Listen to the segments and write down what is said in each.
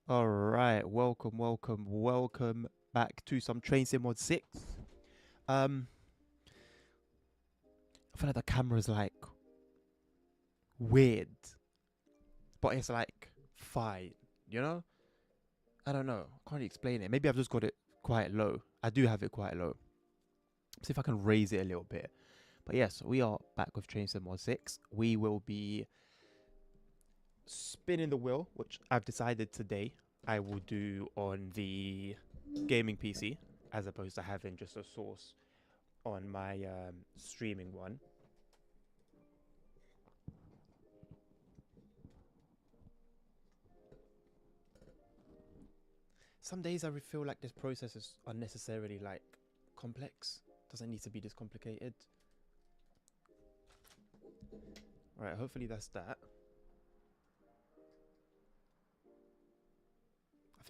All right, welcome back to some Train Sim Mod 6. Um, I feel like the camera's like weird, but it's like fine, you know? I don't know. I can't really explain it. Maybe I've just got it quite low. I do have it quite low. See if I can raise it a little bit. But yes, we are back with Train Sim Mod 6. We will be spinning the wheel, which I've decided today I will do on the gaming PC as opposed to having just a source on my streaming one. Some days I feel like this process is unnecessarily like complex. Doesn't need to be this complicated. Right, hopefully that's that.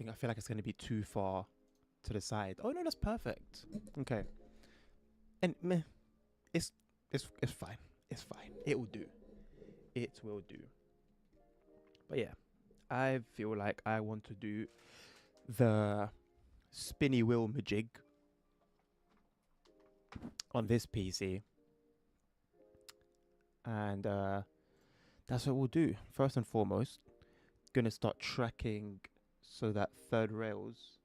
I feel like it's gonna be too far to the side. Oh no, that's perfect. Okay. And meh, it's it's fine. It's fine. It will do. It will do. But yeah, I feel like I want to do the spinny wheel majig on this PC, and that's what we'll do. First and foremost, gonna start tracking so that third rails,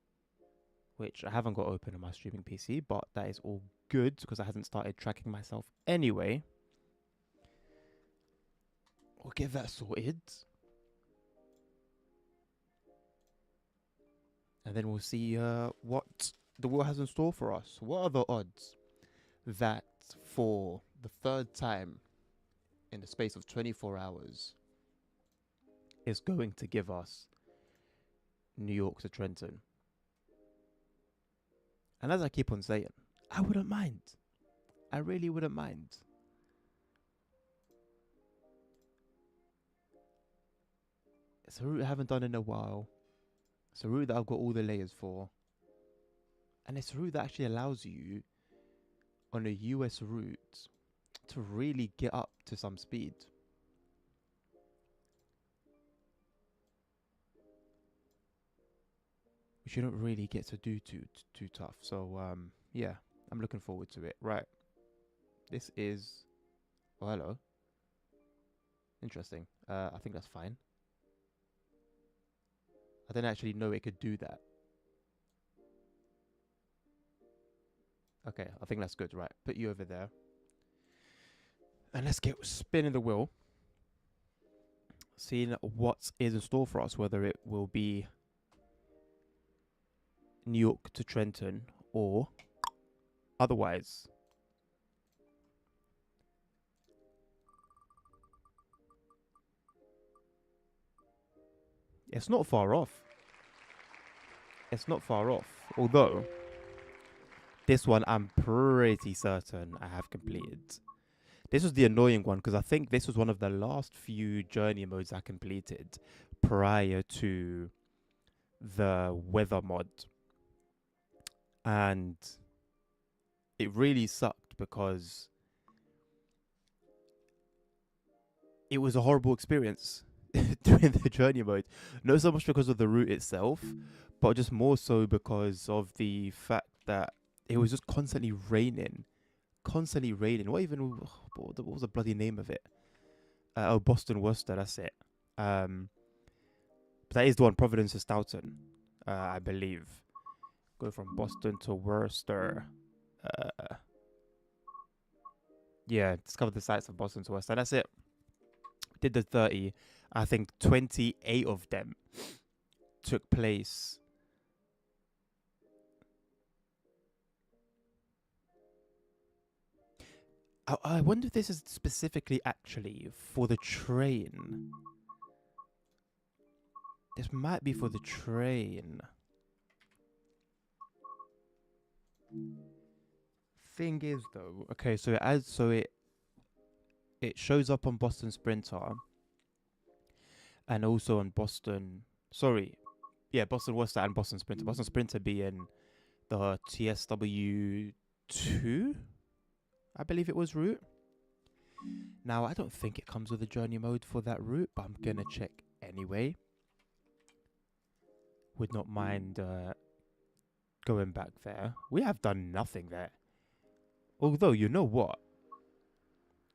which I haven't got open on my streaming PC, but that is all good because I hasn't started tracking myself anyway. We'll get that sorted, and then we'll see what the world has in store for us. What are the odds that for the third time in the space of 24 hours is going to give us New York to Trenton? And as I keep on saying, I wouldn't mind. I really wouldn't mind. It's a route I haven't done in a while. It's a route that I've got all the layers for. And it's a route that actually allows you on a US route to really get up to some speed. Which you don't really get to do too tough. So yeah, I'm looking forward to it. Right. This is oh hello. Interesting. I think that's fine. I didn't actually know it could do that. Okay, I think that's good. Right. Put you over there. And let's get spinning the wheel, seeing what is in store for us, whether it will be New York to Trenton or otherwise. It's not far off. It's not far off. Although, this one I'm pretty certain I have completed. This was the annoying one because I think this was one of the last few journey modes I completed prior to the weather mod. And it really sucked because it was a horrible experience doing the journey mode. Not so much because of the route itself, but just more so because of the fact that it was just constantly raining. Constantly raining. What was the bloody name of it? Oh, Boston Worcester, that's it. But that is the one, Providence to Stoughton, I believe. Go from Boston to Worcester. Uh, yeah, discover the sites of Boston to Worcester. That's it. Did the 30. I think 28 of them took place. I wonder if this is specifically actually for the train. This might be for the train. Thing is though, okay, it shows up on Boston Sprinter and also on Boston. Sorry, yeah, Boston Worcester and Boston Sprinter. Boston Sprinter being the TSW2, I believe it was route. Now I don't think it comes with a journey mode for that route, but I'm gonna check anyway. would not mind going back there. We have done nothing there. Although, you know what?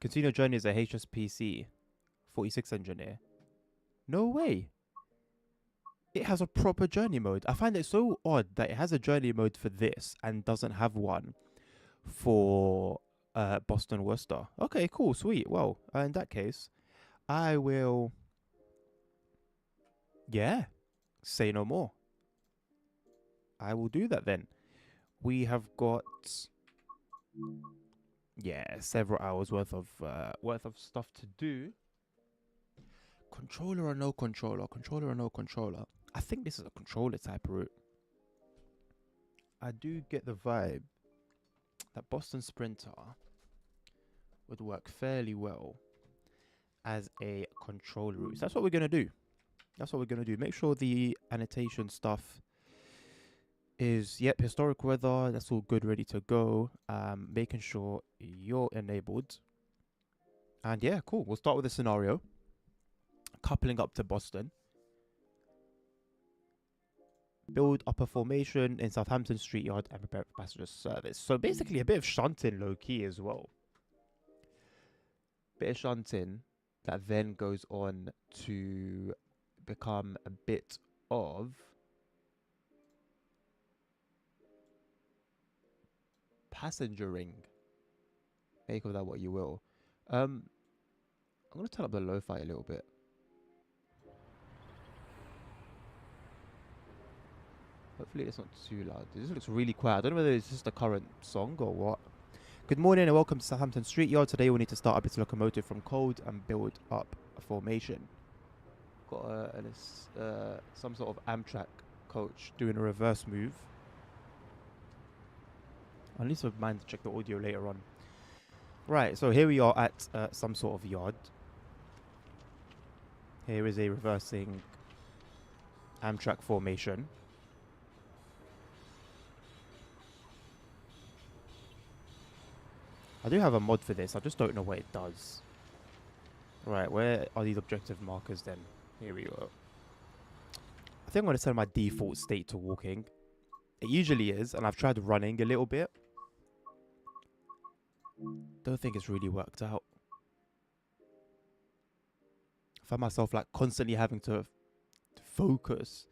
Continue journey as a HSPC 46 engineer. No way. It has a proper journey mode. I find it so odd that it has a journey mode for this and doesn't have one for Boston Worcester. Okay, cool, sweet. Well, in that case, I will... Yeah, say no more. I will do that then. We have got... Yeah, several hours worth of stuff to do. Controller or no controller? Controller or no controller? I think this is a controller type route. I do get the vibe that Boston Sprinter would work fairly well as a controller route. So that's what we're going to do. That's what we're going to do. Make sure the annotation stuff is, yep, historic weather. That's all good, ready to go. Making sure you're enabled. And yeah, cool. We'll start with a scenario. Coupling up to Boston. Build upper formation in Southampton Street Yard and prepare for passenger service. So basically a bit of shunting low key as well. Bit of shunting that then goes on to become a bit of passengering. Make of that what you will. I'm going to turn up the lo-fi a little bit. Hopefully it's not too loud. This looks really quiet. I don't know whether it's just the current song or what. Good morning and welcome to Southampton Street Yard. Today we'll need to start up its locomotive from cold and build up a formation. Got some sort of Amtrak coach doing a reverse move. I need to mind to check the audio later on. Right, so here we are at some sort of yard. Here is a reversing Amtrak formation. I do have a mod for this, I just don't know what it does. Right, where are these objective markers then? Here we go. I think I'm going to set my default state to walking. It usually is, and I've tried running a little bit. Don't think it's really worked out. I find myself like constantly having to focus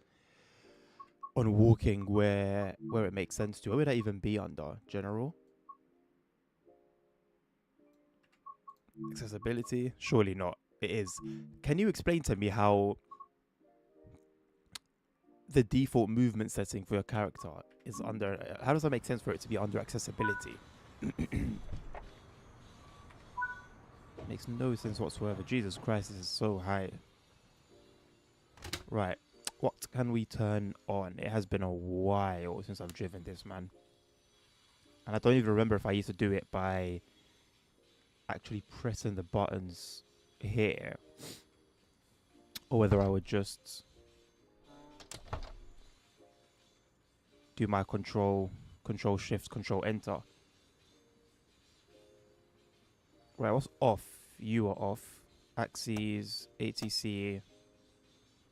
on walking where it makes sense to. What would that even be under? General? Accessibility? Surely not. It is. Can you explain to me how the default movement setting for your character is under... How does that make sense for it to be under accessibility? Makes no sense whatsoever. Jesus Christ, this is so high. Right. What can we turn on? It has been a while since I've driven this, man. And I don't even remember if I used to do it by actually pressing the buttons here, or whether I would just do my control shift, control enter. Right, what's off? You are off. Axes, ATC,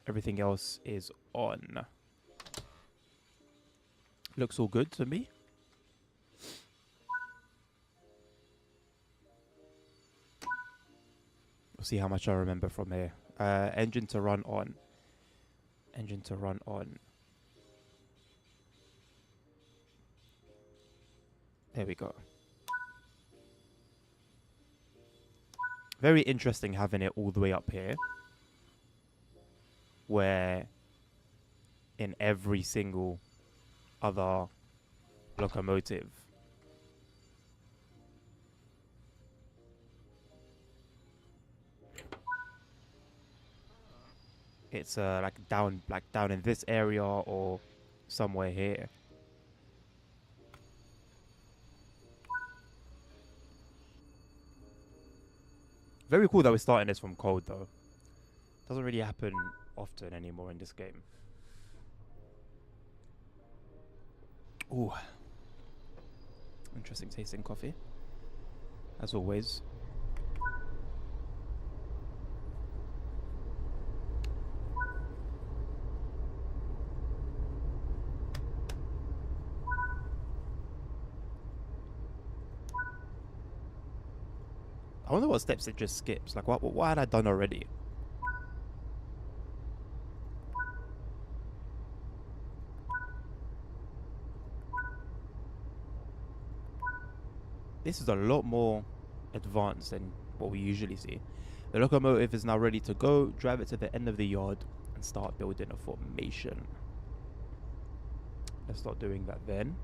everything else is on. Looks all good to me. We'll see how much I remember from here. Engine to run on. Engine to run on. There we go. Very interesting having it all the way up here, where in every single other locomotive it's like down in this area or somewhere here. Very cool that we're starting this from code though. Doesn't really happen often anymore in this game. Ooh. Interesting tasting coffee. As always. wonder what steps it just skips. Like, what had I done already? This is a lot more advanced than what we usually see. The locomotive is now ready to go. Drive it to the end of the yard and start building a formation. Let's start doing that then.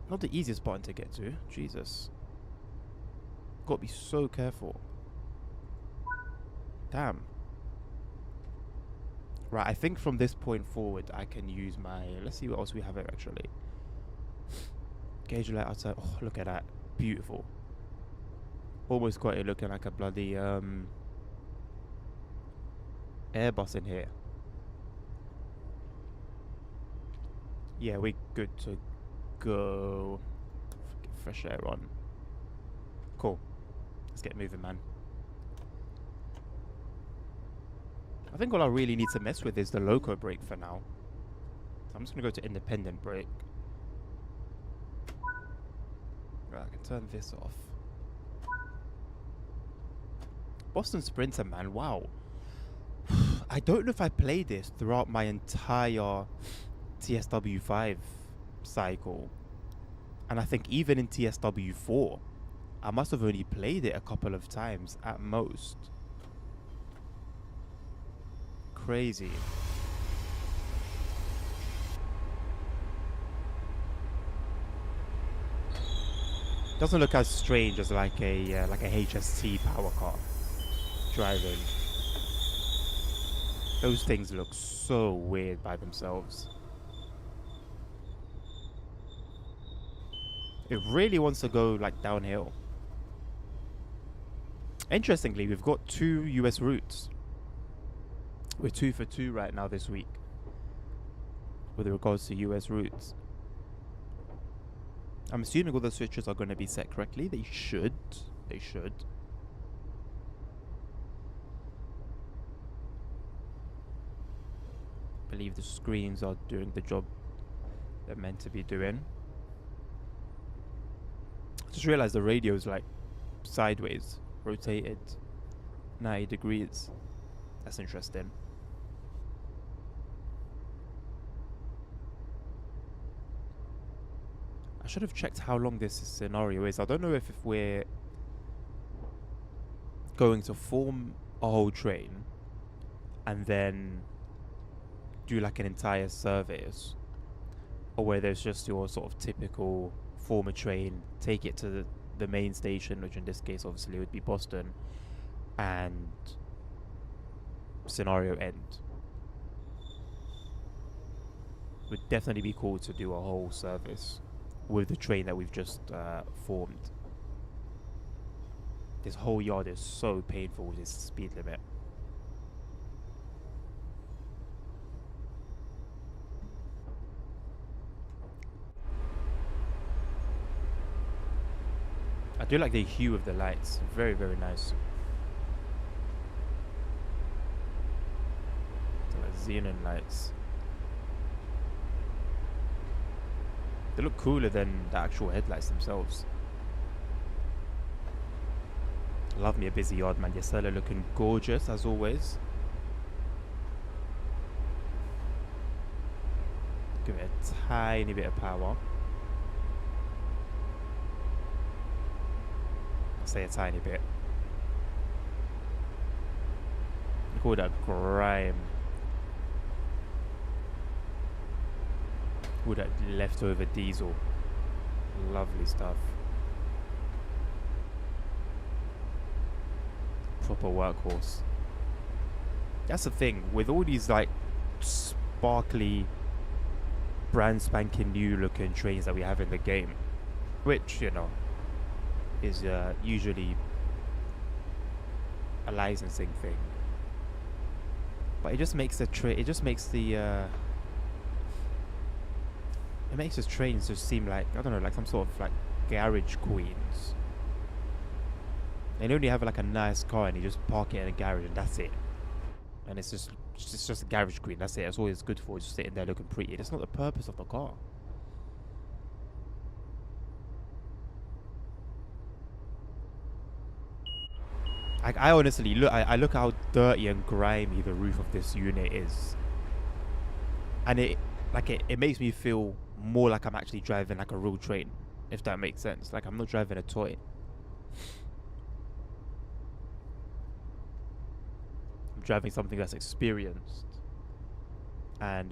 Not the easiest button to get to. Jesus. Gotta be so careful. Damn. Right, I think from this point forward, I can use my... Let's see what else we have here, actually. Gauge light outside. Oh, look at that. Beautiful. Almost got it looking like a bloody Airbus in here. Yeah, we're good to go. Get fresh air on. Cool. Let's get moving, man. I think all I really need to mess with is the loco brake for now. I'm just gonna go to independent brake. Right, I can turn this off. Boston Sprinter, man, wow. I don't know if I played this throughout my entire TSW5 cycle. And I think even in TSW4, I must have only played it a couple of times at most. Crazy. Doesn't look as strange as like a HST power car driving. Those things look so weird by themselves. It really wants to go like downhill. Interestingly, we've got 2 US routes. We're 2 for 2 right now this week with regards to US routes. I'm assuming all the switches are going to be set correctly. They should. They should. I believe the screens are doing the job they're meant to be doing. I just realized the radio is like sideways, rotated 90 degrees. That's interesting. I should have checked how long this scenario is. I don't know if we're going to form a whole train and then do like an entire service, or where there's just your sort of typical form a train, take it to the main station, which in this case obviously would be Boston, and scenario end. Would definitely be cool to do a whole service with the train that we've just formed. This whole yard is so painful with this speed limit. I do like the hue of the lights. Very, very nice. Like xenon lights. They look cooler than the actual headlights themselves. Love me a busy yard, man. Yesella looking gorgeous as always. Give it a tiny bit of power. I'll say a tiny bit. Look at all that grime. All that leftover diesel. Lovely stuff. Proper workhorse. That's the thing with all these like sparkly, brand spanking new looking trains that we have in the game, which, you know, is usually a licensing thing, but it just makes the it makes the trains just seem like, I don't know, like some sort of like garage queens. They only have like a nice car and you just park it in a garage and that's it. And it's just It's just a garage screen. That's it. That's all it's good for. Just sitting there looking pretty. That's not the purpose of the car. I honestly look. I look how dirty and grimy the roof of this unit is, and it makes me feel more like I'm actually driving like a real train, if that makes sense. Like I'm not driving a toy. I'm driving something that's experienced, and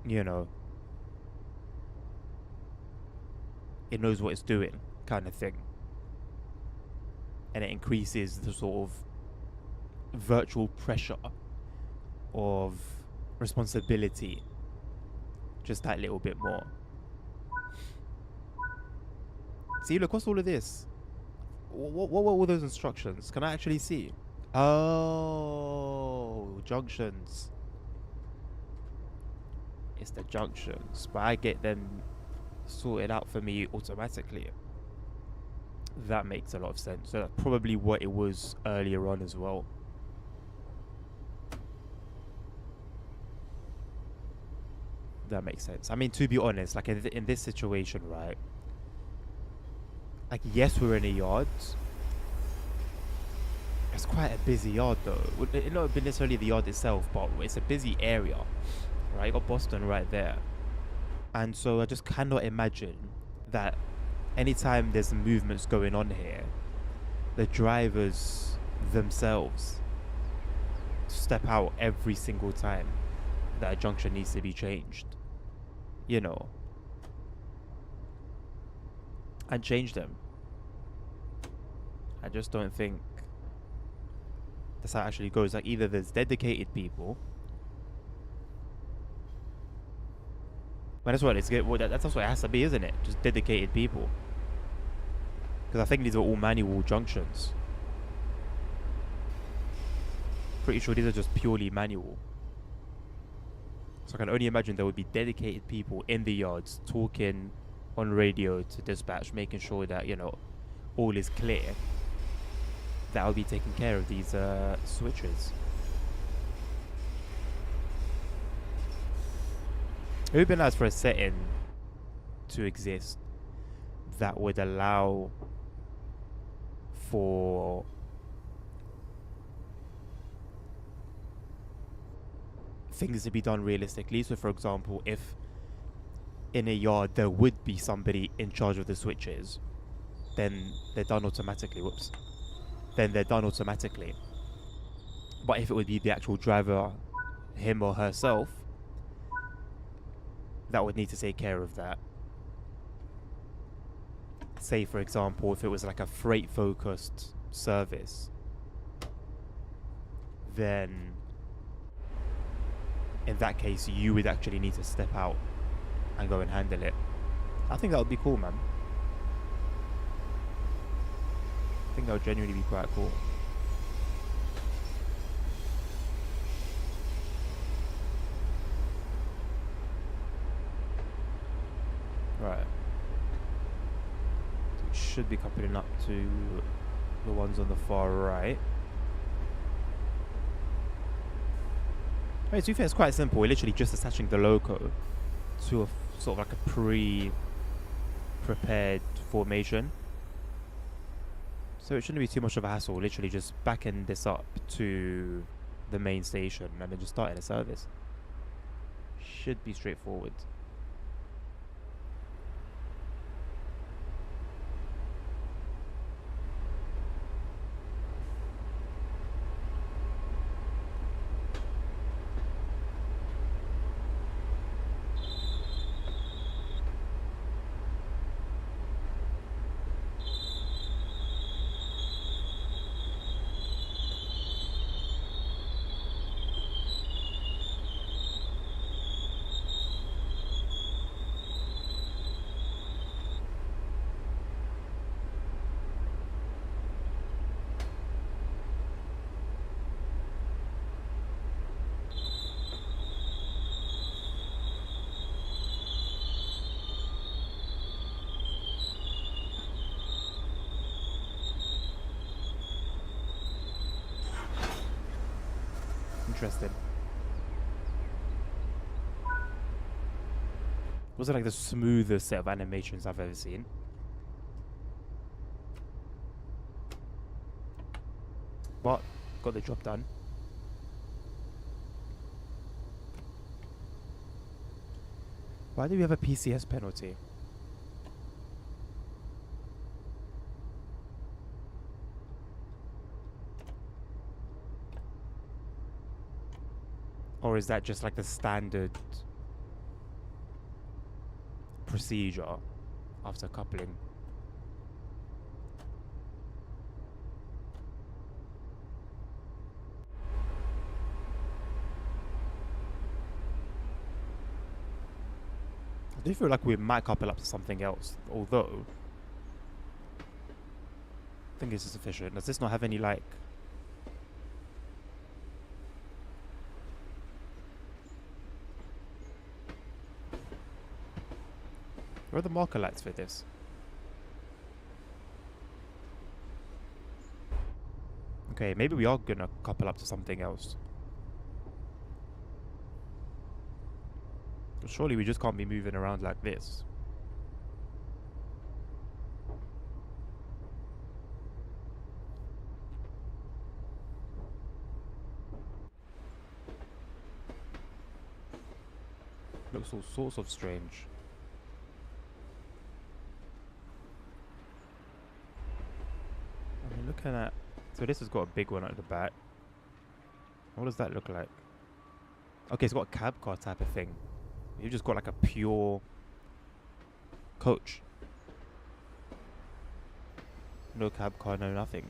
you know, it knows what it's doing, kind of thing, and it increases the sort of virtual pressure of responsibility just that little bit more. See, look, what's all of this? What were all those instructions? Can I actually see? Oh, junctions. It's the junctions, but I get them sorted out for me automatically. That makes a lot of sense. So that's probably what it was earlier on as well. That makes sense. I mean, to be honest, like in this situation, right? Like, yes, we're in a yard. It's quite a busy yard, though. It not necessarily the yard itself, but it's a busy area, right? You got Boston right there, and so I just cannot imagine that anytime there's movements going on here, the drivers themselves step out every single time that a junction needs to be changed, you know, and change them. I just don't think that's how it actually goes. Like, either there's dedicated people, but that's what it's good. Well, that's what it has to be, isn't it? Just dedicated people. Because I think these are all manual junctions. Pretty sure these are just purely manual. So I can only imagine there would be dedicated people in the yards talking on radio to dispatch, making sure that, you know, all is clear. That will be taking care of these switches. It would be nice for a setting to exist that would allow for things to be done realistically. So, for example, if in a yard there would be somebody in charge of the switches, then they're done automatically. Whoops. Then they're done automatically. But if it would be the actual driver, him or herself, that would need to take care of that. Say, for example, if it was like a freight-focused service, then in that case, you would actually need to step out and go and handle it. I think that would be cool, man. I think that would genuinely be quite cool. Right. It should be coupling up to the ones on the far right. I mean, to be fair, it's quite simple. We're literally just attaching the logo to a sort of like a pre-prepared formation. So it shouldn't be too much of a hassle. Literally just backing this up to the main station and then just starting a service. Should be straightforward. interesting. Was it like the smoothest set of animations I've ever seen? But got the job done. Why do we have a PCS penalty? Or is that just like the standard procedure after coupling? I do feel like we might couple up to something else, although I think this is sufficient. Does this not have any like... Where are the marker lights for this? Okay, maybe we are gonna couple up to something else. But surely we just can't be moving around like this. Looks all sorts of strange. I mean, looking at... So this has got a big one at the back. What does that look like? Okay, it's got a cab car type of thing. You've just got like a pure coach. No cab car, no nothing.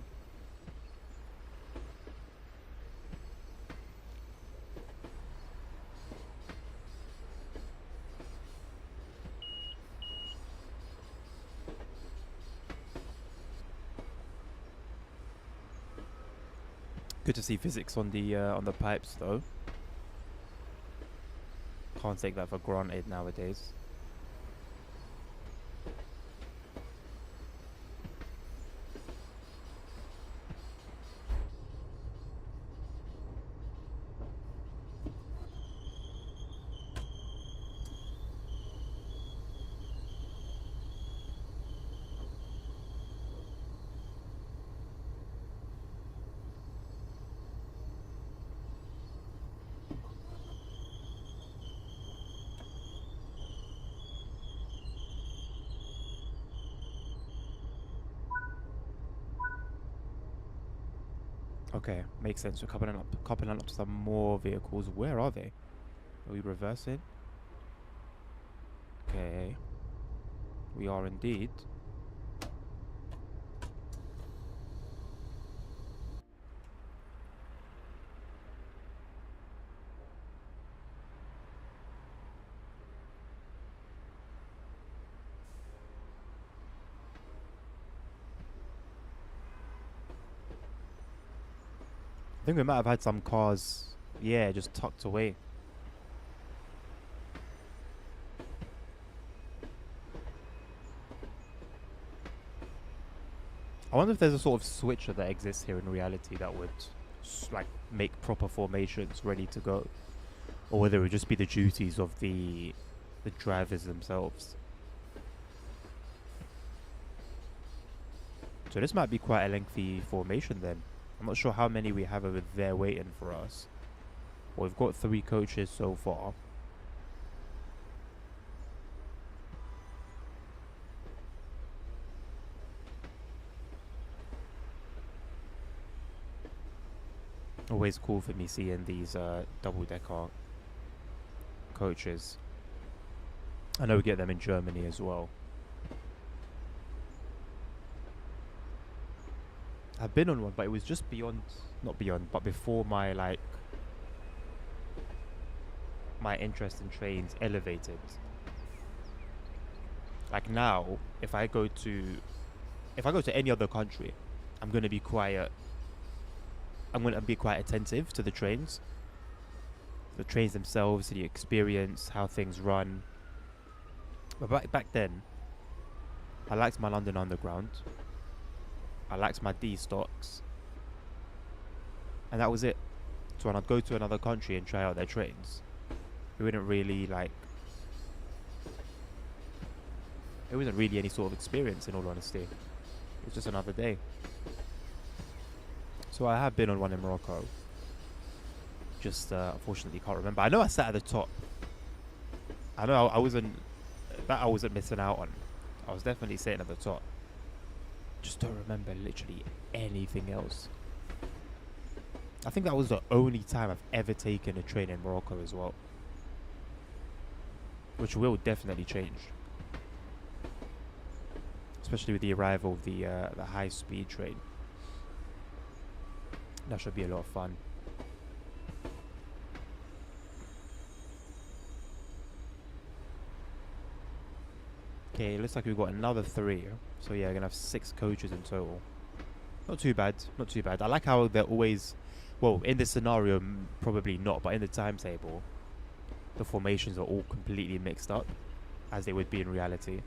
Good to see physics on the pipes though. Can't take that for granted nowadays. Okay, makes sense. We're coupling up to some more vehicles. Where are they? Are we reversing? Okay. We are indeed. I think we might have had some cars, yeah, just tucked away. I wonder if there's a sort of switcher that exists here in reality that would like make proper formations ready to go, or whether it would just be the duties of the drivers themselves. So this might be quite a lengthy formation then. I'm not sure how many we have over there waiting for us. Well, we've got 3 coaches so far. Always cool for me seeing these double-decker coaches. I know we get them in Germany as well. I've been on one, but it was just not before my my interest in trains elevated. Like now, if I go to any other country, I'm gonna be quite attentive to the trains themselves, the experience, how things run. But back then, I liked my London Underground. I liked my D stocks, and that was it. So when I'd go to another country and try out their trains, it wouldn't really like. It wasn't really any sort of experience, in all honesty. It was just another day. So I have been on one in Morocco. Just unfortunately can't remember. I know I sat at the top. I know I wasn't missing out on. I was definitely sitting at the top. Just don't remember literally anything else. I think that was the only time I've ever taken a train in Morocco as well. Which will definitely change. Especially with the arrival of the high-speed train. That should be a lot of fun. Okay, it looks like we've got another 3. So yeah, we're going to have 6 coaches in total. Not too bad, not too bad. I like how they're always... Well, in this scenario, probably not, but in the timetable, the formations are all completely mixed up, as they would be in reality.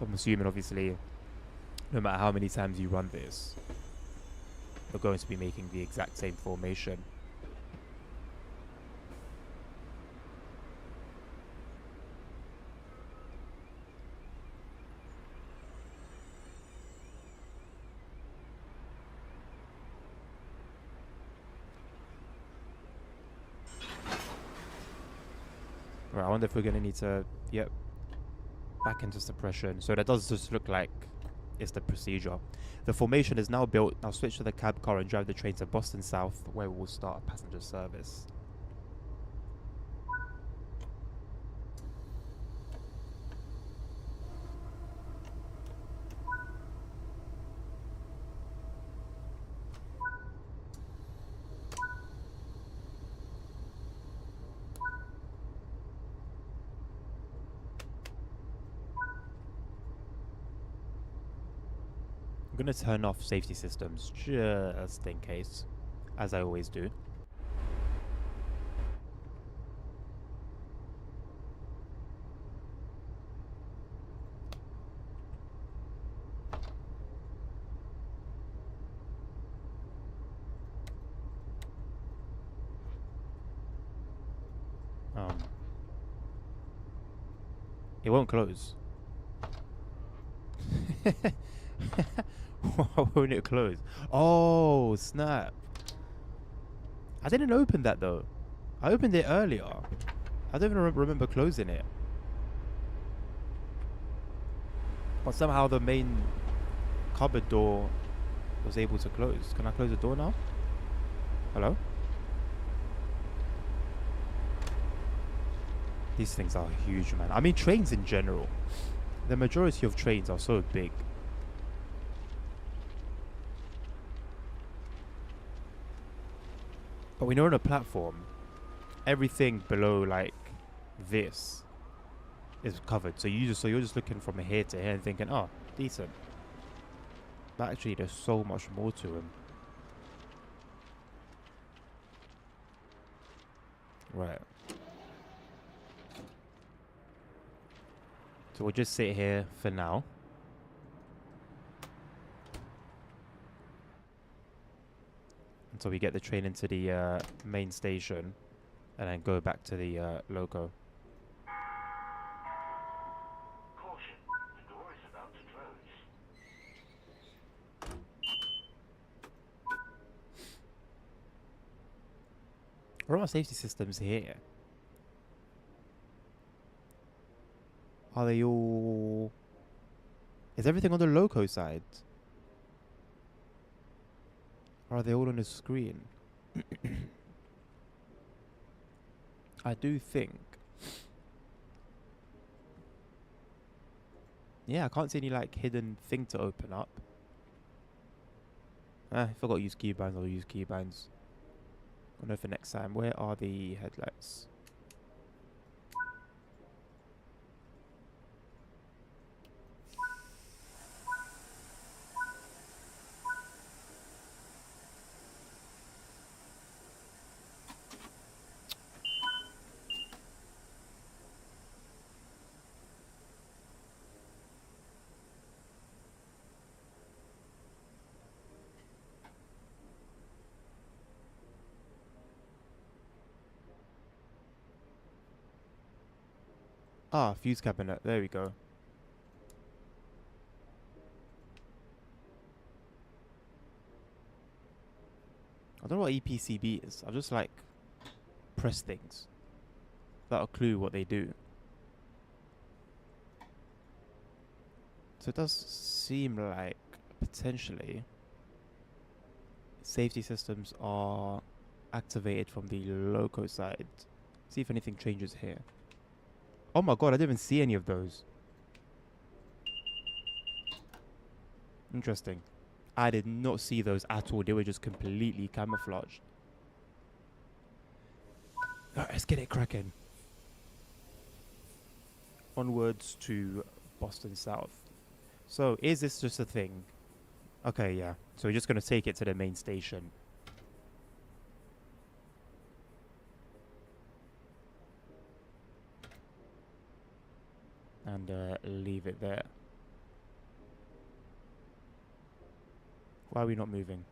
I'm assuming, obviously, no matter how many times you run this, you're going to be making the exact same formation. Right, I wonder if we're going to need to... Yep. Back into suppression. So that does just look like it's the procedure. The formation is now built. Now switch to the cab car and drive the train to Boston South, where we will start a passenger service. I'm going to turn off safety systems just in case, as I always do. It won't close. Why won't it close? Oh, snap. I didn't open that though. I opened it earlier. I don't even remember closing it. But somehow the main cupboard door was able to close. Can I close the door now? Hello? These things are huge, man. I mean, trains in general. The majority of trains are so big. But when you're on a platform, everything below like this is covered. So you're just looking from here to here and thinking, oh, decent. But actually, there's so much more to them. Right. So we'll just sit here for now. Until we get the train into the main station. And then go back to the loco. Caution, the door is about to close. What are our safety systems here? Are they all... Is everything on the loco side? Or are they all on the screen? I do think... Yeah, I can't see any like hidden thing to open up. If I got to use keybinds, I'll use keybinds. I'll know for next time. Where are the headlights? Ah, fuse cabinet. There we go. I don't know what EPCB is. I just like press things without a clue what they do. So it does seem like potentially safety systems are activated from the loco side. See if anything changes here. Oh my god, I didn't even see any of those. Interesting. I did not see those at all. They were just completely camouflaged. Alright, let's get it cracking. Onwards to Boston South. So, is this just a thing? Okay, yeah. So we're just going to take it to the main station. And leave it there. Why are we not moving?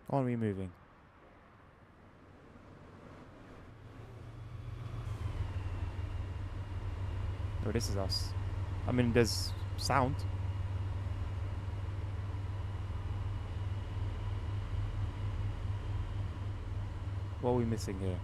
Why aren't we moving? Oh, this is us. I mean, there's sound. What are we missing here?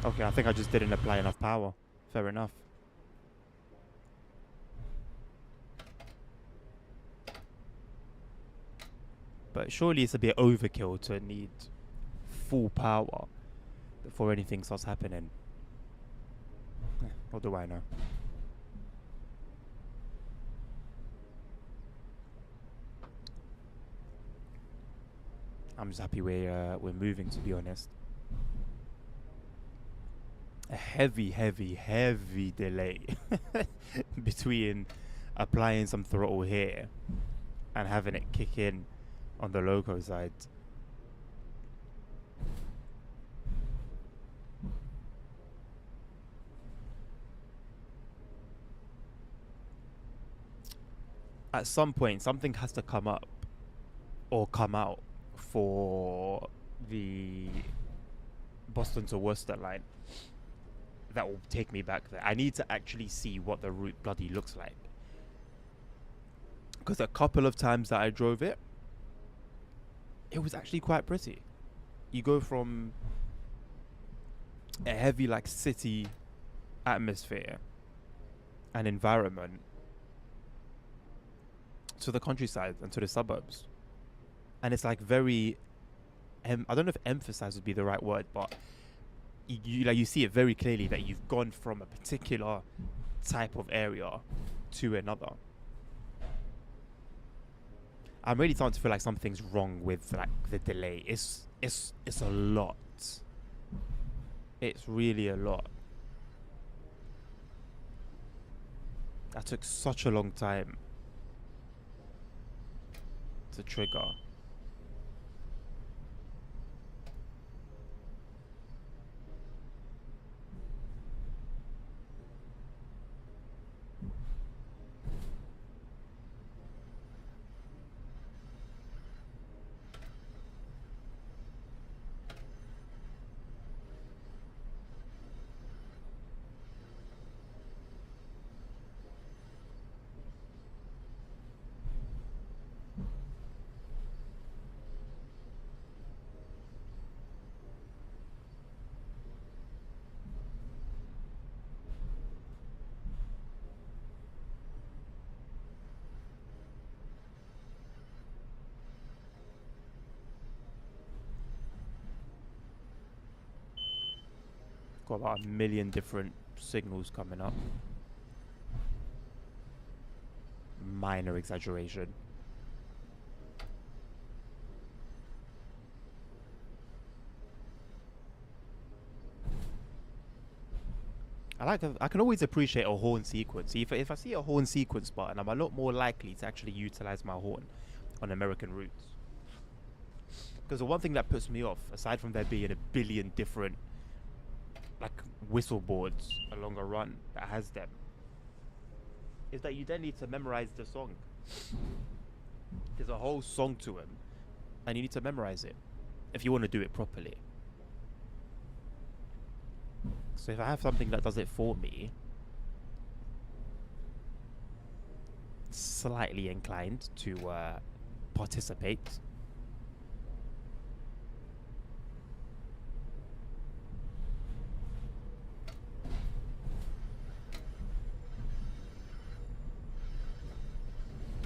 Okay, I think I just didn't apply enough power. Fair enough. But surely it's a bit overkill to need full power before anything starts happening. What do I know? I'm just happy we're moving, to be honest. A heavy delay between applying some throttle here and having it kick in on the loco side. At some point, something has to come up or come out for the Boston to Worcester line that will take me back there. I need to actually see what the route bloody looks like. Because a couple of times that I drove it, it was actually quite pretty. You go from a heavy like city atmosphere and environment to the countryside and to the suburbs. And it's like very, I don't know if emphasize would be the right word, but you see it very clearly that you've gone from a particular type of area to another. I'm really starting to feel like something's wrong with like the delay. It's a lot. It's really a lot. That took such a long time to trigger. Got about 1 million different signals coming up. minor exaggeration. I can always appreciate a horn sequence. If I see a horn sequence button, I'm a lot more likely to actually utilize my horn on American routes. Because the one thing that puts me off, aside from there being a billion different like whistle boards along a run that has them, is that you then need to memorize the song. There's a whole song to him, and you need to memorize it if you want to do it properly. So if I have something that does it for me, slightly inclined to participate.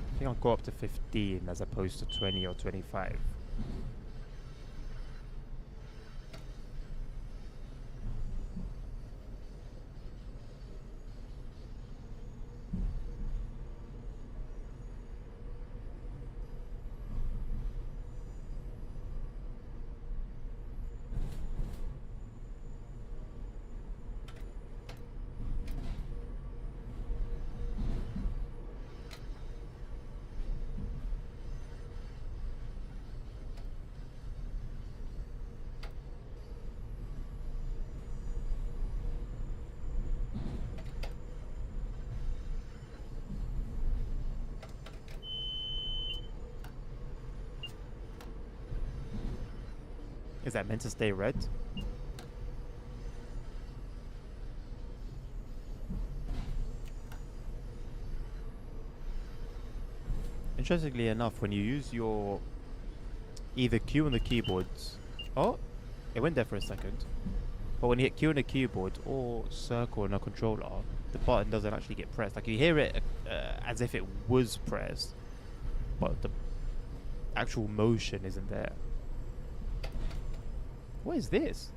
I think I'll go up to 15 as opposed to 20 or 25. Is that meant to stay red? Interestingly enough, when you use your either Q on the keyboards, oh, it went there for a second. But when you hit Q on the keyboard or circle on a controller, the button doesn't actually get pressed. Like you hear it as if it was pressed, but the actual motion isn't there. What is this?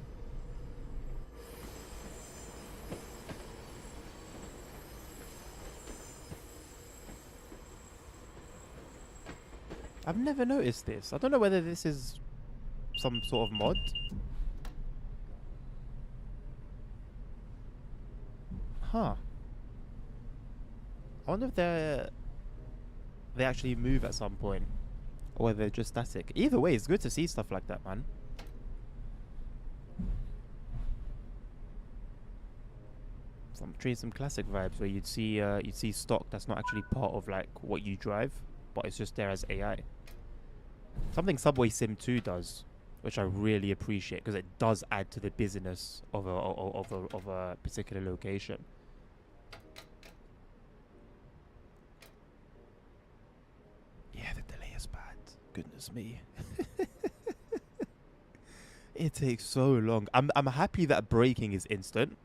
I've never noticed this. I don't know whether this is some sort of mod. Huh. I wonder if they actually move at some point, or whether they're just static. Either way, it's good to see stuff like that, man. I'm treating some classic vibes where you'd see stock that's not actually part of like what you drive, but it's just there as AI. Something Subway Sim 2 does, which I really appreciate because it does add to the busyness of a particular location. Yeah, the delay is bad. Goodness me. It takes so long. I'm happy that braking is instant.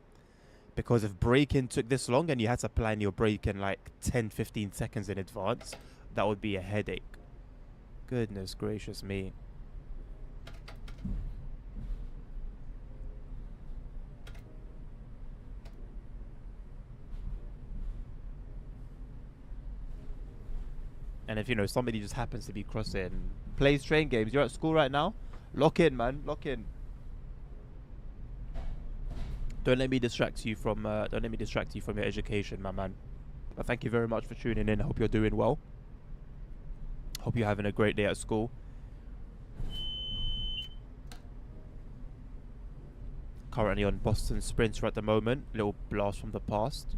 Because if braking took this long and you had to plan your brake in like 10-15 seconds in advance, that would be a headache. Goodness gracious me. And if, you know, somebody just happens to be crossing, plays train games, you're at school right now, lock in, man, lock in. Don't let me distract you from your education, my man. But thank you very much for tuning in. I hope you're doing well. Hope you're having a great day at school. Currently on Boston Sprinter at the moment. Little blast from the past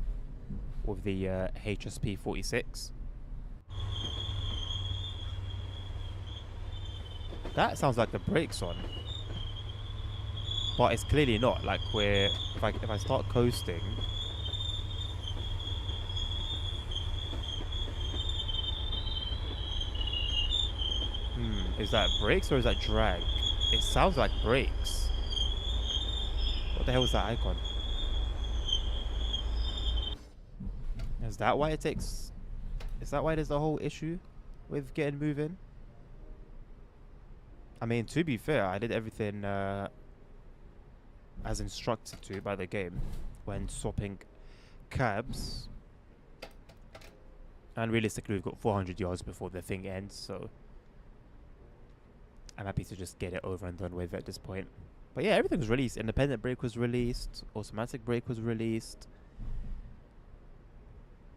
with the HSP 46. That sounds like the brakes on. But it's clearly not. Like if I start coasting, is that brakes or is that drag? It sounds like brakes. What the hell is that icon? Is that why it takes? Is that why there's a whole issue with getting moving? I mean, to be fair, I did everything as instructed to by the game when swapping cabs. And realistically, we've got 400 yards before the thing ends, so I'm happy to just get it over and done with at this point. But yeah, everything was released. Independent brake was released. Automatic brake was released.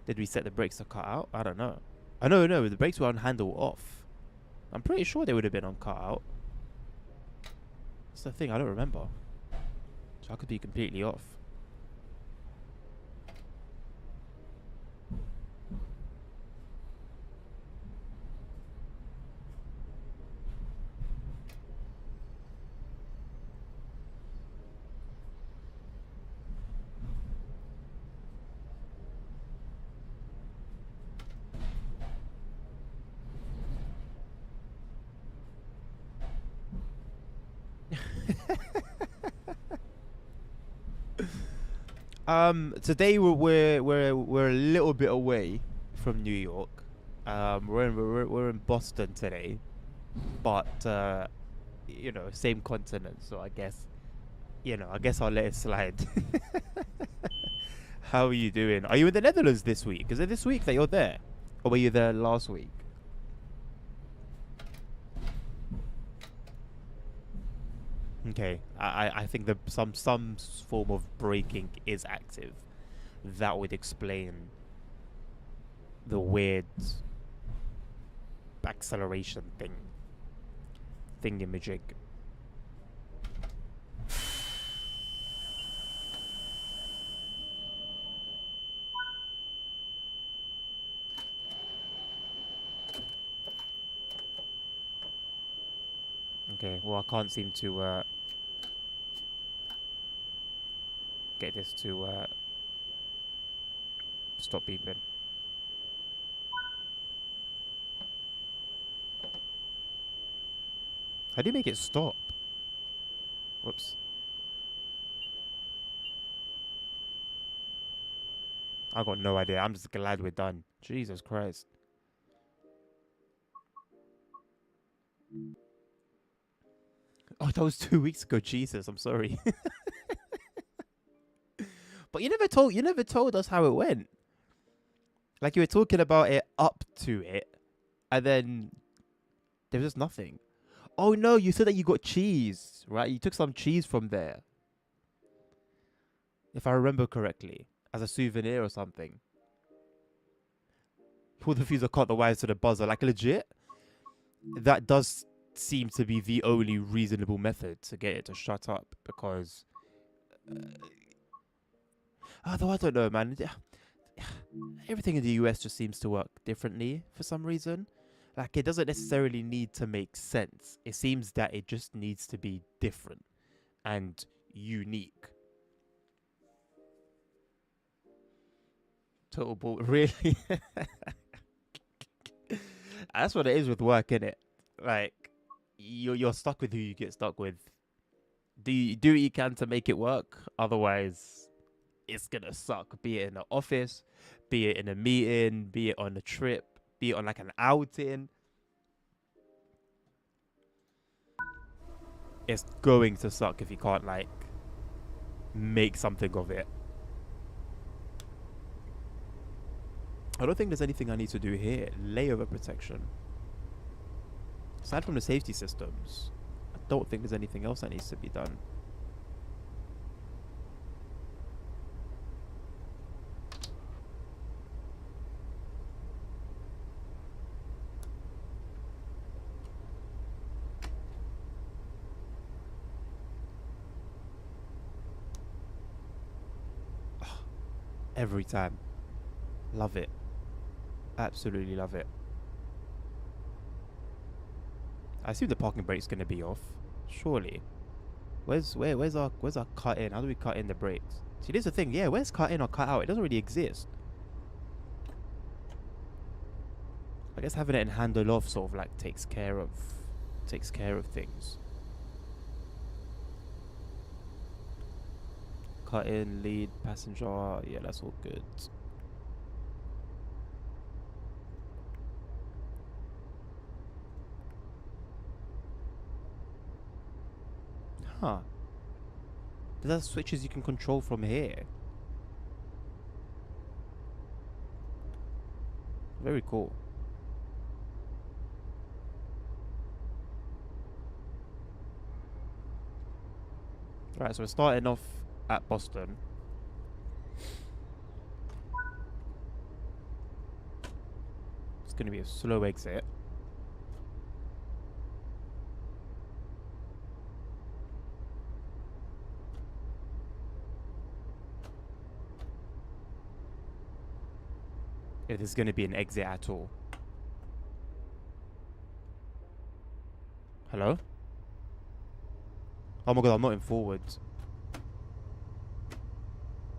Did we set the brakes to cut out? I don't know. I know, no, the brakes were on handle off. I'm pretty sure they would have been on cut out. That's the thing, I don't remember. So I could be completely off. Today we're a little bit away from New York. We're in Boston today, but you know, same continent, so I guess I'll let it slide. How are you doing? Are you in the Netherlands this week? Is it this week that you're there, or were you there last week? Okay, I think some form of braking is active. That would explain the weird acceleration thingamajig. Okay, well, I can't seem to get this to stop beeping. How do you make it stop? Whoops. I got no idea. I'm just glad we're done. Jesus Christ. Oh, that was 2 weeks ago. Jesus, I'm sorry. But you never told us how it went. Like, you were talking about it up to it, and then there was just nothing. Oh no, you said that you got cheese, right? You took some cheese from there, if I remember correctly, as a souvenir or something. Pull the fuse or cut the wires to the buzzer, like legit. That does seem to be the only reasonable method to get it to shut up, because although I don't know, man. Everything in the US just seems to work differently for some reason. Like, it doesn't necessarily need to make sense. It seems that it just needs to be different and unique. Total bull, really? That's what it is with work, innit? Like, you're stuck with who you get stuck with. Do what you can to make it work. Otherwise, it's gonna suck. Be it in the office, be it in a meeting, be it on a trip, be it on like an outing. It's going to suck if you can't like make something of it. I don't think there's anything I need to do here. Layover protection. Aside from the safety systems, I don't think there's anything else that needs to be done. Every time. Love it. Absolutely love it. I assume the parking brake's gonna be off. Surely. Where's our cut in? How do we cut in the brakes? See, this is the thing. Yeah, where's cut in or cut out? It doesn't really exist. I guess having it in handle off sort of like takes care of things. Cut in, lead, passenger. Yeah, that's all good. Huh. There's switches you can control from here. Very cool. Right, so we're starting off at Boston. It's going to be a slow exit. If there's going to be an exit at all. Hello? Oh my god, I'm not in forwards.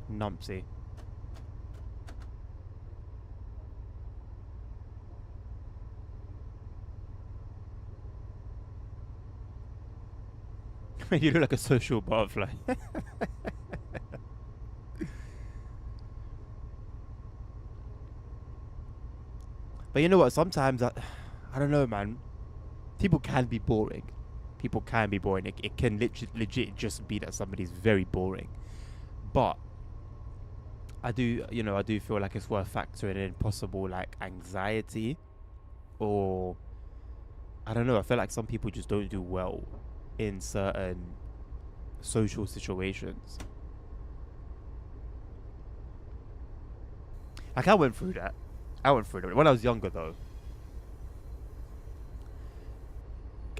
Numpsy. You look like a social butterfly. But you know what? Sometimes I don't know, man. People can be boring. People can be boring. It can legit just be that somebody's very boring. But I do feel like it's worth factoring in possible like anxiety, or I don't know. I feel like some people just don't do well in certain social situations. Like I went through that. When I was younger, though.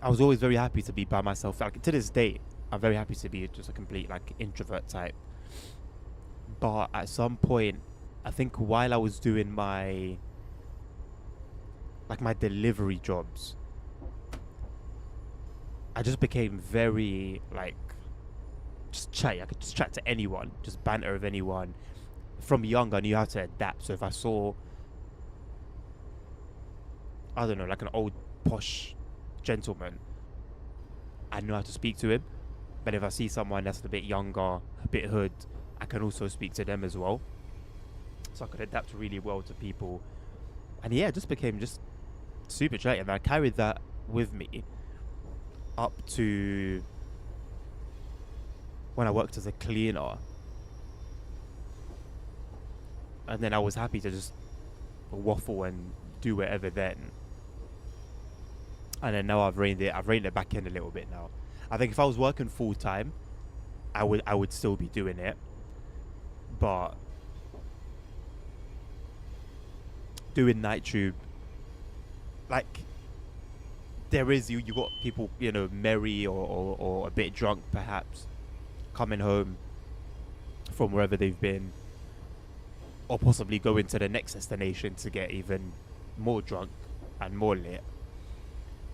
I was always very happy to be by myself. Like to this day, I'm very happy to be just a complete like introvert type. But at some point, I think while I was doing my delivery jobs, I just became very like just chatty. I could just chat to anyone, just banter with anyone. From young, I knew how to adapt. So if I saw, I don't know, like an old posh gentleman, I know how to speak to him. But if I see someone that's a bit younger, a bit hood, I can also speak to them as well. So I could adapt really well to people. And yeah, it just became just super chatty. And I carried that with me up to when I worked as a cleaner. And then I was happy to just waffle and do whatever then. And then now I've reined it back in a little bit now. I think if I was working full time, I would still be doing it. But doing night tube, like there is you got people, you know, merry or a bit drunk perhaps, coming home from wherever they've been, or possibly going to the next destination to get even more drunk and more lit.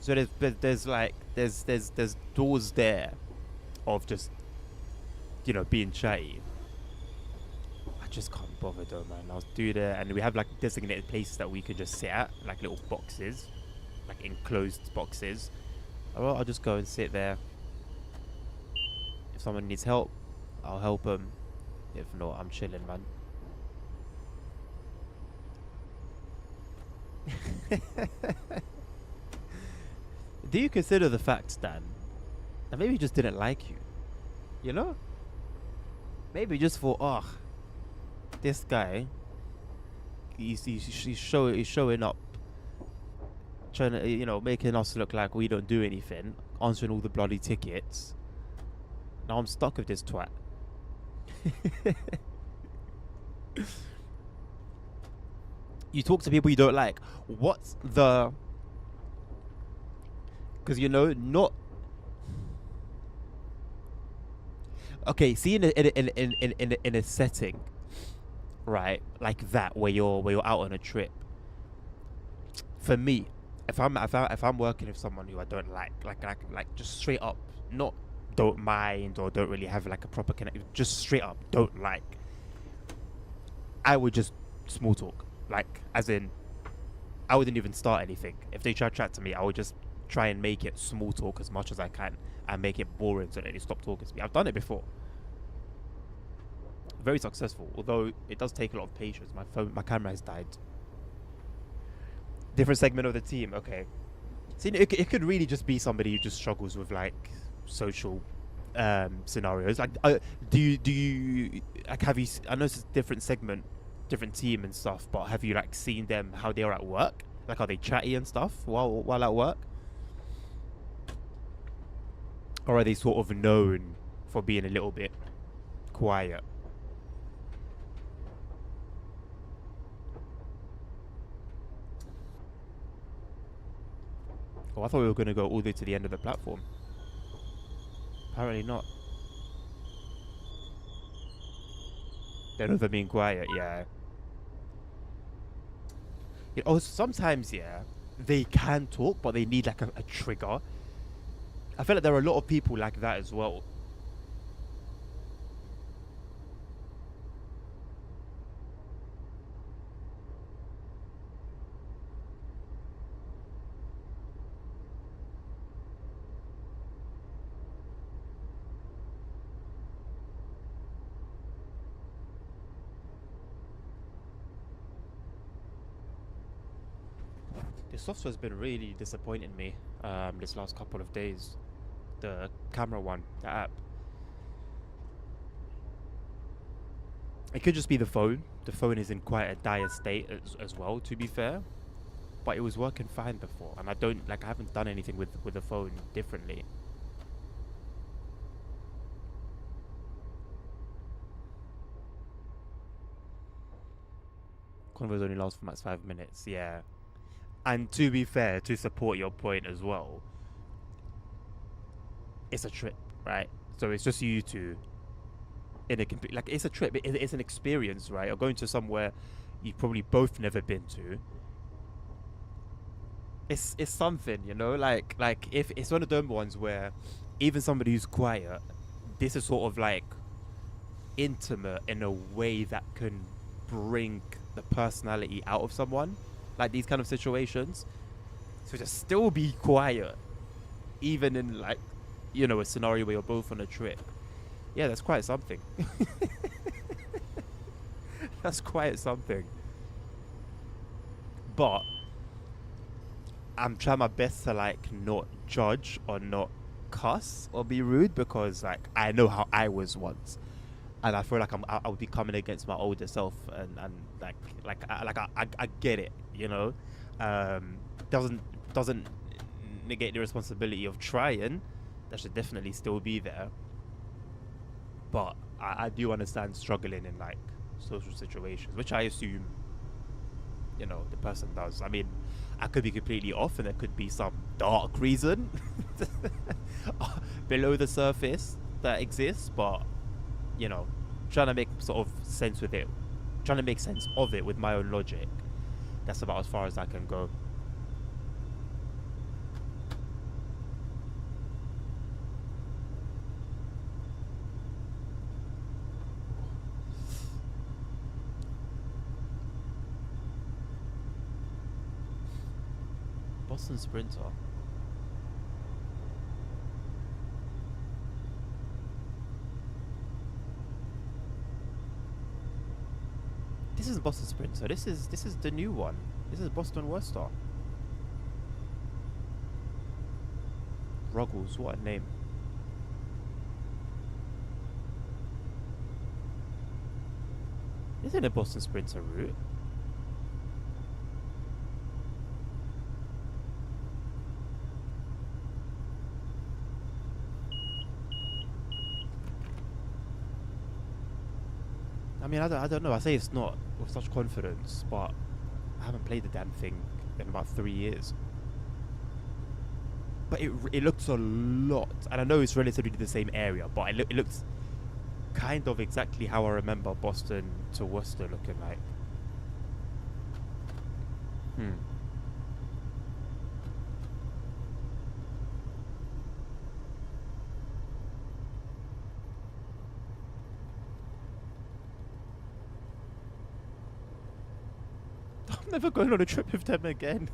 So there's doors there of just, you know, being chatty. I just can't bother though, man. I'll do that, and we have like designated places that we can just sit at, like little boxes, like enclosed boxes. Well, I'll just go and sit there. If someone needs help, I'll help them. If not, I'm chilling, man. Do you consider the fact, Dan, that maybe he just didn't like you? You know? Maybe just for, this guy, he's showing up, trying to, you know, making us look like we don't do anything, answering all the bloody tickets. Now I'm stuck with this twat. You talk to people you don't like. What's the... Because, you know, not... Okay, see, in a setting, right, like that, where you're out on a trip. For me, if I'm working with someone who I don't like just straight up, not don't mind or don't really have like a proper connection, just straight up don't like, I would just small talk. Like, as in, I wouldn't even start anything. If they try to chat to me, I would just try and make it small talk as much as I can and make it boring so that they stop talking to me. I've done it before. Very successful, although it does take a lot of patience. My camera has died. Different segment of the team, okay. See, it could really just be somebody who just struggles with like social scenarios. Like, do you like, have you? I know it's a different segment. different team and stuff, but have you like seen them how they are at work? Like, are they chatty and stuff while at work? Or are they sort of known for being a little bit quiet? Oh, I thought we were going to go all the way to the end of the platform. Apparently not. They're not being quiet, yeah. Oh, sometimes, yeah, they can talk, but they need like a trigger. I feel like there are a lot of people like that as well. The software's been really disappointing me this last couple of days. The camera one, the app. It could just be the phone. The phone is in quite a dire state as well, to be fair. But it was working fine before, and I haven't done anything with the phone differently. Convos only last for max 5 minutes, yeah. And to be fair, to support your point as well, it's a trip, right? So it's just you two in a like it's a trip. It's an experience, right? Or going to somewhere you've probably both never been to. It's something, you know. Like if it's one of them ones where even somebody who's quiet, this is sort of like intimate in a way that can bring the personality out of someone. Like these kind of situations, so just still be quiet, even in like, you know, a scenario where you're both on a trip. Yeah, that's quite something. That's quite something. But I'm trying my best to like not judge or not cuss or be rude, because like I know how I was once, and I feel like I'll be coming against my older self, and I get it, you know. Doesn't negate the responsibility of trying. That should definitely still be there. But I do understand struggling in like social situations, which I assume, you know, the person does. I mean, I could be completely off, and there could be some dark reason below the surface that exists, but you know, trying to make sort of sense with it, trying to make sense of it with my own logic. That's about as far as I can go. Boston Sprinter. This is Boston Sprinter. This is the new one. This is Boston Worcester. Ruggles, what a name. Isn't a Boston Sprinter route? I mean, I don't know. I say it's not with such confidence, but I haven't played the damn thing in about 3 years. But it looks a lot, and I know it's relatively the same area, but it looks kind of exactly how I remember Boston to Worcester looking like. I'm never going on a trip with them again.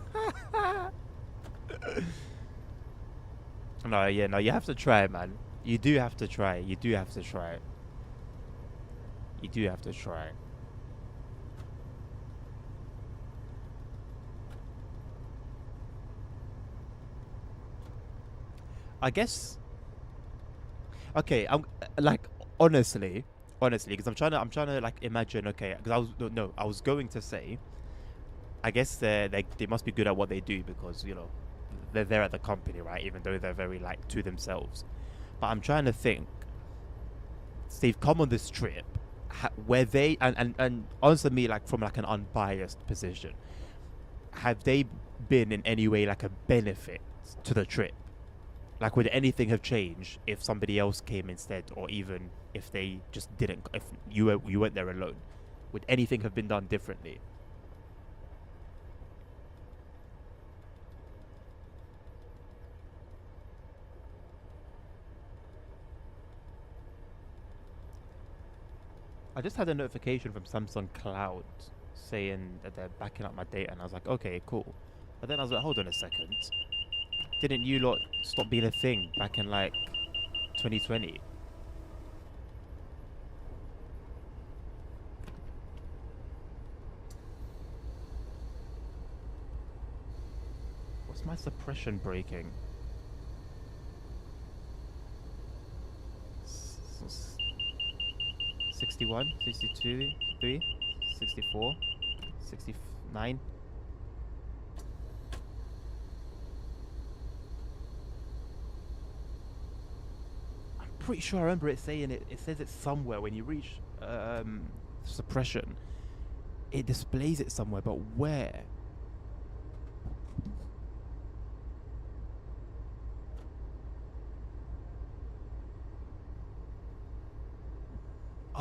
No, yeah, no, you have to try it, man. You do have to try it. You do have to try it. You do have to try it. I guess. Okay, I'm like honestly, honestly, because I'm trying to like imagine. Okay, because I was going to say, I guess they must be good at what they do because they're there at the company, right? Even though they're very like to themselves. But I'm trying to think. So they've come on this trip, where they and answer me like from like an unbiased position. Have they been in any way like a benefit to the trip? Like, would anything have changed if somebody else came instead, or even if they just didn't? If you went there alone, would anything have been done differently? I just had a notification from Samsung Cloud saying that they're backing up my data, and I was like, okay, cool. But then I was like, hold on a second. Didn't you lot stop being a thing back in like 2020? What's my suppression breaking? 61, 62, 3, 64, 69. I'm pretty sure I remember it saying it. It says it somewhere when you reach suppression. It displays it somewhere, but where?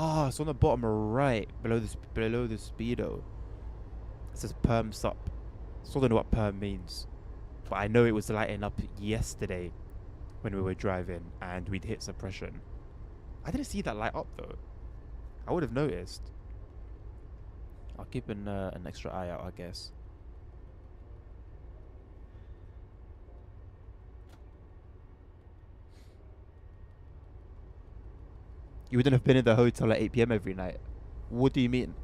Ah, it's on the bottom right, below the speedo. It says perm sup. Still don't know what perm means, but I know it was lighting up yesterday when we were driving and we'd hit suppression. I didn't see that light up though. I would have noticed. I'll keep an extra eye out, I guess. You wouldn't have been in the hotel at 8 p.m. every night. What do you mean?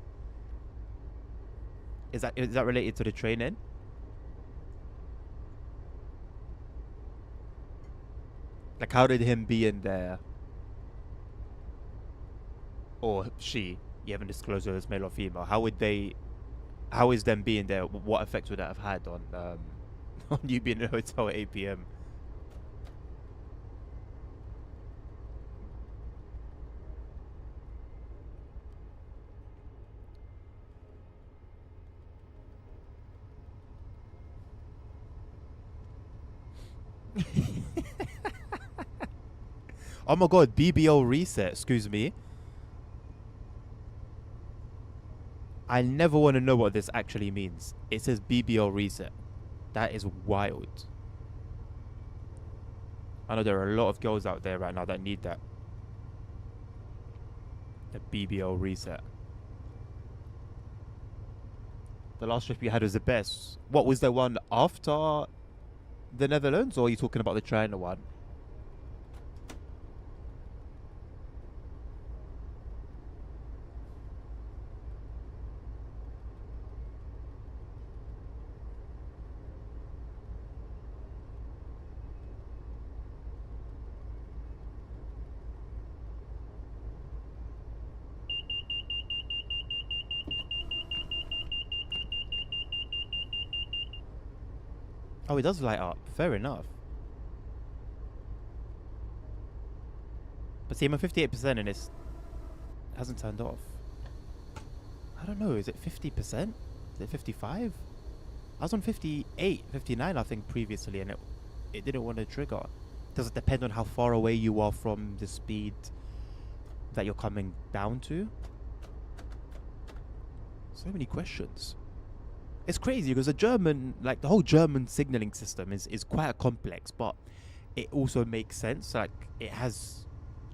Is that related to the training? Like, how did him be in there, or she? You haven't disclosed whether it's male or female. How would they? How is them being there? What effect would that have had on on you being in a hotel at 8 p.m.? Oh my god, BBO reset. Excuse me. I never want to know what this actually means. It says BBO reset. That is wild. I know there are a lot of girls out there right now that need that. The BBO reset. The last trip you had was the best. What was the one after the Netherlands, or are you talking about the China one? Oh, it does light up. Fair enough. But see, I'm at 58% and it hasn't turned off. I don't know. Is it 50%? Is it 55? I was on 58, 59, I think, previously, and it didn't want to trigger. Does it depend on how far away you are from the speed that you're coming down to? So many questions. It's crazy because the whole German signaling system is quite complex, but it also makes sense. Like, it has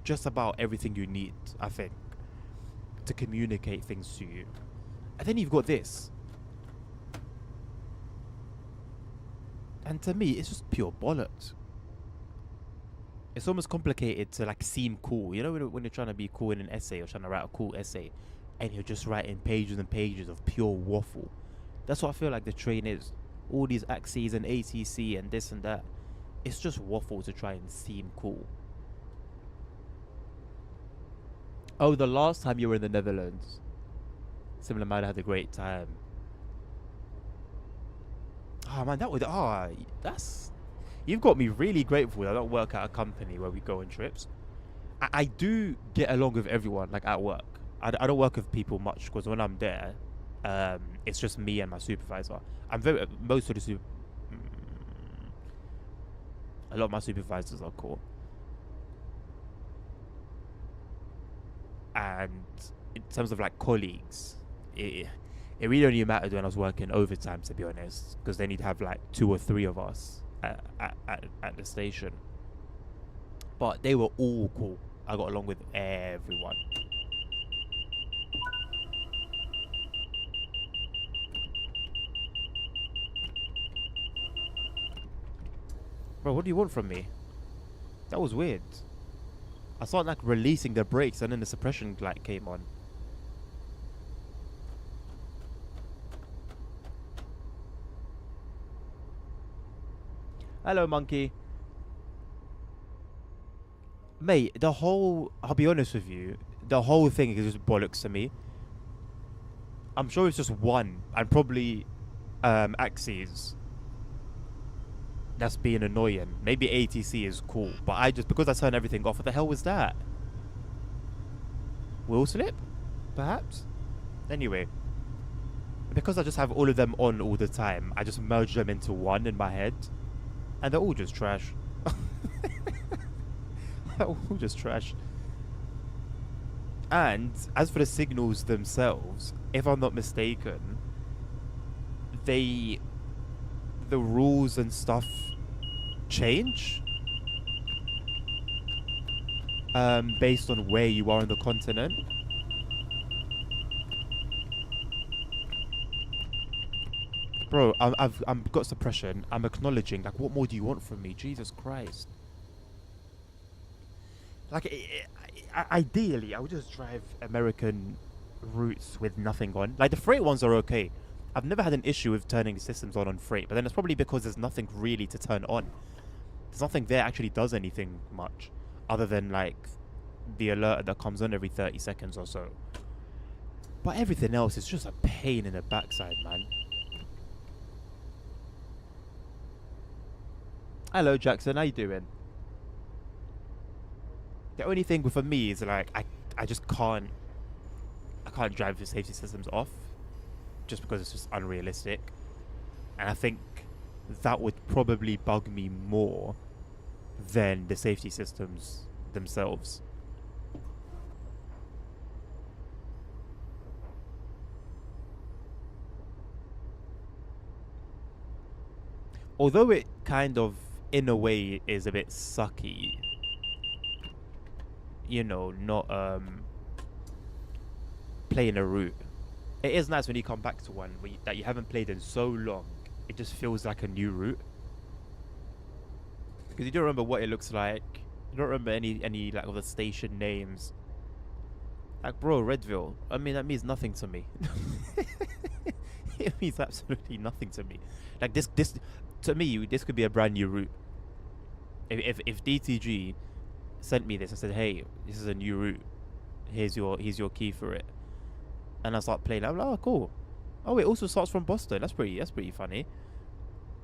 just about everything you need, I think, to communicate things to you. And then you've got this. And to me, it's just pure bollocks. It's almost complicated to like seem cool. You know, when you're trying to be cool in an essay or trying to write a cool essay, and you're just writing pages and pages of pure waffle. That's what I feel like the train is. All these axes and ACC and this and that. It's just waffle to try and seem cool. Oh, the last time you were in the Netherlands. Similar man had a great time. Oh man, that's you've got me really grateful that I don't work at a company where we go on trips. I do get along with everyone, like at work. I don't work with people much because when I'm there, it's just me and my supervisor. I'm very most of the a lot of my supervisors are cool, and in terms of like colleagues, it really only mattered when I was working overtime, to be honest, because then you'd have like 2 or 3 of us at the station. But they were all cool. I got along with everyone. Bro, what do you want from me? That was weird. I started like releasing the brakes and then the suppression light came on. Hello, monkey. Mate, I'll be honest with you, the whole thing is just bollocks to me. I'm sure it's just one, and probably Axes that's being annoying. Maybe ATC is cool, but because I turned everything off, what the hell was that? Wheel slip? Perhaps? Anyway, because I just have all of them on all the time, I just merge them into one in my head, and they're all just trash. They're all just trash. And as for the signals themselves, if I'm not mistaken, the rules and stuff change based on where you are on the continent. Bro, I've got suppression. I'm acknowledging. Like, what more do you want from me? Jesus Christ. Like, ideally, I would just drive American routes with nothing on. Like, the freight ones are okay. I've never had an issue with turning systems on freight, but then it's probably because there's nothing really to turn on. There's nothing there actually does anything much, other than, like, the alert that comes on every 30 seconds or so. But everything else is just a pain in the backside, man. Hello, Jackson. How you doing? The only thing for me is like I just can't drive the safety systems off, just because it's just unrealistic, and I think that would probably bug me more than the safety systems themselves. Although it kind of, in a way, is a bit sucky, you know, not playing a route. It is nice when you come back to one that you haven't played in so long. It just feels like a new route, because you don't remember what it looks like. You don't remember any like of the station names. Like, bro, Redville. I mean, that means nothing to me. It means absolutely nothing to me. Like, this to me, this could be a brand new route. If DTG sent me this and said, "Hey, this is a new route. Here's your key for it," and I start playing, I'm like, "Oh, cool. Oh, it also starts from Boston. That's pretty funny."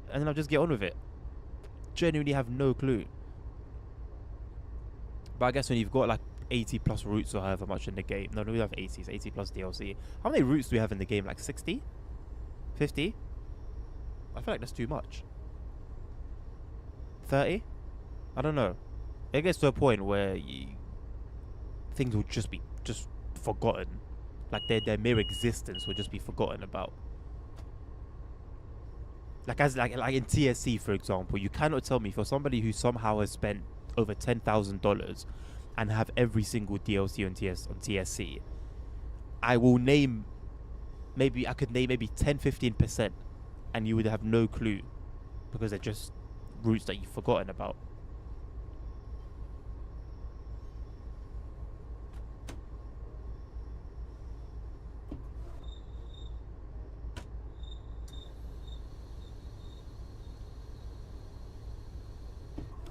And then I'll just get on with it. Genuinely have no clue. But I guess when you've got like 80 plus routes or however much in the game, no, we have 80. It's 80 plus DLC. How many routes do we have in the game? Like 60, 50? I feel like that's too much. 30? I don't know. It gets to a point where things will just be forgotten. Like their mere existence will just be forgotten about. Like in TSC, for example, you cannot tell me, for somebody who somehow has spent over $10,000 and have every single DLC on TSC, I will name maybe 10-15%, and you would have no clue, because they're just routes that you've forgotten about.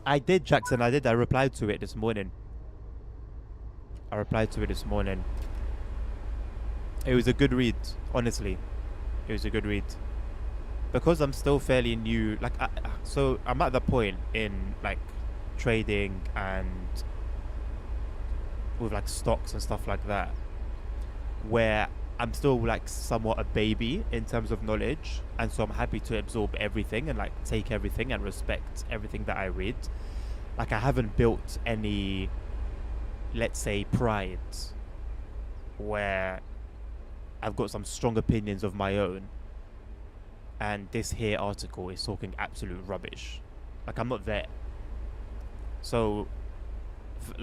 I did, Jackson. I replied to it this morning. I replied to it this morning. It was a good read, honestly. It was a good read. Because I'm still fairly new, like, so I'm at the point in, like, trading and with, like, stocks and stuff like that, where I'm still, like, somewhat a baby in terms of knowledge. And so I'm happy to absorb everything and, like, take everything and respect everything that I read. Like, I haven't built any, let's say, pride where I've got some strong opinions of my own, and this here article is talking absolute rubbish. Like, I'm not there. So,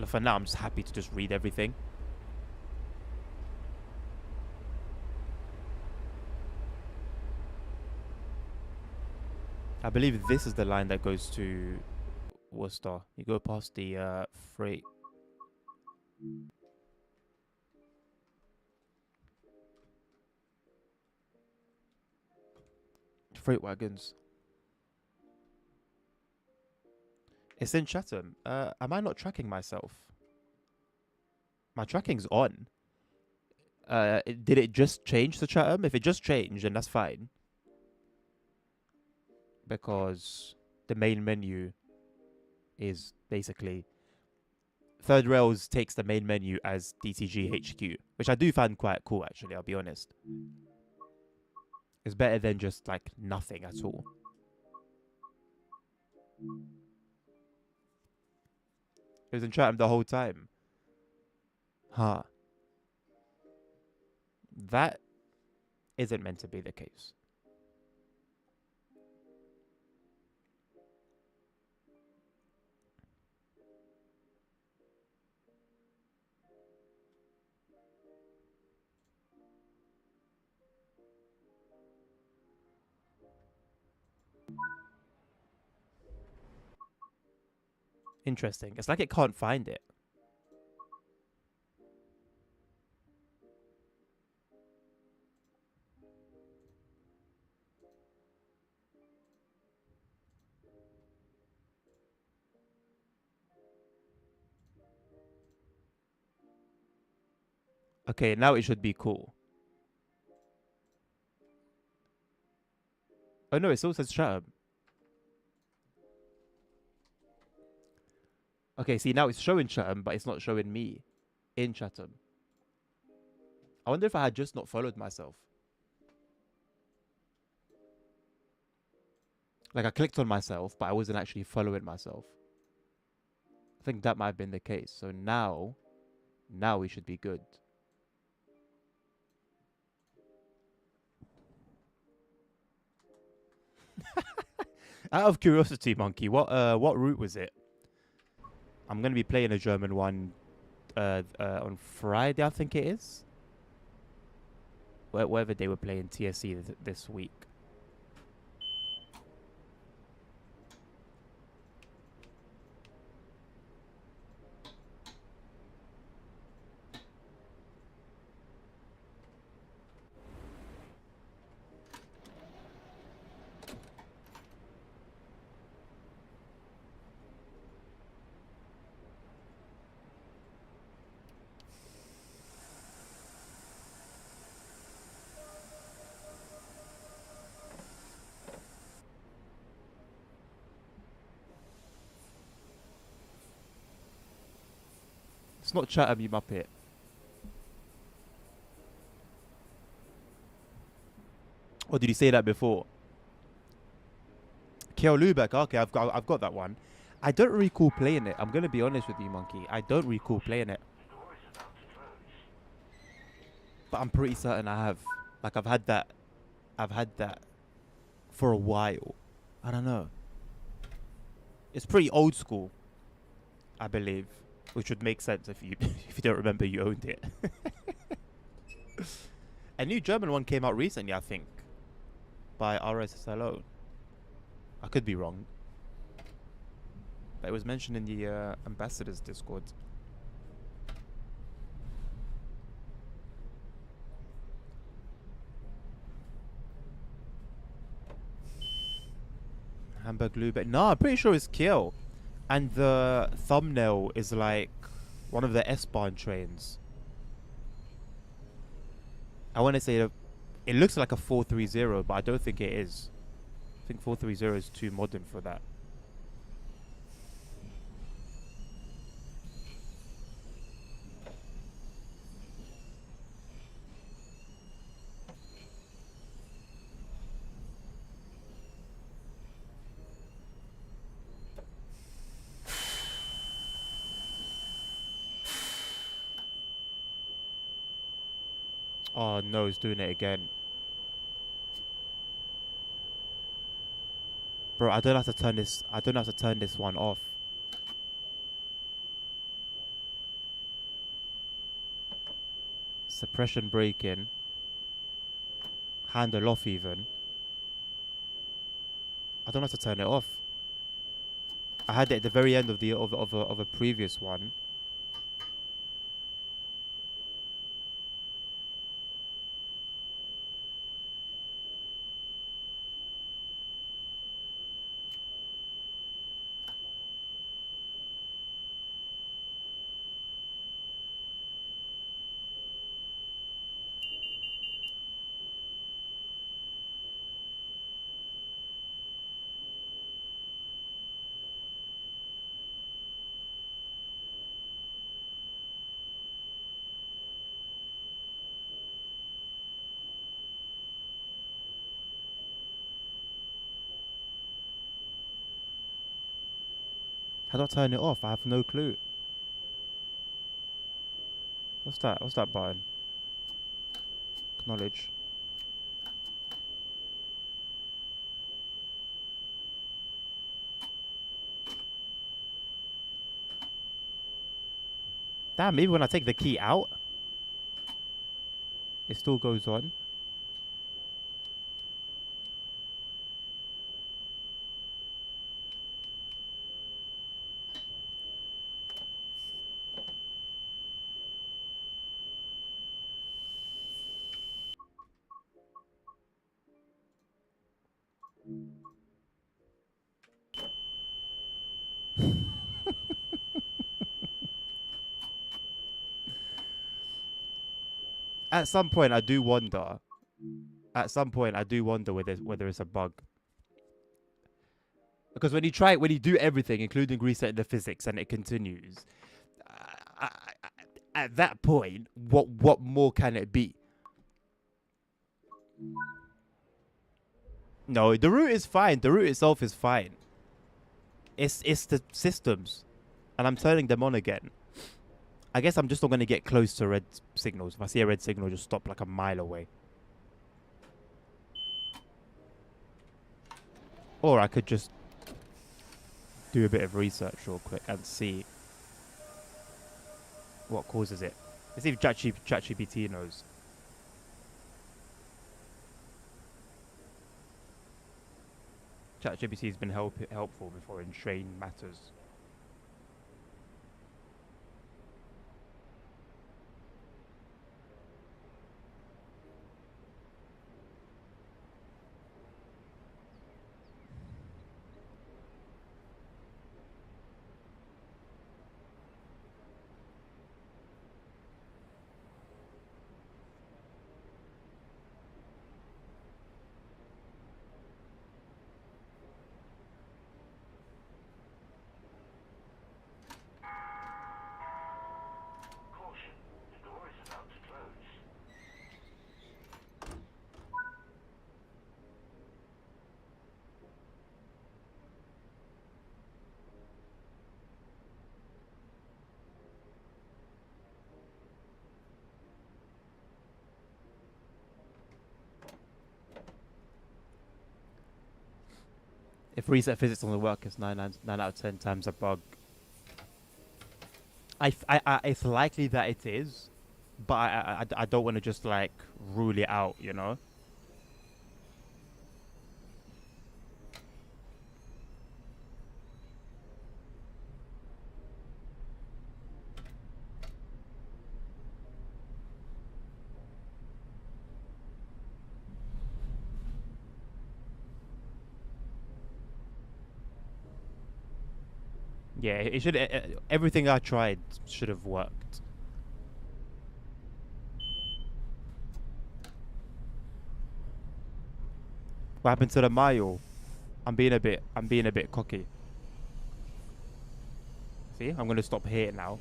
for now, I'm just happy to just read everything. I believe this is the line that goes to Worcester. You go past the freight. Freight wagons. It's in Chatham. Am I not tracking myself? My tracking's on. Did it just change to Chatham? If it just changed, then that's fine. Because the main menu is basically Third Rails takes the main menu as DTG HQ, which I do find quite cool, actually, I'll be honest. It's better than just, like, nothing at all. It was in Chatham the whole time. Huh. That isn't meant to be the case. Interesting. It's like it can't find it. Okay, now it should be cool. Oh no, it still says Chatham. Okay, see, now it's showing Chatham, but it's not showing me in Chatham. I wonder if I had just not followed myself. Like, I clicked on myself, but I wasn't actually following myself. I think that might have been the case. So now we should be good. Out of curiosity, Monkey, what route was it? I'm gonna be playing a German one on Friday, I think it is. Whatever they were playing TSC this week. It's not Chatham, you muppet. Or did you say that before? Kjell Lubeck. Okay, I've got that one. I don't recall playing it. I'm gonna be honest with you, Monkey. I don't recall playing it. The door is about to close. But I'm pretty certain I have. Like, I've had that for a while. I don't know. It's pretty old school, I believe, which would make sense if you if you don't remember you owned it. A new German one came out recently, I think, by RSSLO. I could be wrong, but it was mentioned in the ambassadors Discord. Hamburg Lübeck. No, I'm pretty sure it's Kiel. And the thumbnail is like One of the S-Bahn trains. I want to say that it looks like a 430, but I don't think it is. I think 430 is too modern for that. Oh no, it's doing it again. Bro, I don't have to turn this. I don't have to turn this one off. Suppression braking. Handle off even. I don't have to turn it off. I had it at the very end of the of a previous one. How do I turn it off? I have no clue. What's that? What's that button? Acknowledge. Damn, maybe when I take the key out, it still goes on. At some point, I do wonder. At some point, I do wonder whether it's a bug. Because when you do everything, including resetting the physics, and it continues, I, at that point, what more can it be? No, the route is fine. The route itself is fine. It's the systems, and I'm turning them on again. I guess I'm just not going to get close to red signals. If I see a red signal, just stop like a mile away. Or I could just do a bit of research real quick and see what causes it. Let's see if ChatGPT knows. ChatGPT has been helpful before in train matters. Caution, the door is about to close. If reset physics doesn't work, it's 9 out of 10 times a bug. It's likely that it is, but I don't want to just like rule it out, you know. Yeah, it should. Everything I tried should have worked. What happened to the mile? I'm being a bit cocky. See, I'm gonna stop here now.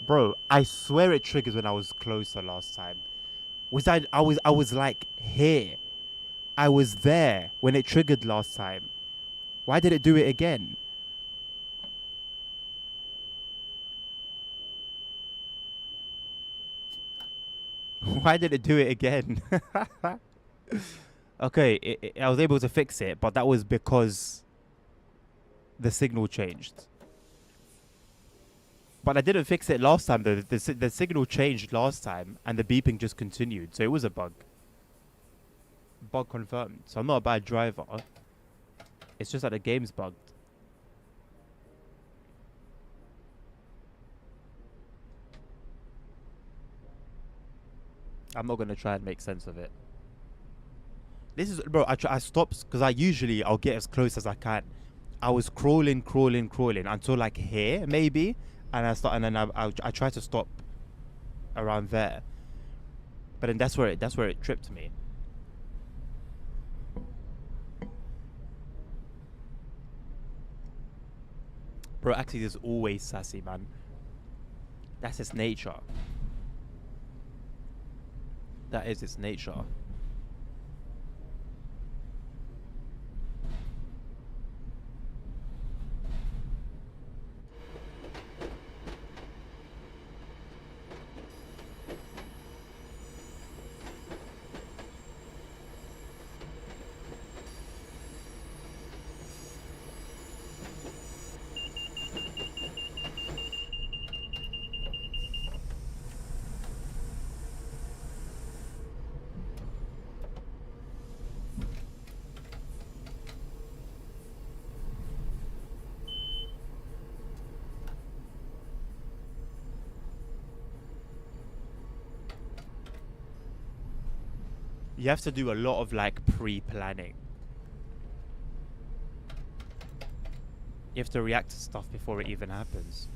Bro, I swear it triggers when I was closer last time. I was like here. I was there when it triggered last time. Why did it do it again? Why did it do it again? Okay, I was able to fix it, but that was because the signal changed. But I didn't fix it last time. The signal changed last time, and the beeping just continued. So it was a bug. Bug confirmed. So I'm not a bad driver. It's just that the game's bugged. I'm not gonna try and make sense of it. This is, bro. I stopped because I'll get as close as I can. I was crawling until like here maybe, and and then I tried to stop around there, but then that's where it tripped me. Bro, actually, is always sassy, man. That's its nature. That is its nature. You have to do a lot of like pre-planning. You have to react to stuff before it even happens.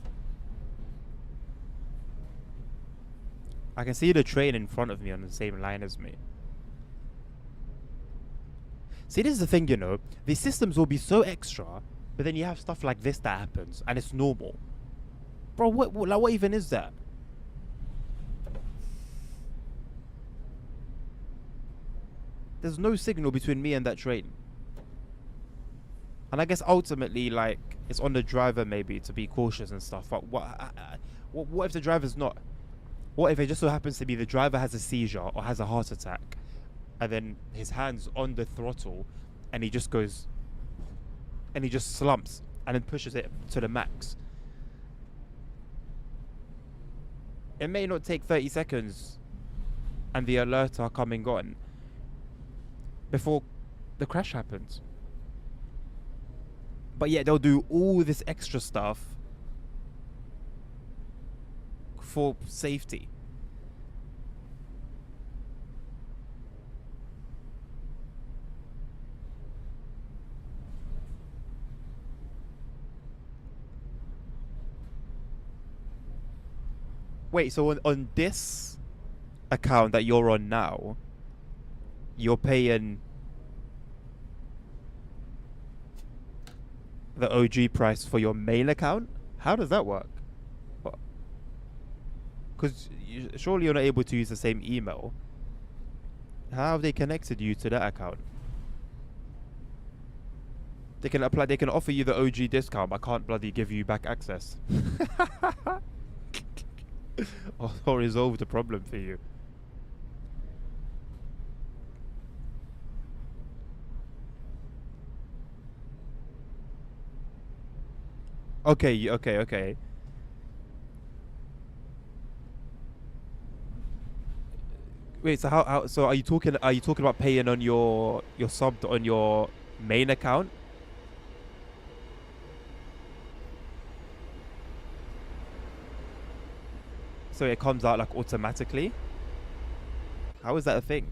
I can see the train in front of me on the same line as me. See, this is the thing, you know. These systems will be so extra, but then you have stuff like this that happens, and it's normal. Bro, what even is that? There's no signal between me and that train. And I guess ultimately, like, it's on the driver maybe to be cautious and stuff. But what if the driver's not? What if it just so happens to be the driver has a seizure or has a heart attack, and then his hand's on the throttle, and he just goes, and he just slumps, and then pushes it to the max. It may not take 30 seconds, and the alert are coming on before the crash happens. But yeah, they'll do all this extra stuff for safety. Wait, so on this account that you're on now, you're paying the OG price for your main account? How does that work? Because surely you're not able to use the same email. How have they connected you to that account? They can offer you the OG discount, but can't bloody give you back access. or resolve the problem for you. Okay. Wait, so how so are you talking about paying on your sub on your main account? So it comes out like automatically? How is that a thing?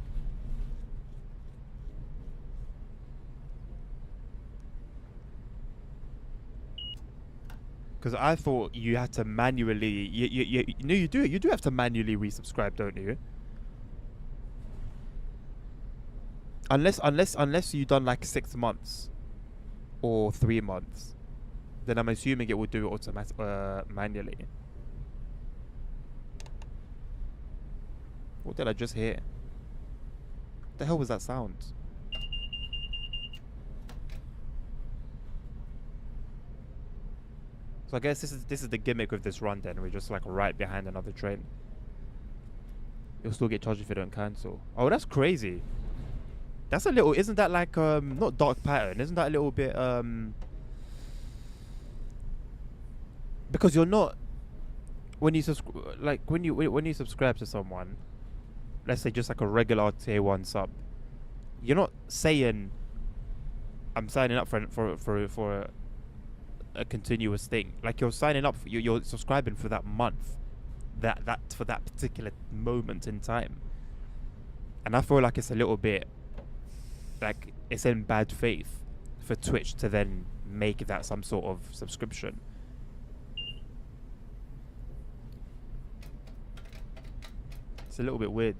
Because I thought you had to manually. No, you do. You do have to manually resubscribe, don't you? Unless you done like 6 months or 3 months, then I'm assuming it will do it manually. What did I just hear? What the hell was that sound? So I guess this is the gimmick of this run. Then we're just like right behind another train. You'll still get charged if you don't cancel. Oh, that's crazy. That's a little. Isn't that like not dark pattern? Isn't that a little bit because you're not when you when you subscribe to someone, let's say just like a regular tier 1 sub, you're not saying I'm signing up for a continuous thing. Like you're signing up you're subscribing for that month, that for that particular moment in time. And I feel like it's a little bit like it's in bad faith for Twitch to then make that some sort of subscription. It's a little bit weird.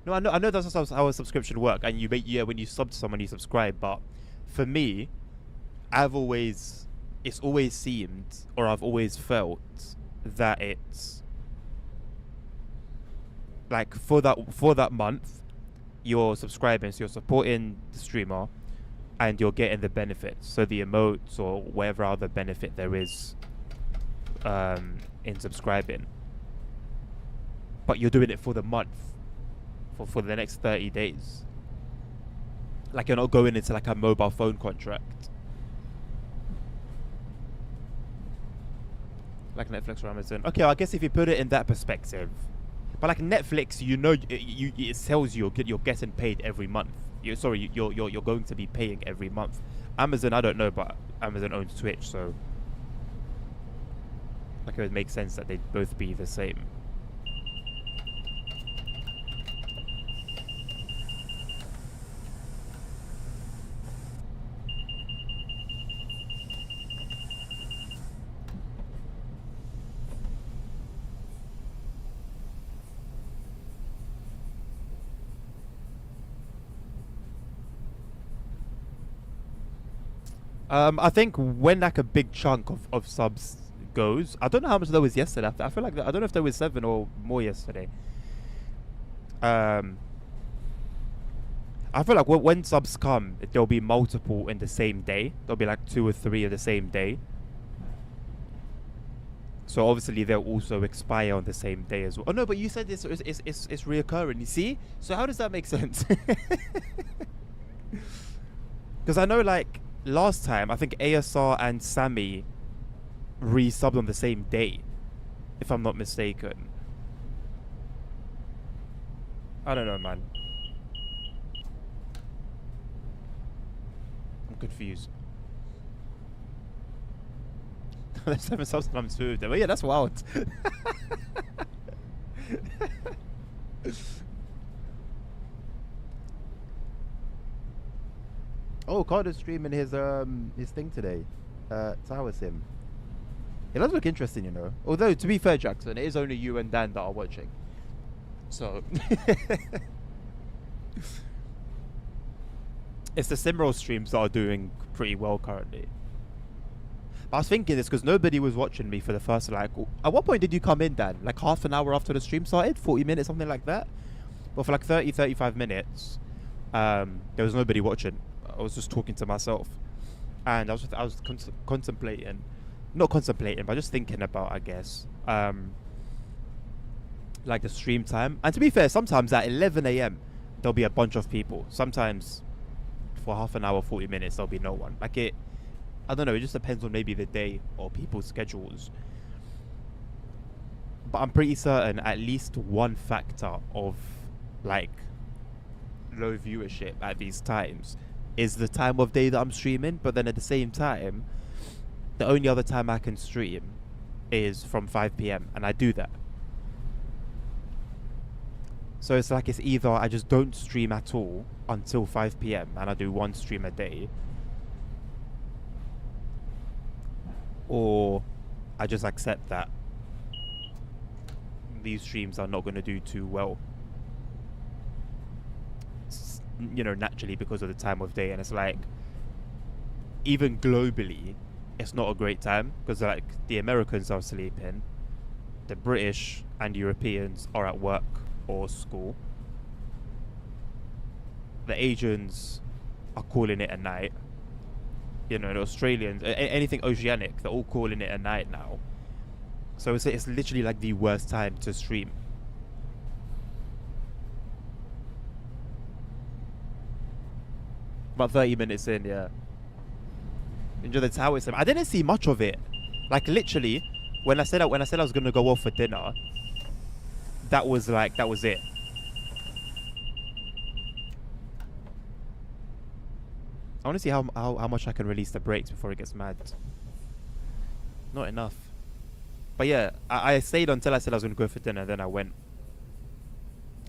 No, I know that's how a subscription work, and you make when you sub to someone you subscribe. But for me, it's always seemed, or I've always felt that it's like for that month, you're subscribing, so you're supporting the streamer, and you're getting the benefits. So the emotes or whatever other benefit there is in subscribing. But you're doing it for the month, for the next 30 days. Like you're not going into like a mobile phone contract. Like Netflix or Amazon. Okay, I guess if you put it in that perspective. But like Netflix, it tells you you're getting paid every month. You're going to be paying every month. Amazon, I don't know, but Amazon owns Twitch, so like it would make sense that they'd both be the same. I think when like a big chunk of subs goes, I don't know how much there was yesterday. I feel like I don't know if there was 7 or more yesterday. I feel like when subs come, there'll be multiple in the same day. There'll be like 2 or 3 in the same day. So obviously they'll also expire on the same day as well. Oh no, but you said it's reoccurring. You see? So how does that make sense? Because I know like last time, I think ASR and Sammy re-subbed on the same day, if I'm not mistaken. I don't know, man. I'm confused. There's 7 subs and I'm 2 of them. Oh yeah, that's wild. Oh, Carter's streaming his thing today. Tower Sim. It does look interesting, you know. Although, to be fair, Jackson, it is only you and Dan that are watching. So it's the Simroll streams that are doing pretty well currently. But I was thinking this because nobody was watching me for the first, like, at what point did you come in, Dan? Like half an hour after the stream started? 40 minutes, something like that? But for like 30-35 minutes, there was nobody watching. I was just talking to myself, and I was contemplating, not contemplating, but just thinking about, I guess, like the stream time. And to be fair, sometimes at 11 a.m. there'll be a bunch of people. Sometimes for half an hour, 40 minutes, there'll be no one. Like I don't know. It just depends on maybe the day or people's schedules. But I'm pretty certain at least one factor of like low viewership at these times is the time of day that I'm streaming. But then at the same time, the only other time I can stream is from 5 p.m. and I do that. So it's like it's either I just don't stream at all until 5 p.m. and I do one stream a day, or I just accept that these streams are not going to do too well, you know, naturally because of the time of day. And it's like, even globally, it's not a great time because like the Americans are sleeping, the British and Europeans are at work or school, the Asians are calling it a night, you know, the Australians, anything oceanic, they're all calling it a night now. So it's literally like the worst time to stream. About 30 minutes in, yeah. Enjoy the tower sim. I didn't see much of it. Like literally, when I said I was gonna go off for dinner, that was it. I want to see how much I can release the brakes before it gets mad. Not enough. But yeah, I stayed until I said I was gonna go for dinner, then I went.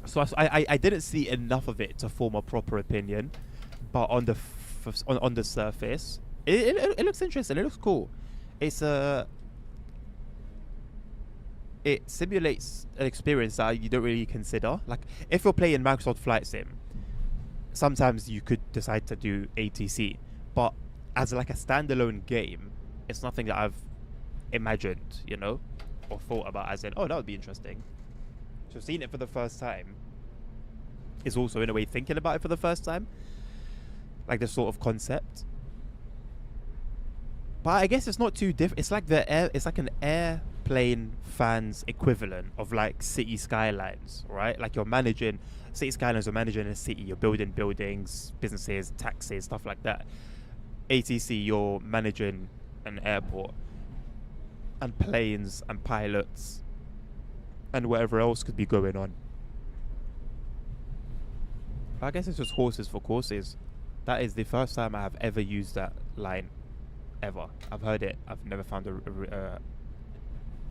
So I didn't see enough of it to form a proper opinion, but on the surface, it looks interesting. It looks cool. It simulates an experience that you don't really consider. Like if you're playing Microsoft Flight Sim, sometimes you could decide to do ATC, but as like a standalone game, it's nothing that I've imagined, you know, or thought about as in, oh, that would be interesting. So seeing it for the first time is also in a way thinking about it for the first time, like the sort of concept. But I guess it's not too different. It's like it's like an airplane fans equivalent of like city skylines, right? Like you're managing city skylines, you're managing a city, you're building buildings, businesses, taxis, stuff like that. ATC, you're managing an airport and planes and pilots and whatever else could be going on. I guess it's just horses for courses. That is the first time I have ever used that line, ever. I've heard it. I've never found a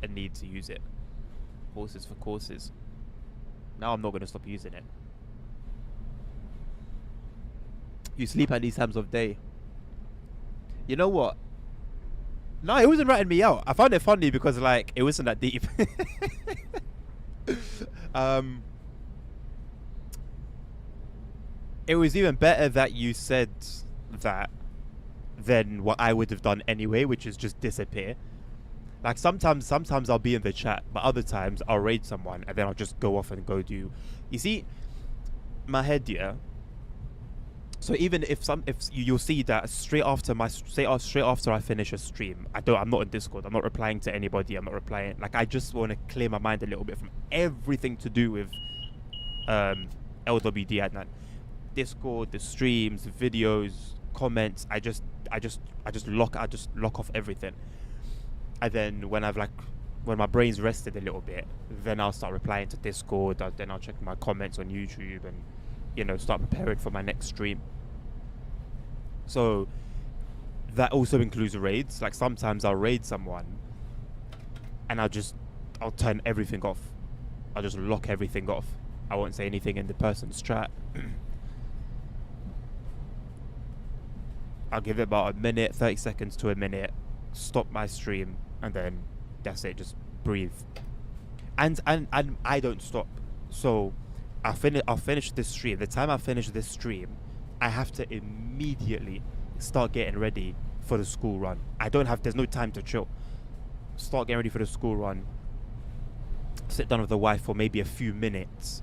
need to use it. Horses for courses. Now I'm not going to stop using it. You sleep at these times of day. You know what? No, it wasn't ratting me out. I found it funny because like it wasn't that deep. It was even better that you said that than what I would have done anyway, which is just disappear. Like sometimes I'll be in the chat, but other times I'll raid someone and then I'll just go off and go do. You see, my head, yeah. So even if you'll see that straight after I finish a stream, I'm not on Discord. I'm not replying to anybody. I'm not replying. Like I just want to clear my mind a little bit from everything to do with LWD Adnan. Discord, the streams, the videos, comments. I just lock off everything. And then when my brain's rested a little bit, then I'll start replying to Discord. Then I'll check my comments on YouTube and, you know, start preparing for my next stream. So that also includes raids. Like sometimes I'll raid someone and I'll turn everything off. I'll just lock everything off. I won't say anything in the person's chat. I'll give it about a minute, 30 seconds to a minute, stop my stream, and then that's it. Just breathe. And I don't stop. So I'll finish this stream. The time I finish this stream, I have to immediately start getting ready for the school run. There's no time to chill. Start getting ready for the school run. Sit down with the wife for maybe a few minutes,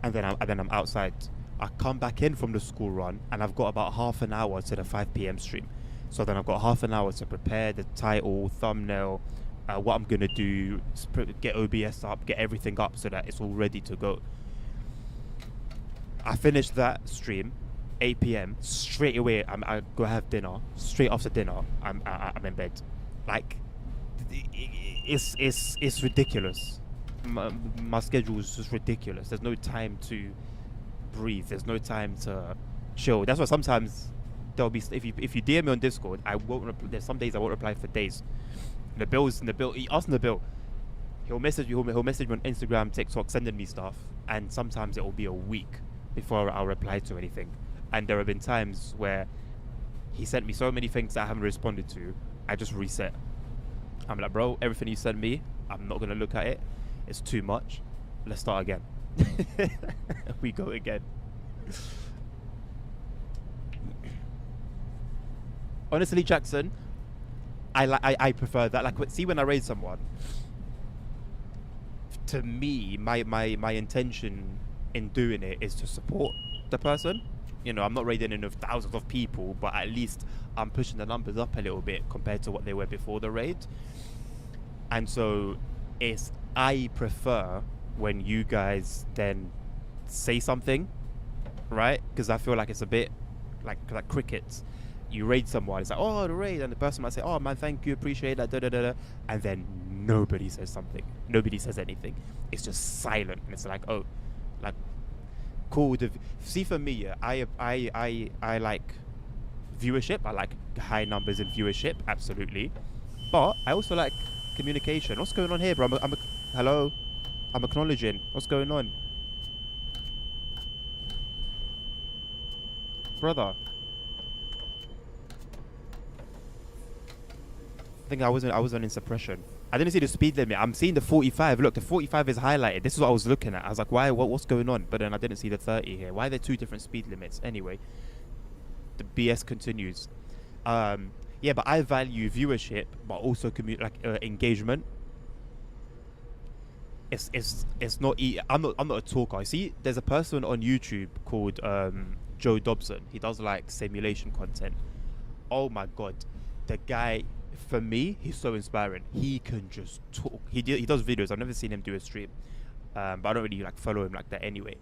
and then I'm outside. I come back in from the school run, and I've got about half an hour to the 5 p.m. stream. So then I've got half an hour to prepare the title, thumbnail, what I'm gonna do, get OBS up, get everything up so that it's all ready to go. I finish that stream, 8 p.m. Straight away, I go have dinner. Straight after dinner, I'm in bed. Like, it's ridiculous. My schedule is just ridiculous. There's no time to breathe. There's no time to chill. That's why sometimes there'll be if you DM me on Discord, I won't. There's some days I won't reply for days. Ask Nabil. He'll message me on Instagram, TikTok, sending me stuff, and sometimes it will be a week before I'll reply to anything. And there have been times where he sent me so many things that I haven't responded to. I just reset. I'm like, bro, everything you send me, I'm not gonna look at it. It's too much. Let's start again. We go again. Honestly, Jackson, I prefer that. Like, see, when I raid someone, to me, my intention in doing it is to support the person. You know, I'm not raiding in of thousands of people, but at least I'm pushing the numbers up a little bit compared to what they were before the raid. And so I prefer when you guys then say something, right? Because I feel like it's a bit like crickets. You raid someone, it's like, oh, the raid, and the person might say, oh man, thank you, appreciate that, da da da da, and then nobody says something, nobody says anything. It's just silent, and it's like, oh, like, cool. See, for me, yeah, I like viewership. I like high numbers in viewership, absolutely, but I also like communication. What's going on here, bro? Hello, I'm acknowledging. What's going on, brother? I think I wasn't in suppression. I didn't see the speed limit. I'm seeing the 45. Look, the 45 is highlighted. This is what I was looking at. I was like, why? What's going on? But then I didn't see the 30 here. Why are there two different speed limits? Anyway, the BS continues. Yeah, but I value viewership, but also engagement. It's not. I'm not a talker. See, there's a person on YouTube called Joe Dobson. He does like simulation content. Oh my god, the guy. For me, he's so inspiring. He can just talk. He does videos. I've never seen him do a stream, but I don't really like follow him like that anyway.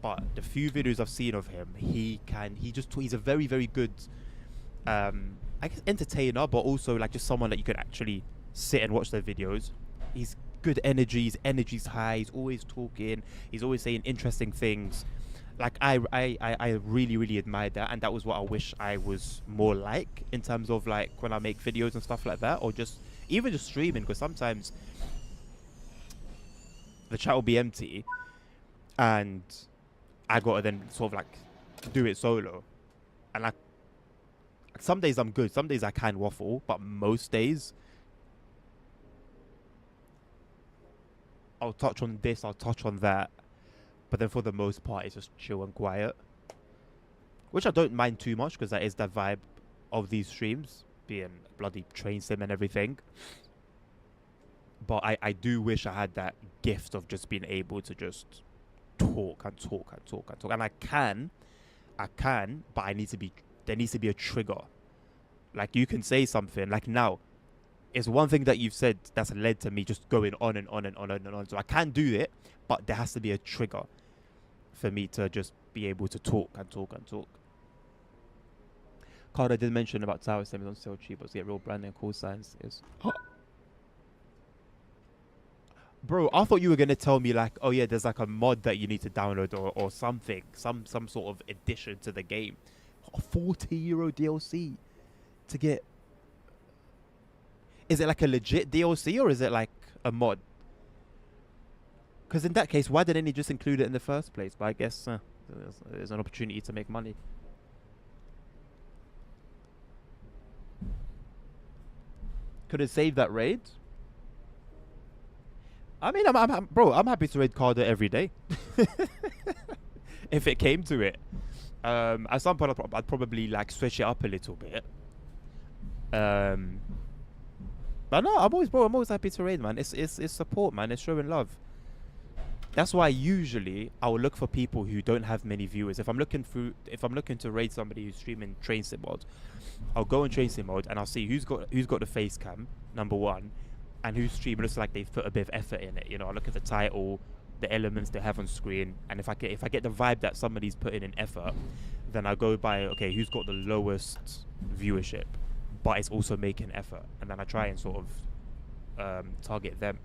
But the few videos I've seen of him, he's a very, very good, I guess, entertainer, but also like just someone that you could actually sit and watch their videos. He's good energy. His energy's high. He's always talking. He's always saying interesting things. Like I really, really admired that, and that was what I wish I was more like in terms of like when I make videos and stuff like that, or just even just streaming, because sometimes the chat will be empty and I gotta then sort of like do it solo, and like some days I'm good, some days I can waffle, but most days I'll touch on this, I'll touch on that. But then for the most part, it's just chill and quiet. Which I don't mind too much, because that is the vibe of these streams. Being bloody train sim and everything. But I do wish I had that gift of just being able to just talk and talk and talk and talk. And I can, but there needs to be a trigger. Like, you can say something, like now, it's one thing that you've said that's led to me just going on and on and on and on. So I can do it, but there has to be a trigger for me to just be able to talk and talk and talk. Carter did mention about tower sims on sale cheap, but get real branding call signs is. Bro, I thought you were gonna tell me like, oh yeah, there's like a mod that you need to download or something, some sort of addition to the game. A €40 DLC to get. Is it like a legit DLC or is it like a mod? Because in that case, why didn't he just include it in the first place? But I guess there's an opportunity to make money. Could it save that raid? I mean, I'm happy to raid Carder every day. If it came to it. At some point, I'd probably like switch it up a little bit. But no, I'm always happy to raid, man. It's support, man. It's showing love. That's why usually I will look for people who don't have many viewers. If I'm looking to raid somebody who's streaming train sim mode, I'll go in train sim mode and I'll see who's got the face cam, number one, and who's streaming. Looks like they've put a bit of effort in it. You know, I look at the title, the elements they have on screen, and if I get the vibe that somebody's putting in effort, then I go by, okay, who's got the lowest viewership, but it's also making effort, and then I try and sort of target them.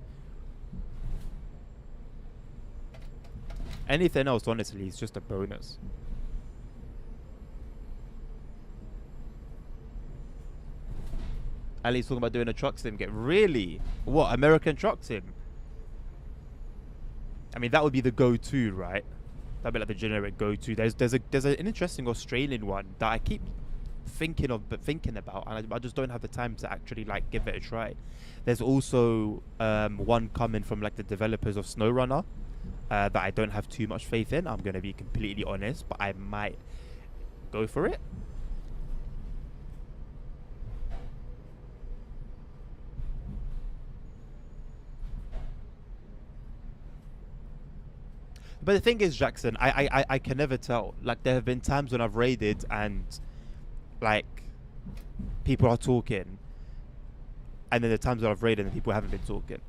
Anything else, honestly, is just a bonus. Ali's talking about doing a truck sim game. Really? What, American truck sim? I mean, that would be the go-to, right? That'd be like the generic go-to. There's an interesting Australian one that I keep thinking about, and I just don't have the time to actually like give it a try. There's also one coming from like the developers of SnowRunner that I don't have too much faith in. I'm gonna be completely honest, but I might go for it. But the thing is, Jackson, I can never tell. Like, there have been times when I've raided and, like, people are talking. And then the times when I've raided and people haven't been talking.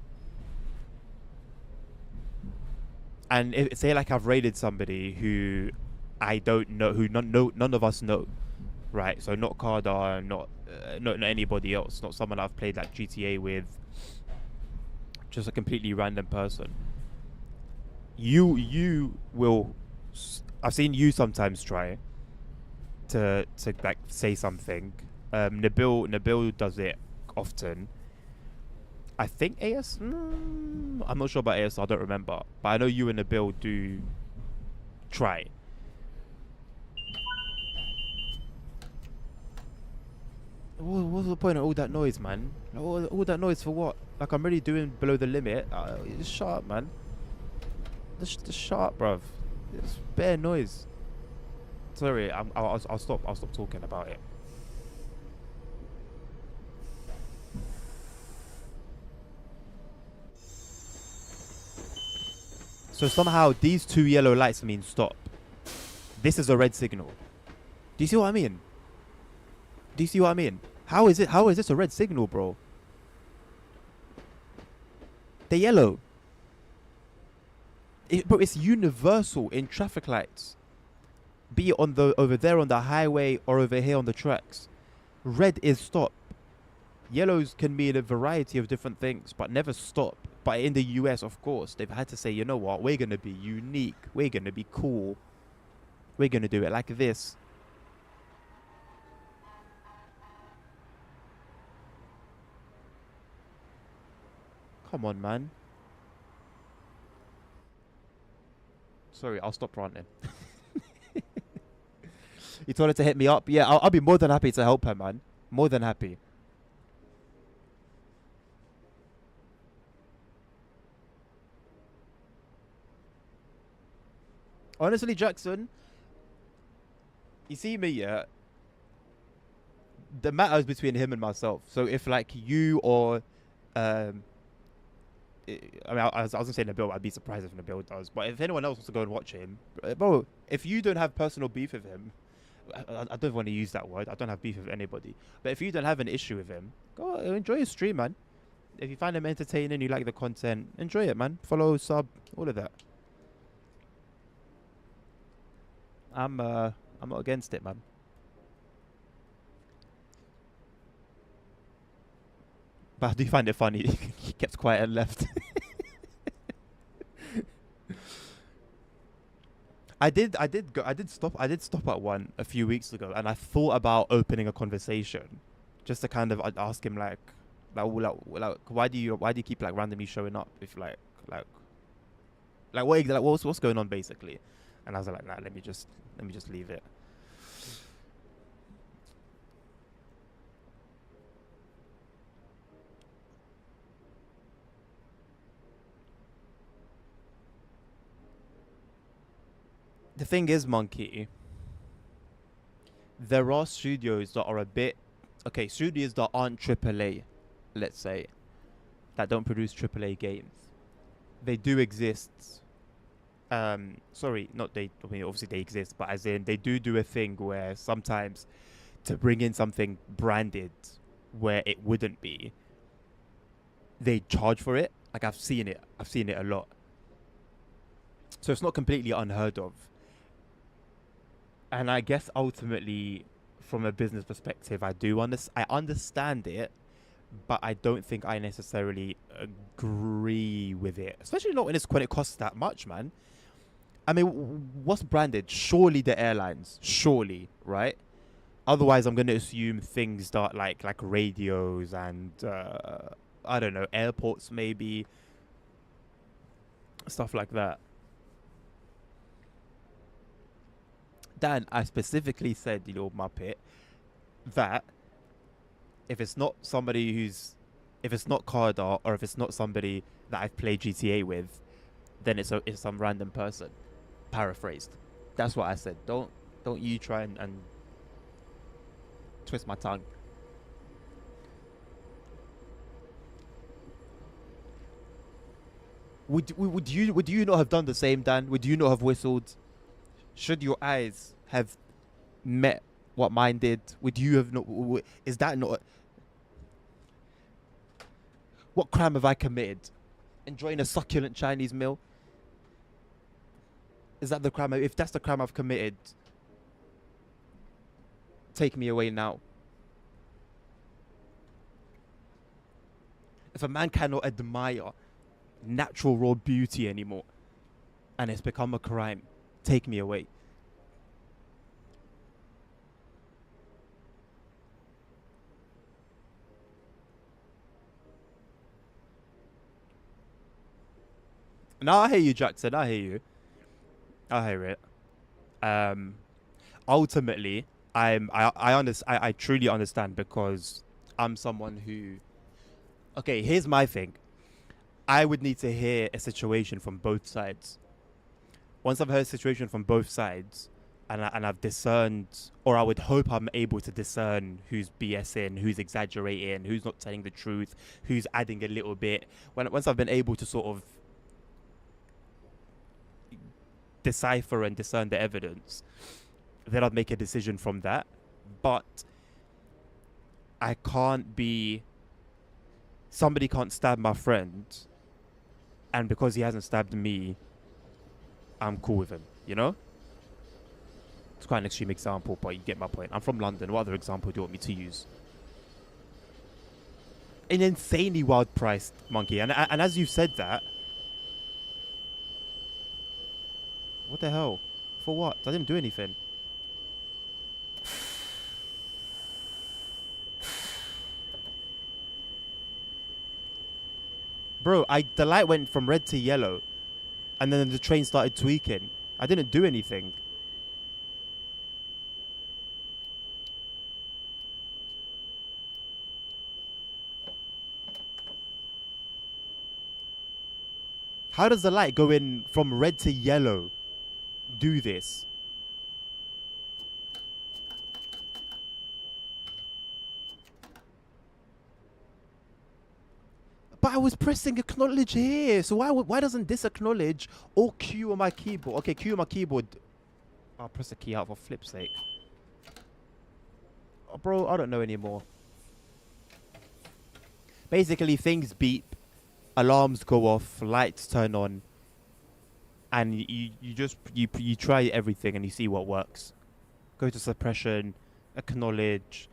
And say, like, I've raided somebody who I don't know, who none of us know. Right? So, not Karda, not anybody else. Not someone I've played, like, GTA with. Just a completely random person. You will. I've seen you sometimes try to like say something. Nabil does it often. I think AS. I'm not sure about AS. I don't remember, but I know you and Nabil do try. What's the point of all that noise, man? All that noise for what? Like, I'm already doing below the limit. Just shut up, man. Just shut up, bruv. It's bare noise. Sorry, I'll stop. I'll stop talking about it. So somehow these two yellow lights mean stop. This is a red signal. Do you see what I mean? Do you see what I mean? How is this a red signal, bro? They're yellow. Bro, it's universal in traffic lights. Be it over there on the highway or over here on the tracks. Red is stop. Yellows can mean a variety of different things, but never stop. But in the US, of course, they've had to say, you know what? We're going to be unique. We're going to be cool. We're going to do it like this. Come on, man. Sorry, I'll stop ranting. You told her to hit me up? Yeah, I'll be more than happy to help her, man. More than happy. Honestly, Jackson, you see me, yeah? The matter is between him and myself. So if, like, you or... I mean, I was gonna say Nabil. I'd be surprised if Nabil does. But if anyone else wants to go and watch him, bro, if you don't have personal beef with him, I don't want to use that word. I don't have beef with anybody. But if you don't have an issue with him, go enjoy his stream, man. If you find him entertaining, you like the content, enjoy it, man. Follow, sub, all of that. I'm not against it, man. But I do find it funny. He kept quiet and left. I did stop at one a few weeks ago, and I thought about opening a conversation, just to kind of ask him like why do you keep like randomly showing up if what's going on basically, and I was like, nah, let me just leave it. The thing is, Monkey, there are studios that are a bit... Okay, studios that aren't AAA, let's say, that don't produce AAA games. They do exist. Sorry, not they... I mean, obviously they exist, but as in, they do a thing where sometimes to bring in something branded where it wouldn't be, they charge for it. Like, I've seen it a lot. So it's not completely unheard of. And I guess ultimately, from a business perspective, I understand it, but I don't think I necessarily agree with it. Especially not when it costs that much, man. I mean, what's branded? Surely the airlines. Surely, right? Otherwise, I'm going to assume things that like radios and, I don't know, airports maybe. Stuff like that. Dan, I specifically said, you know, Muppet, that if it's not somebody if it's not Carda or if it's not somebody that I've played GTA with, then it's some random person. Paraphrased. That's what I said. Don't you try and twist my tongue. Would you not have done the same, Dan? Would you not have whistled? Should your eyes have met what mine did? Would you have not? Is that not? What crime have I committed? Enjoying a succulent Chinese meal? Is that the crime? If that's the crime I've committed, take me away now. If a man cannot admire natural raw beauty anymore and it's become a crime, take me away. No, I hear you, Jackson. I hear you. I hear it. Ultimately, I truly understand, because I'm someone who. Okay, here's my thing. I would need to hear a situation from both sides. Once I've heard a situation from both sides, and I've discerned, or I would hope I'm able to discern who's BSing, who's exaggerating, who's not telling the truth, who's adding a little bit. Once I've been able to sort of decipher and discern the evidence, then I'd make a decision from that. But I can't be. Somebody can't stab my friend, and because he hasn't stabbed me, I'm cool with him, you know? It's quite an extreme example, but you get my point. I'm from London. What other example do you want me to use? An insanely wild priced monkey. And as you've said that... What the hell? For what? I didn't do anything. Bro, the light went from red to yellow, and then the train started tweaking. I didn't do anything. How does the light go in from red to yellow? Do this. But I was pressing acknowledge here, so why doesn't this acknowledge or Q on my keyboard? Okay, Q on my keyboard. I'll press the key out for flip's sake. Oh, bro, I don't know anymore. Basically, things beep, alarms go off, lights turn on, and you try everything and you see what works. Go to suppression, acknowledge,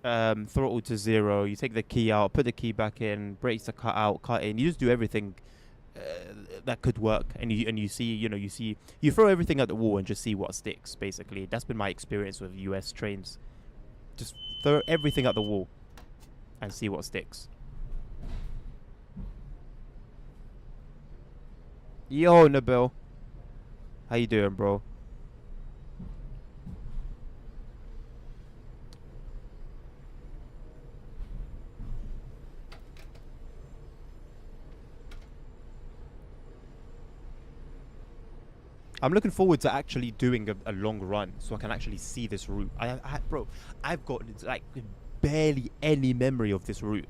throttle to 0. You take the key out, put the key back in, brakes are cut out, cut in. You just do everything that could work, and you see, you throw everything at the wall and just see what sticks. Basically, that's been my experience with US trains. Just throw everything at the wall and see what sticks. Yo, Nabil. How you doing, bro? I'm looking forward to actually doing a long run so I can actually see this route. Bro, I've got like barely any memory of this route.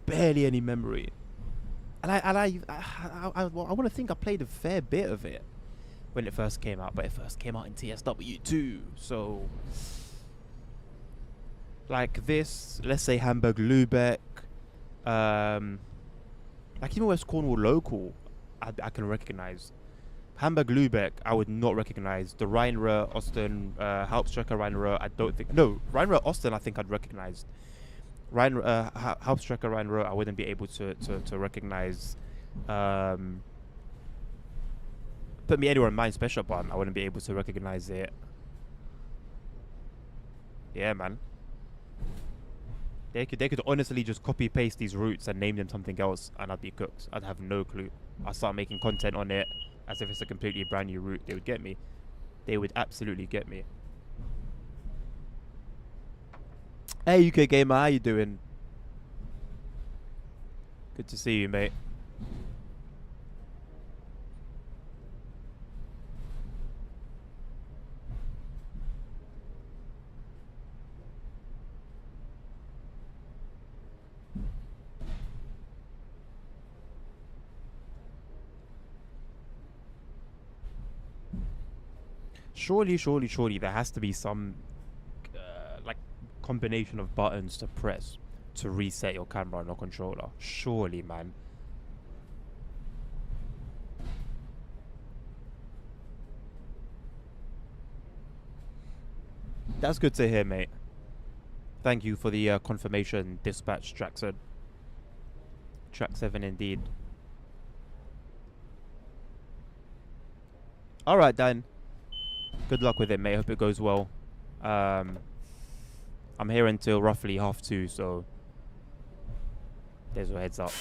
Barely any memory. And I want to think I played a fair bit of it when it first came out, but it first came out in TSW 2. So, like this, let's say Hamburg Lübeck, like even West Cornwall local, I can recognize. Hamburg Lübeck, I would not recognize. The Rheinruhr Osten, Hauptstrecke Rheinruhr, I don't think. No, Rheinruhr Osten, I think I'd recognized. Hauptstrecke Rheinruhr, I wouldn't be able to recognize. Put me anywhere in Main Special Bahn, I wouldn't be able to recognize it. Yeah, man. They could honestly just copy paste these routes and name them something else, and I'd be cooked. I'd have no clue. I'd start making content on it as if it's a completely brand new route. They would get me. They would absolutely get me. Hey, UK Gamer, how you doing? Good to see you, mate. Surely, there has to be some like combination of buttons to press to reset your camera on your controller. Surely, man. That's good to hear, mate. Thank you for the confirmation dispatch, Jackson. Track 7 indeed. Alright, Dan. Good luck with it, mate. Hope it goes well. I'm here until roughly 2:30, so there's your heads up.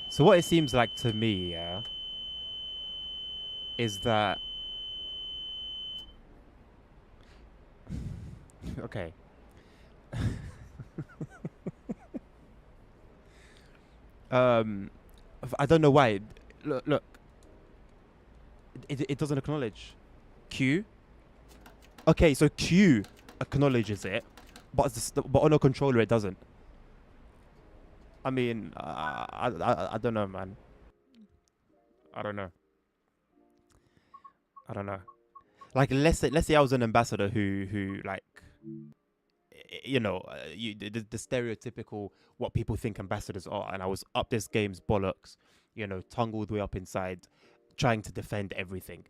So what it seems like to me, yeah, is that okay. I don't know why. Look. It doesn't acknowledge Q. Okay, so Q acknowledges it, but on a controller it doesn't. I mean, I don't know, man. I don't know. Like, let's say I was an ambassador who like, you know, the stereotypical what people think ambassadors are, and I was up this game's bollocks, you know, tongue all the way up inside, trying to defend everything.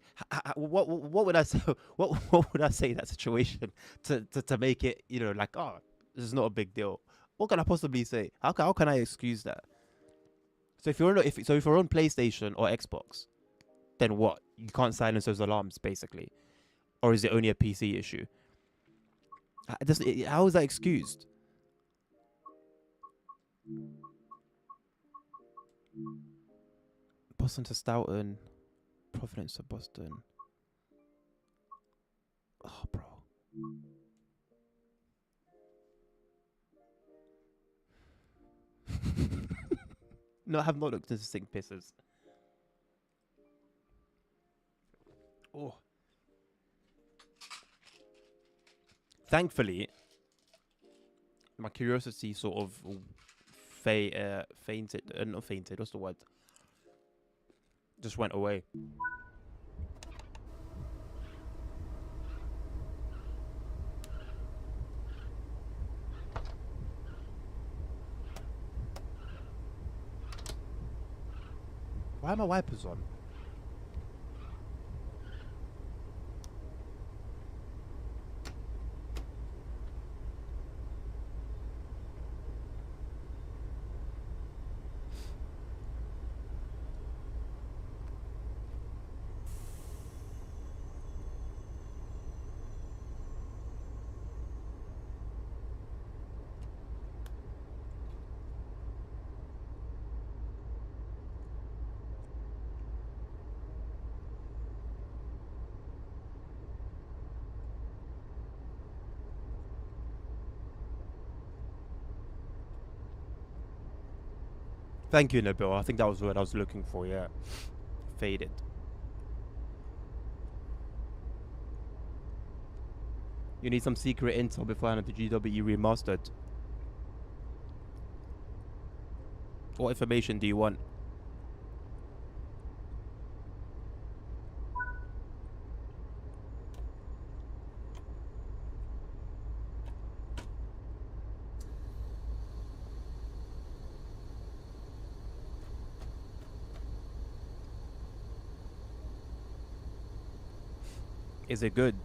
What would I say? What would I say in that situation to make it, you know, like, oh, this is not a big deal? What can I possibly say? How can I excuse that? So if you're on PlayStation or Xbox, then what? You can't silence those alarms, basically, or is it only a PC issue? How is that excused? Boston to Stoughton, Providence to Boston. Oh, bro. No, I have not looked into sink pisses. Oh. Thankfully, my curiosity sort of fainted. Not fainted. What's the word? Just went away. Why are my wipers on? Thank you, Nabil. I think that was what I was looking for, yeah. Faded. You need some secret intel before I have the GW remastered. What information do you want? Is it good?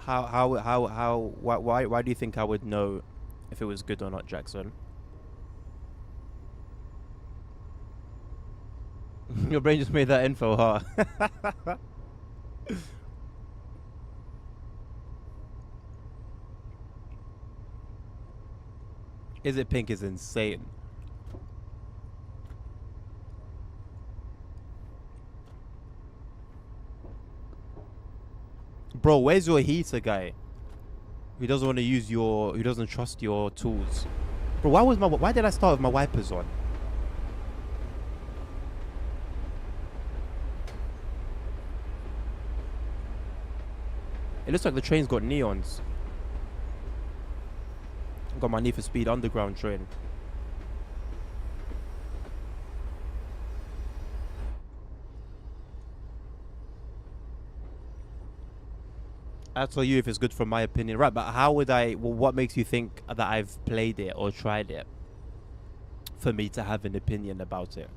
Why do you think I would know if it was good or not, Jackson? Your brain just made that info, huh? Is it pink is insane. Bro, where's your heater guy? Who doesn't want to use your... Who doesn't trust your tools? Bro, why did I start with my wipers on? It looks like the train's got neons. I've got my Need for Speed Underground train. I'll tell you if it's good from my opinion. Right, but how would I... Well, what makes you think that I've played it or tried it for me to have an opinion about it?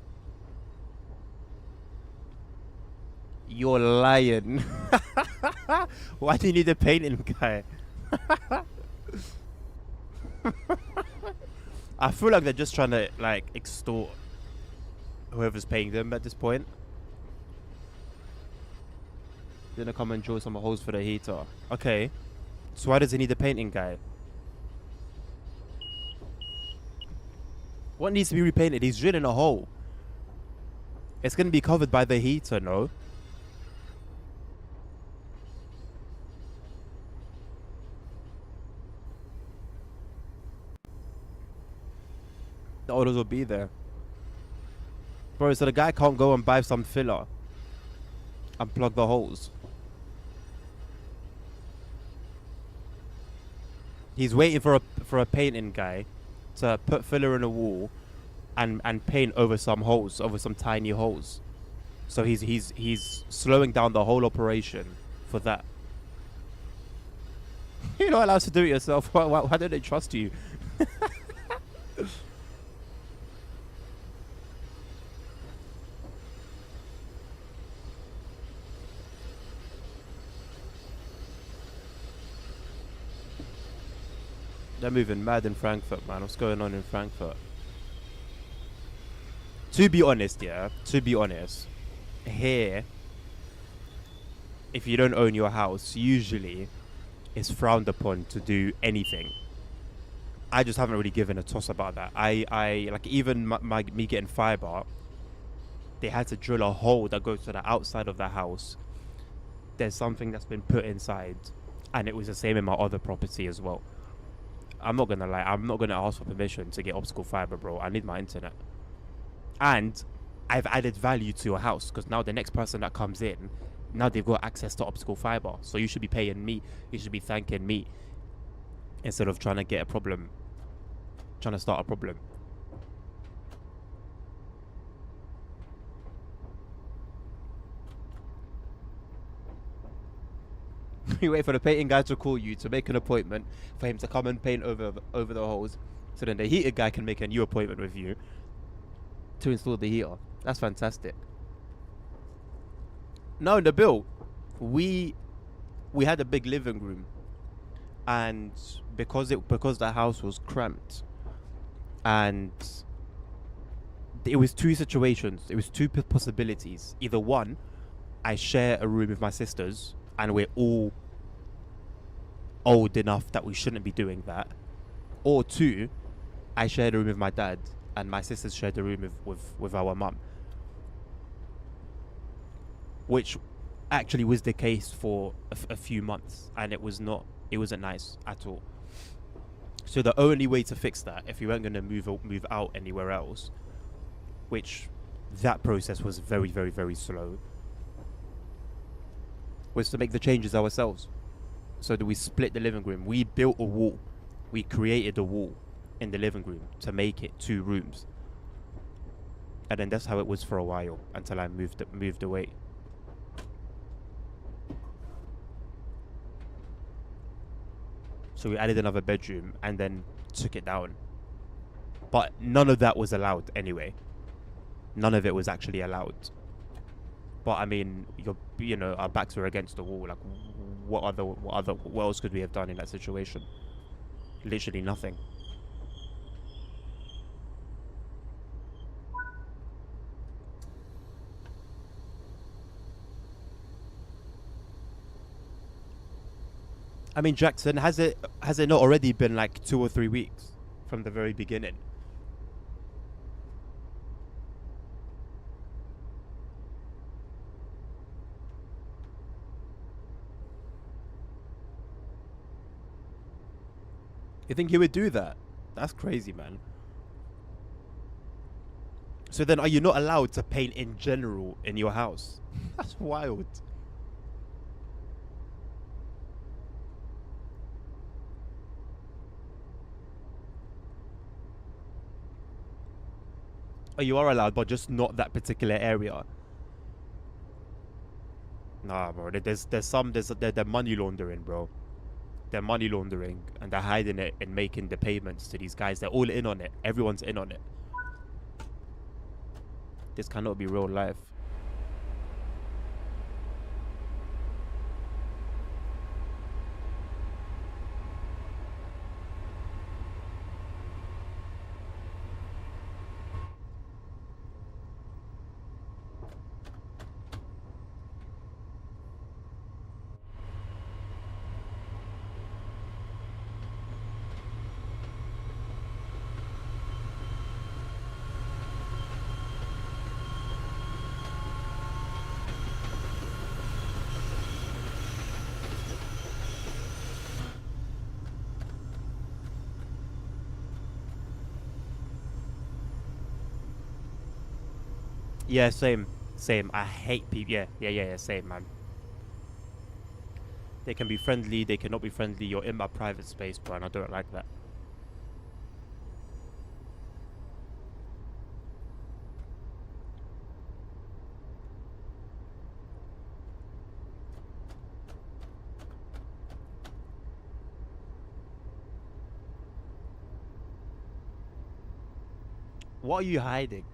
You're lying. Why do you need a painting guy? I feel like they're just trying to, like, extort whoever's paying them at this point. Gonna come and drill some holes for the heater. Okay. So why does he need a painting guy? What needs to be repainted? He's drilling a hole. It's gonna be covered by the heater, no? The orders will be there. Bro, so the guy can't go and buy some filler and plug the holes. He's waiting for a painting guy to put filler in a wall and paint over some holes, over some tiny holes. So he's slowing down the whole operation for that. You're not allowed to do it yourself. Why don't they trust you? They're moving mad in Frankfurt, man. What's going on in Frankfurt? To be honest, yeah. To be honest, here, if you don't own your house, usually it's frowned upon to do anything. I just haven't really given a toss about that. I like even me getting fiber. They had to drill a hole that goes to the outside of the house. There's something that's been put inside, and it was the same in my other property as well. I'm not gonna lie, I'm not gonna ask for permission to get optical fiber, bro. I need my internet. And I've added value to your house because now the next person that comes in, now they've got access to optical fiber. So you should be paying me. You should be thanking me instead of trying to get a problem, trying to start a problem. You wait for the painting guy to call you to make an appointment for him to come and paint over the holes, so then the heater guy can make a new appointment with you to install the heater. That's fantastic. No, in the bill, we had a big living room, and because the house was cramped, and it was two situations. It was two possibilities. Either one, I share a room with my sisters, and we're all old enough that we shouldn't be doing that. Or two, I shared a room with my dad, and my sisters shared a room with our mum. Which actually was the case for a few months, and it wasn't nice at all. So the only way to fix that, if you weren't going to move out anywhere else, which that process was very, very, very slow, was to make the changes ourselves. So that we split the living room. We built a wall. We created a wall in the living room to make it 2 rooms. And then that's how it was for a while until I moved away. So we added another bedroom and then took it down. But none of that was allowed anyway. None of it was actually allowed. But I mean, our backs were against the wall. Like, what else could we have done in that situation? Literally nothing. I mean, Jackson, has it not already been like 2 or 3 weeks from the very beginning? You think he would do that? That's crazy, man. So then, are you not allowed to paint in general in your house? That's wild. Oh, you are allowed, but just not that particular area. Nah, bro. They're money laundering, bro. They're money laundering, and they're hiding it and making the payments to these guys. They're all in on it. Everyone's in on it. This cannot be real life. Yeah, same. Same. I hate people. Yeah, same, man. They can be friendly, they cannot be friendly. You're in my private space, bro, and I don't like that. What are you hiding?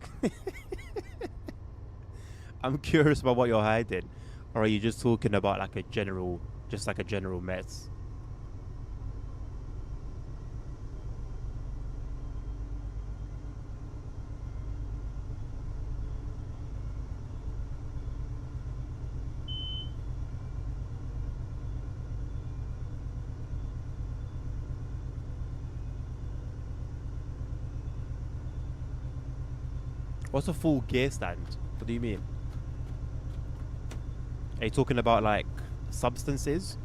I'm curious about what you're hiding. Or are you just talking about like a general, just like a general mess? What's a full gear stand? What do you mean? Are you talking about like substances?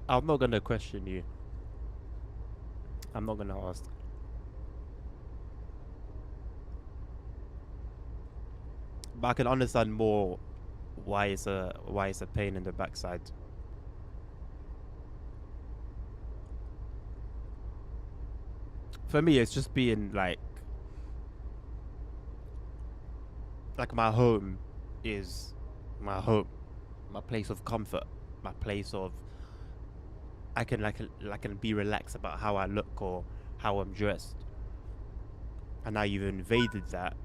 I'm not gonna question you. I'm not gonna ask. But I can understand more why it's a pain in the backside. For me, it's just being like my home is my home, my place of comfort, my place of I can be relaxed about how I look or how I'm dressed. And now you've invaded that,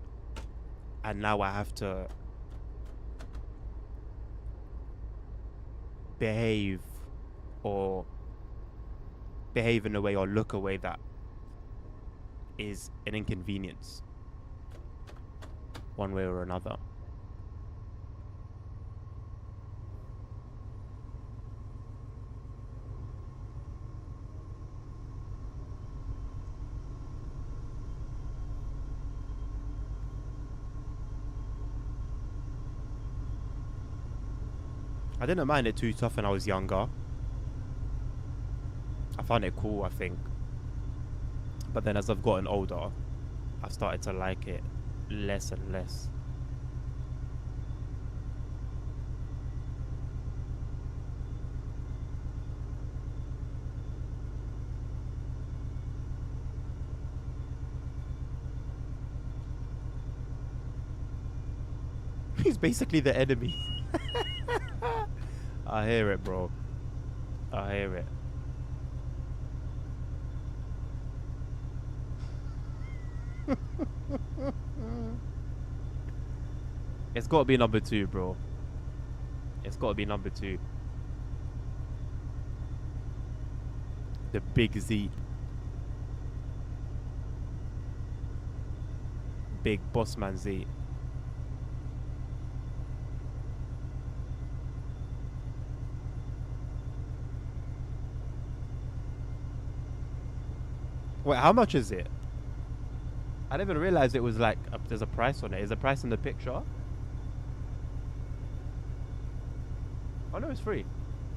and now I have to behave or behave in a way or look a way that is an inconvenience, one way or another. I didn't mind it too tough when I was younger. I found it cool, I think. But then as I've gotten older, I've started to like it less and less. He's basically the enemy. I hear it, bro. I hear it. It's got to be number 2, bro. It's got to be number 2. The big Z. Big boss man Z. Wait, how much is it? I didn't even realize it was like there's a price on it. Is the price in the picture? Oh no, it's free.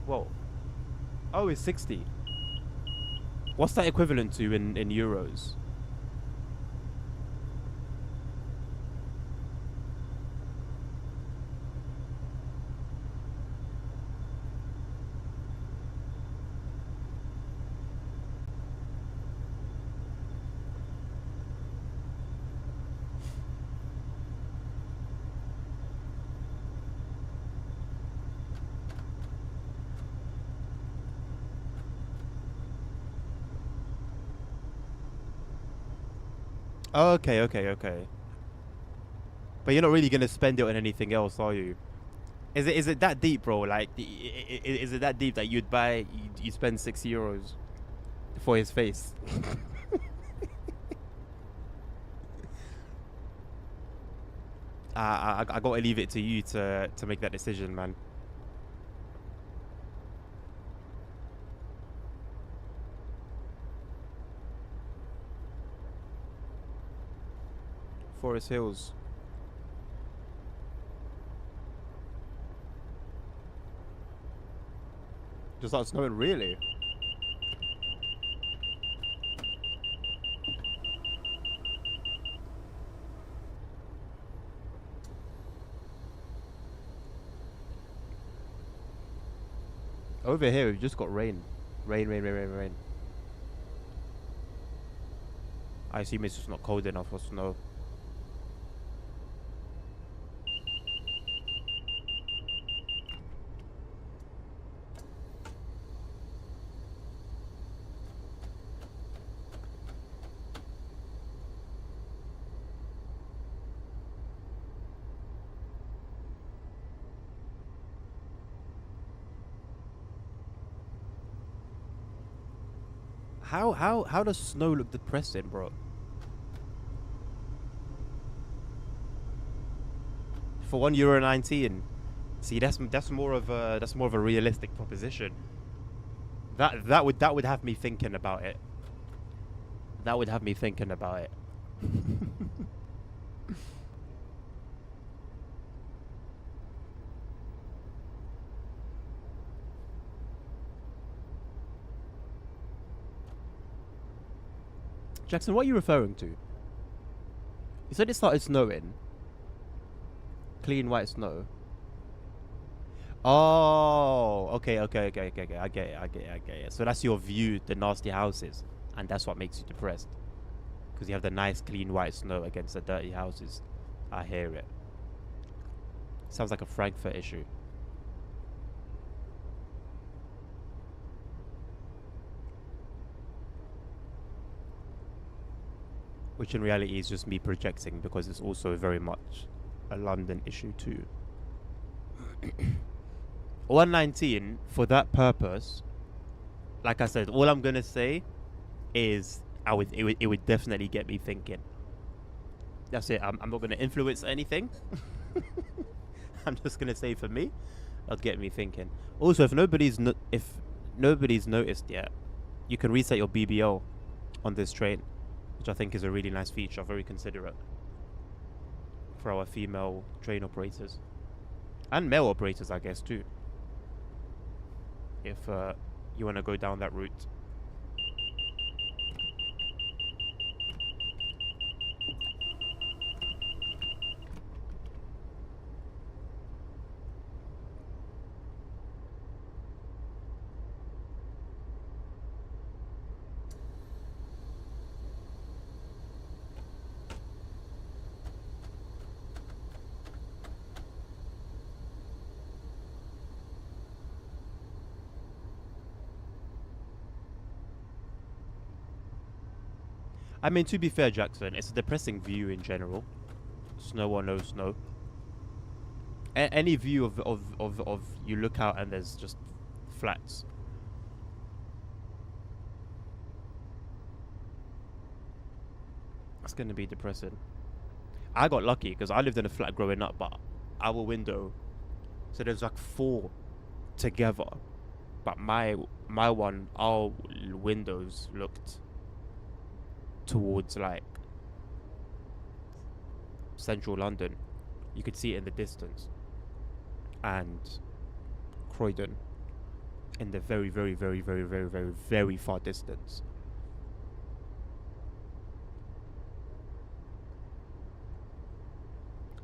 Whoa. Oh, it's 60. What's that equivalent to in euros? Oh, okay, okay, okay. But you're not really gonna spend it on anything else, are you? Is it that deep, bro? Like, is it that deep that you'd buy, you spend €6 for his face? I gotta leave it to you to make that decision, man. Forest Hills. Just started snowing, really? Over here, we've just got rain. Rain, rain, rain, rain, rain. I assume it's just not cold enough for snow. How does snow look depressing, bro? For €1.19. See, that's more of a realistic proposition. That would have me thinking about it. That would have me thinking about it. Jackson, what are you referring to? You said it started snowing. Clean white snow. Oh, okay, okay, okay, okay, okay. I get it, I get it, I get it. So that's your view, the nasty houses, and that's what makes you depressed, because you have the nice, clean white snow against the dirty houses. I hear it. Sounds like a Frankfurt issue. Which in reality is just me projecting, because it's also very much a London issue too. 119 for that purpose. Like I said, all I'm gonna say is it would definitely get me thinking. That's it. I'm not gonna influence anything. I'm just gonna say for me, it'll get me thinking. Also, if nobody's noticed yet, you can reset your BBL on this train, which I think is a really nice feature, very considerate for our female train operators and male operators, I guess, too, if you want to go down that route. I mean, to be fair, Jackson, it's a depressing view in general. Snow or no snow. Any view of you look out and there's just flats. That's gonna be depressing. I got lucky because I lived in a flat growing up, but our window, so there's like 4 together, but our windows looked towards like central London. You could see it in the distance, and Croydon in the very, very, very, very, very, very, very far distance.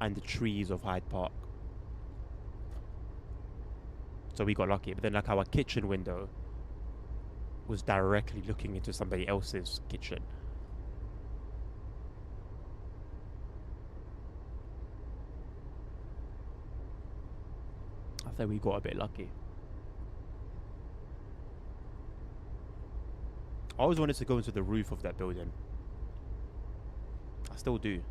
And the trees of Hyde Park. So we got lucky. But then like our kitchen window was directly looking into somebody else's kitchen. I think we got a bit lucky. I always wanted to go into the roof of that building. I still do.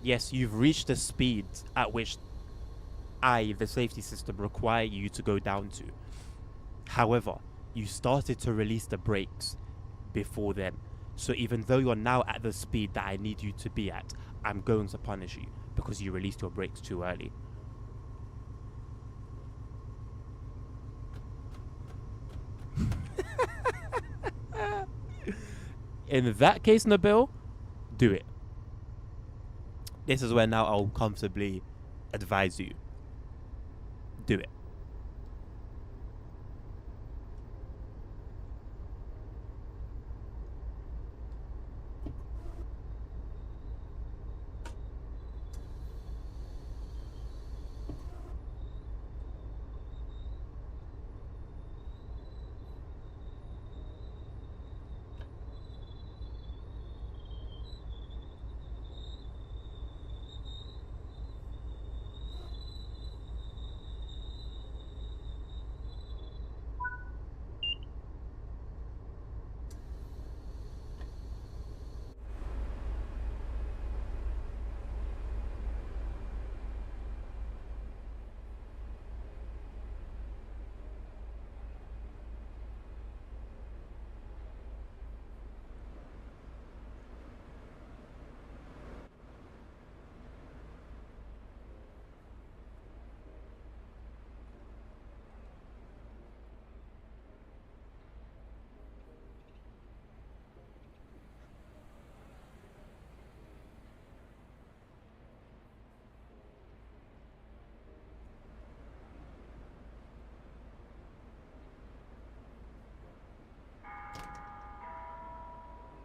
Yes, you've reached the speed at which the safety system, require you to go down to. However, you started to release the brakes before then. So even though you're now at the speed that I need you to be at, I'm going to punish you because you released your brakes too early. In that case, Nabil, do it. This is where now I'll comfortably advise you. Do it.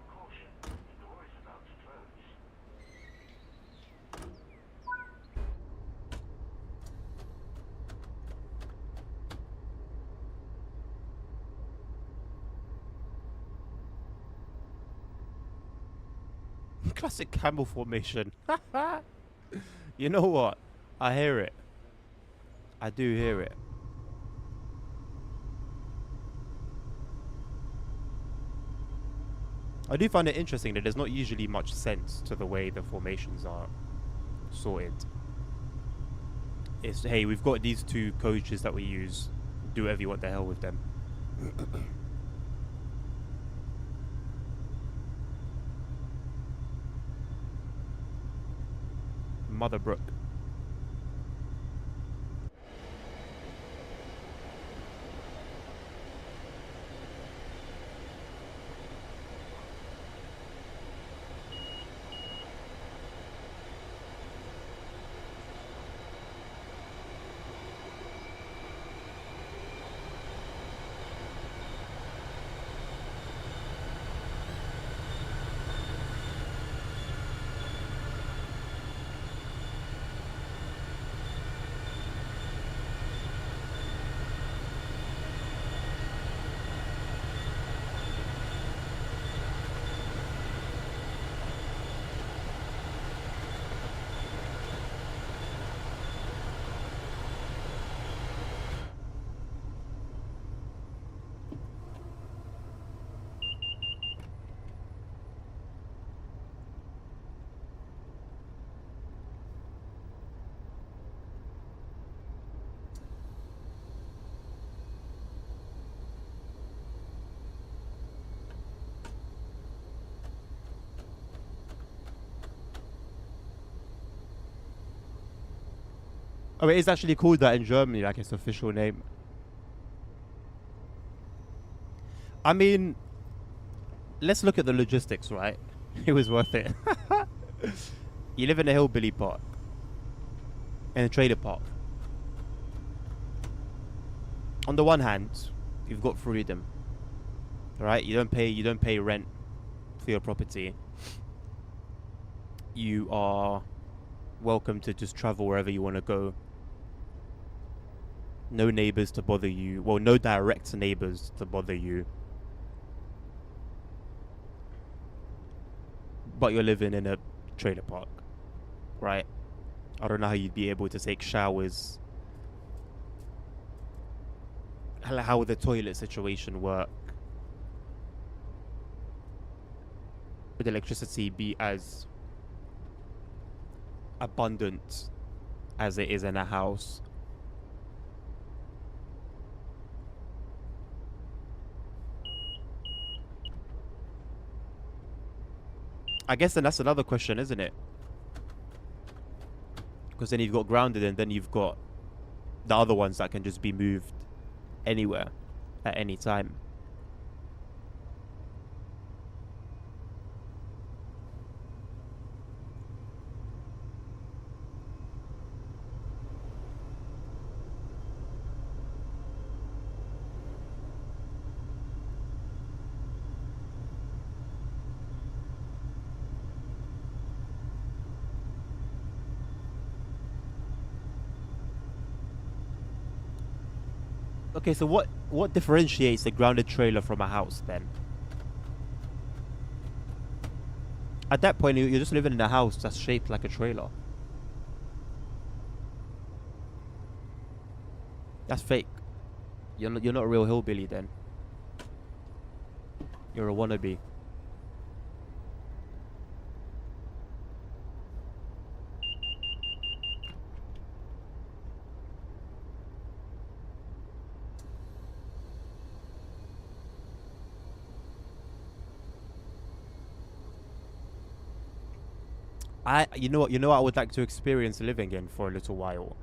Caution, the door is about to close. Classic camel formation. You know what? I hear it. I do hear it. I do find it interesting that there's not usually much sense to the way the formations are sorted. It's, hey, we've got these 2 coaches that we use. Do whatever you want the hell with them. Motherbrook. Oh, it is actually called that in Germany, like its official name. I mean, let's look at the logistics, right? It was worth it. You live in a hillbilly park, in a trailer park. On the one hand, you've got freedom, right? You don't pay rent for your property. You are welcome to just travel wherever you want to go. No neighbors to bother you. Well, no direct neighbors to bother you. But you're living in a trailer park, right? I don't know how you'd be able to take showers. How would the toilet situation work? Would electricity be as abundant as it is in a house? I guess then that's another question, isn't it? Because then you've got grounded and then you've got the other ones that can just be moved anywhere at any time. Okay, so what differentiates a grounded trailer from a house then? At that point, you're just living in a house that's shaped like a trailer. That's fake. You're not a real hillbilly then. You're a wannabe. You know what I would like to experience living in for a little while.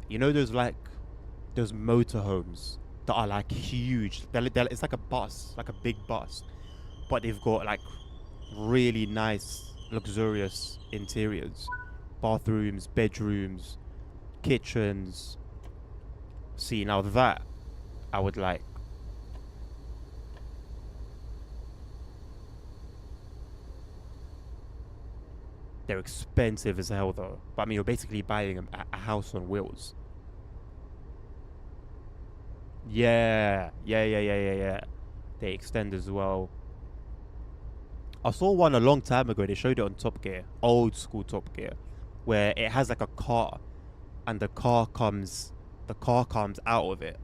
You know those motorhomes that are like huge. It's like a bus, like a big bus, but they've got like really nice, luxurious interiors, bathrooms, bedrooms, kitchens. See, now that I would like. They're expensive as hell though. But I mean, you're basically buying a house on wheels. Yeah. They extend as well. I saw one a long time ago. They showed it on Top Gear, old school Top Gear, where it has like a car, and the car comes out of it.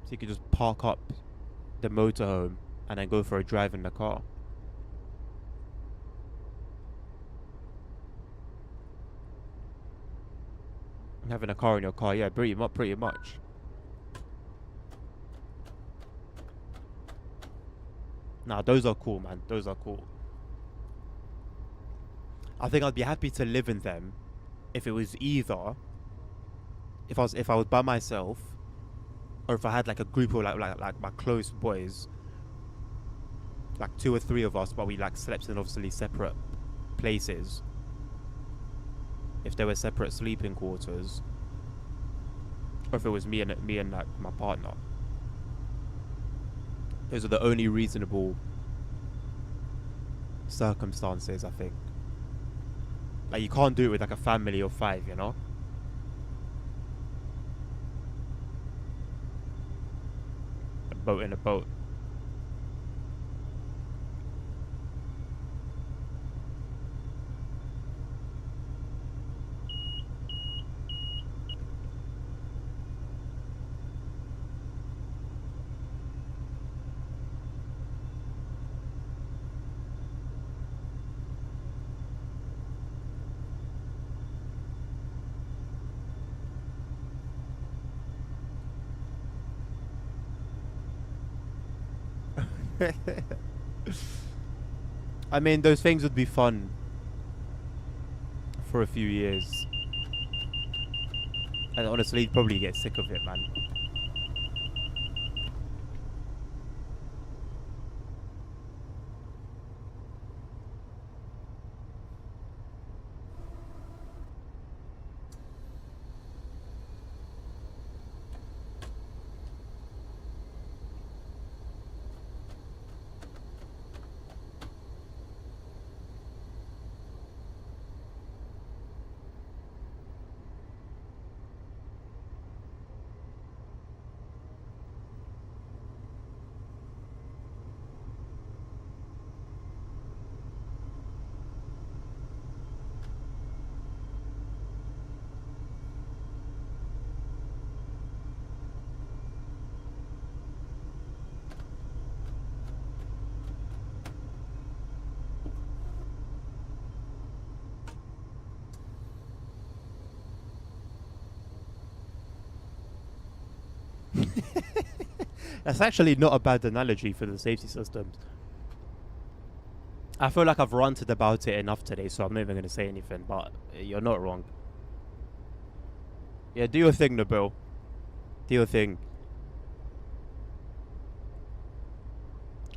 So you could just park up the motorhome and then go for a drive in the car. Having a car in your car, yeah, pretty much. Nah, those are cool, man. Those are cool. I think I'd be happy to live in them if it was either if I was by myself or if I had like a group of like my close boys, like two or three of us, but we like slept in obviously separate places. If there were separate sleeping quarters, or if it was me and like my partner. Those are the only reasonable circumstances, I think. Like you can't do it with like a family of five, you know? A boat in a boat. I mean, those things would be fun for a few years. And honestly, you'd probably get sick of it, man. That's actually not a bad analogy for the safety systems. I feel like I've ranted about it enough today, so I'm not even going to say anything, but you're not wrong. Yeah, do your thing, Nabil. Do your thing.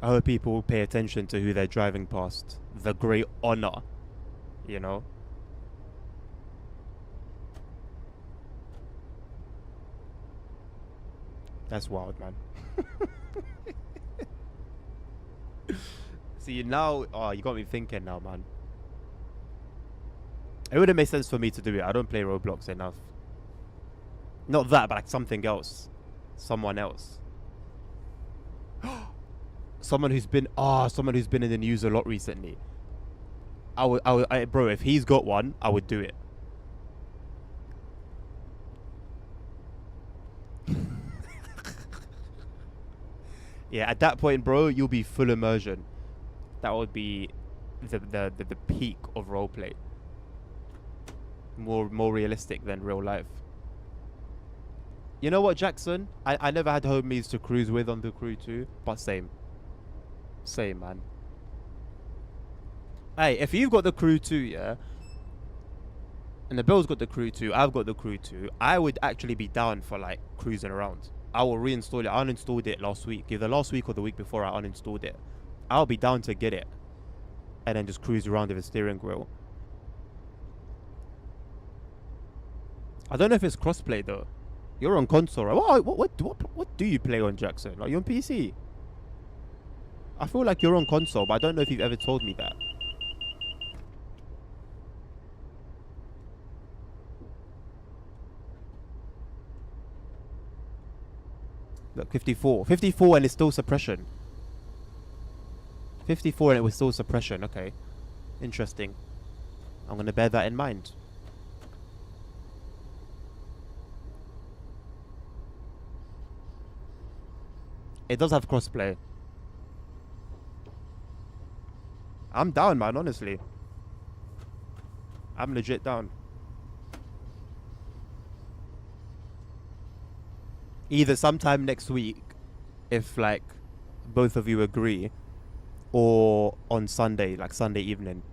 I hope people will pay attention to who they're driving past. The great honor, you know? That's wild, man. See, now, oh, you got me thinking now, man. It wouldn't make sense for me to do it. I don't play Roblox enough. Not that, but like something else. Someone else. Someone who's been in the news a lot recently. Bro, if he's got one, I would do it. Yeah, at that point, bro, you'll be full immersion. That would be the peak of roleplay. More realistic than real life. You know what, Jackson? I never had homies to cruise with on the crew too, but same. Same, man. Hey, if you've got the crew too, yeah, and the Bill's got the crew too, I've got the crew too, I would actually be down for like cruising around. I will reinstall it. I uninstalled it last week. Either last week or the week before I uninstalled it. I'll be down to get it. And then just cruise around with a steering wheel. I don't know if it's crossplay though. You're on console, right? What do you play on, Jackson? Are you on PC? I feel like you're on console, but I don't know if you've ever told me that. Look, 54. 54 and it's still suppression. 54 and it was still suppression. Okay. Interesting. I'm going to bear that in mind. It does have crossplay. I'm down, man, honestly. I'm legit down. Either sometime next week, if like both of you agree, or on Sunday, like Sunday evening.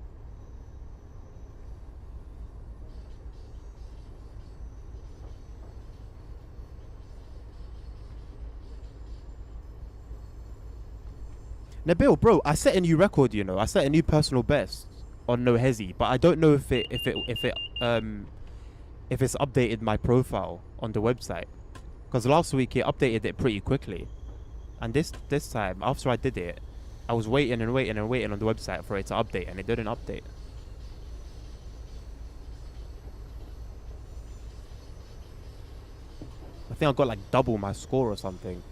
Nabil, bro, I set a new record, you know. I set a new personal best on No Hezi, but I don't know if it's updated my profile on the website. Because last week it updated it pretty quickly. And this time, after I did it, I was waiting and waiting and waiting on the website for it to update, and it didn't update. I think I got like double my score or something.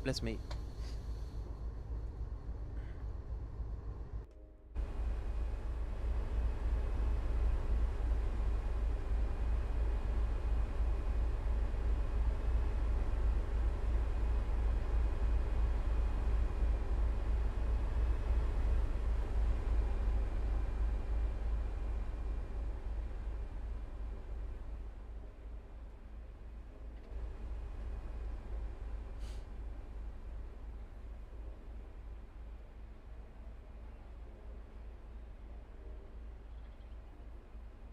Bless me.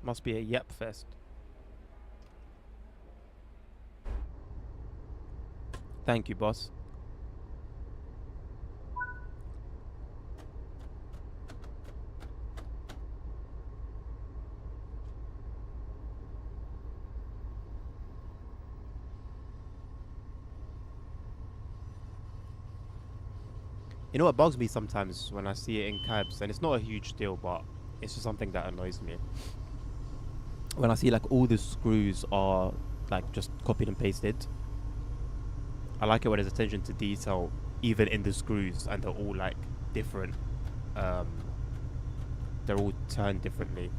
Must be a yep fest. Thank you, boss. You know what bugs me sometimes when I see it in cabs, and it's not a huge deal, but it's just something that annoys me. When I see like all the screws are like just copied and pasted. I like it when there's attention to detail, even in the screws, and they're all like different. They're all turned differently.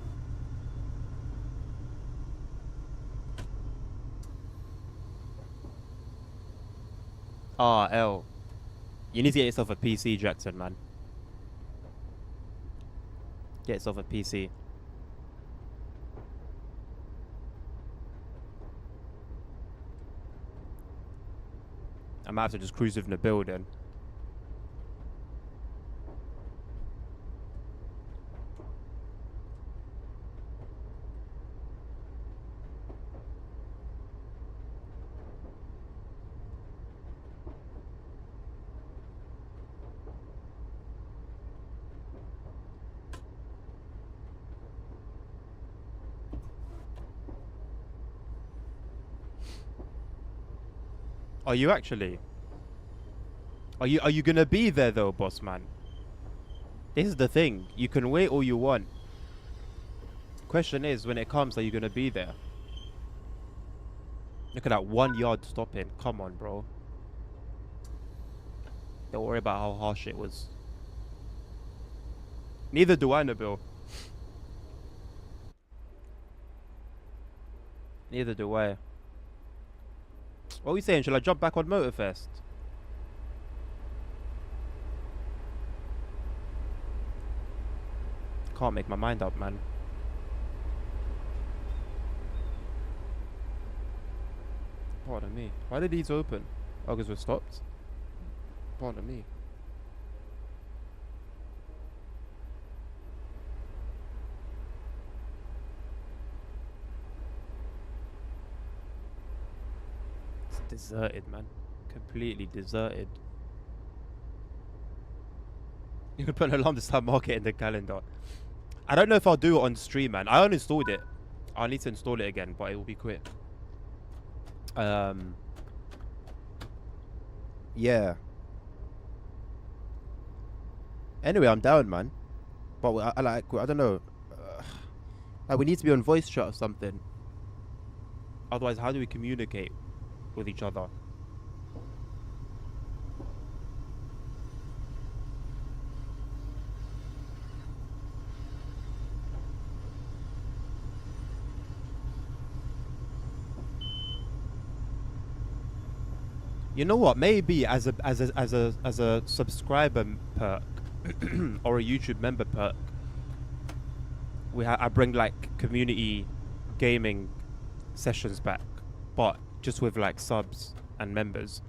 Ah, L. You need to get yourself a PC, Jackson, man. Get yourself a PC. I might have to just cruise within the building. Are you actually? Are you gonna be there though, boss man? This is the thing. You can wait all you want. Question is, when it comes, are you gonna be there? Look at that 1 yard stopping. Come on, bro. Don't worry about how harsh it was. Neither do I, Nabil. Neither do I. What are we saying? Shall I jump back on Motorfest? Can't make my mind up, man. Pardon me. Why did these open? Oh, because we're stopped? Pardon me. It's deserted, man. Completely deserted. You could put an alarm to start market in the calendar. I don't know if I'll do it on stream, man. I uninstalled it. I'll need to install it again, but it will be quick. Yeah. Anyway, I'm down, man. But I don't know. Like, we need to be on voice chat or something. Otherwise, how do we communicate with each other? You know what? Maybe as a subscriber perk or a YouTube member perk, I bring like community gaming sessions back, but just with like subs and members,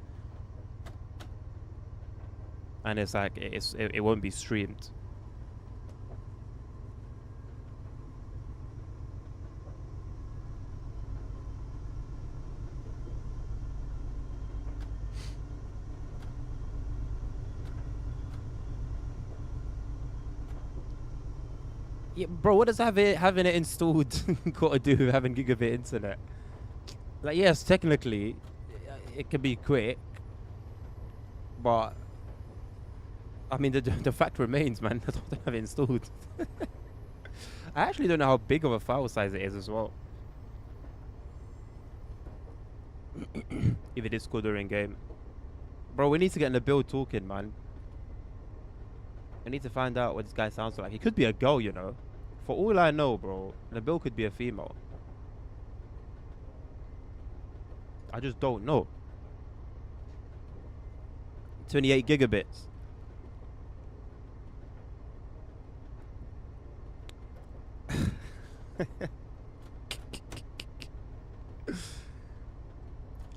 and it's like it won't be streamed. Yeah, bro, what does having it installed got to do with having gigabit internet? Like, yes, technically, it can be quick, but I mean, the fact remains, man. That's what I have it installed. I actually don't know how big of a file size it is as well. If it is good during game, bro, we need to get in the build talking, man. I need to find out what this guy sounds like. He could be a girl, you know. For all I know, bro, Nabil could be a female. I just don't know. 28 gigabits.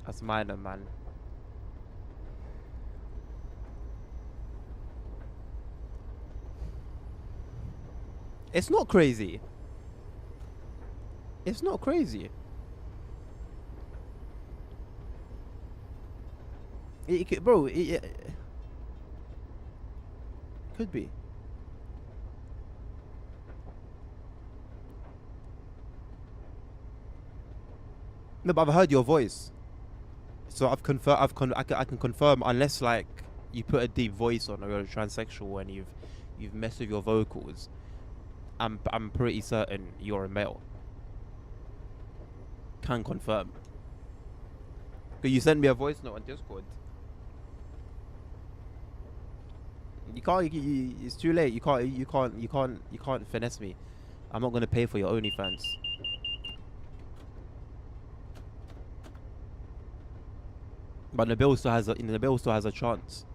That's minor, man. It's not crazy. It's not crazy. It could, bro. It could be. No, but I've heard your voice, so I've confirmed. I can confirm, unless like you put a deep voice on, or you're a transsexual and you've messed with your vocals. I'm pretty certain you're a male. Can confirm. But you sent me a voice note on Discord. You can't. It's too late. You can't finesse me. I'm not gonna pay for your OnlyFans. But Nabil still has a chance.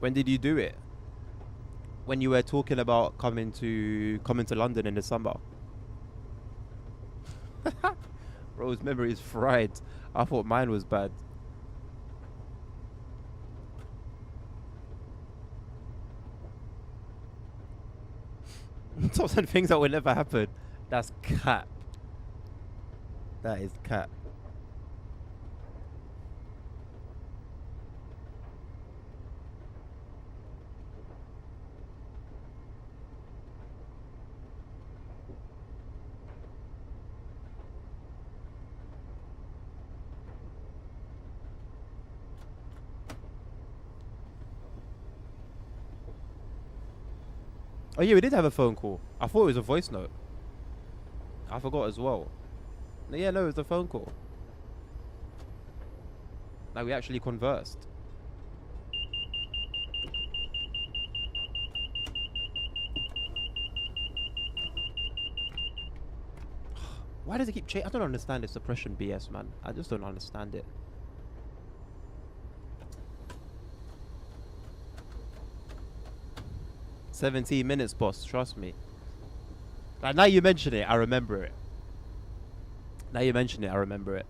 When did you do it? When you were talking about coming to London in the summer. Bro's memory is fried. I thought mine was bad. Top 10 things that will never happen. That's cap. That is cap. Oh yeah, we did have a phone call. I thought it was a voice note. I forgot as well. Yeah, no, it was a phone call. Like, we actually conversed. Why does it keep changing? I don't understand this suppression BS, man. I just don't understand it. $17 boss, trust me. Like, now you mention it, I remember it. Now you mention it, I remember it.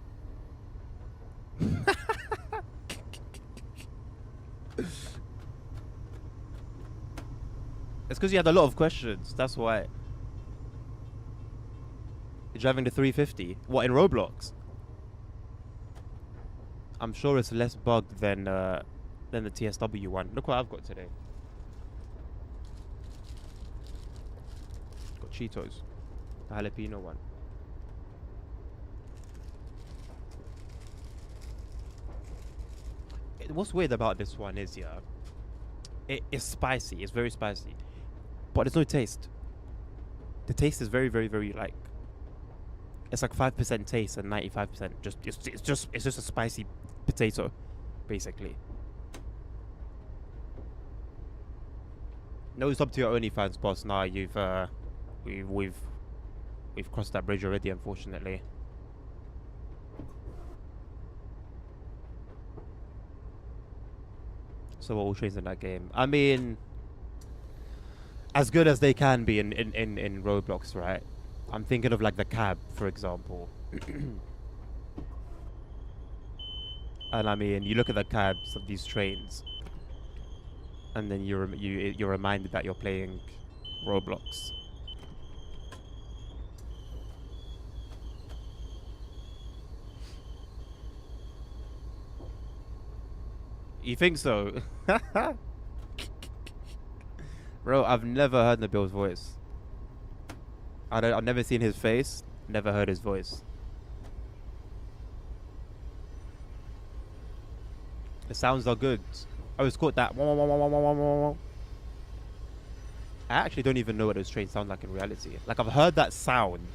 It's because you had a lot of questions, that's why. You're driving the 350. What, in Roblox? I'm sure it's less bugged than the TSW one. Look what I've got today. Got Cheetos. The jalapeno one. What's weird about this one is, yeah, it's spicy. It's very spicy. But there's no taste. The taste is very, very, very, like, it's like 5% taste and 95% it's just a spicy potato, basically. No, it's up to your OnlyFans, boss. Nah, we've crossed that bridge already, unfortunately. So all trains in that game. I mean, as good as they can be in Roblox, right? I'm thinking of like the cab, for example. And I mean, you look at the cabs of these trains, and then you're reminded that you're playing Roblox. You think so? Bro, I've never heard Nabil's voice. I've never seen his face, never heard his voice. The sounds are good. Oh, it's called that. I actually don't even know what those trains sound like in reality. Like, I've heard that sound,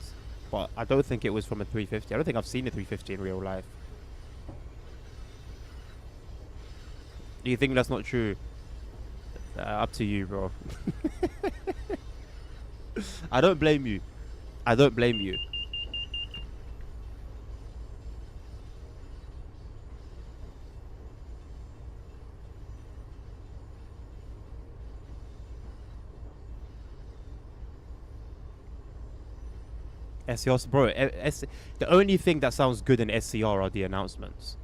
but I don't think it was from a 350. I don't think I've seen a 350 in real life. Do you think that's not true? Up to you, bro. I don't blame you. I don't blame you. SCR, bro. The only thing that sounds good in SCR are the announcements.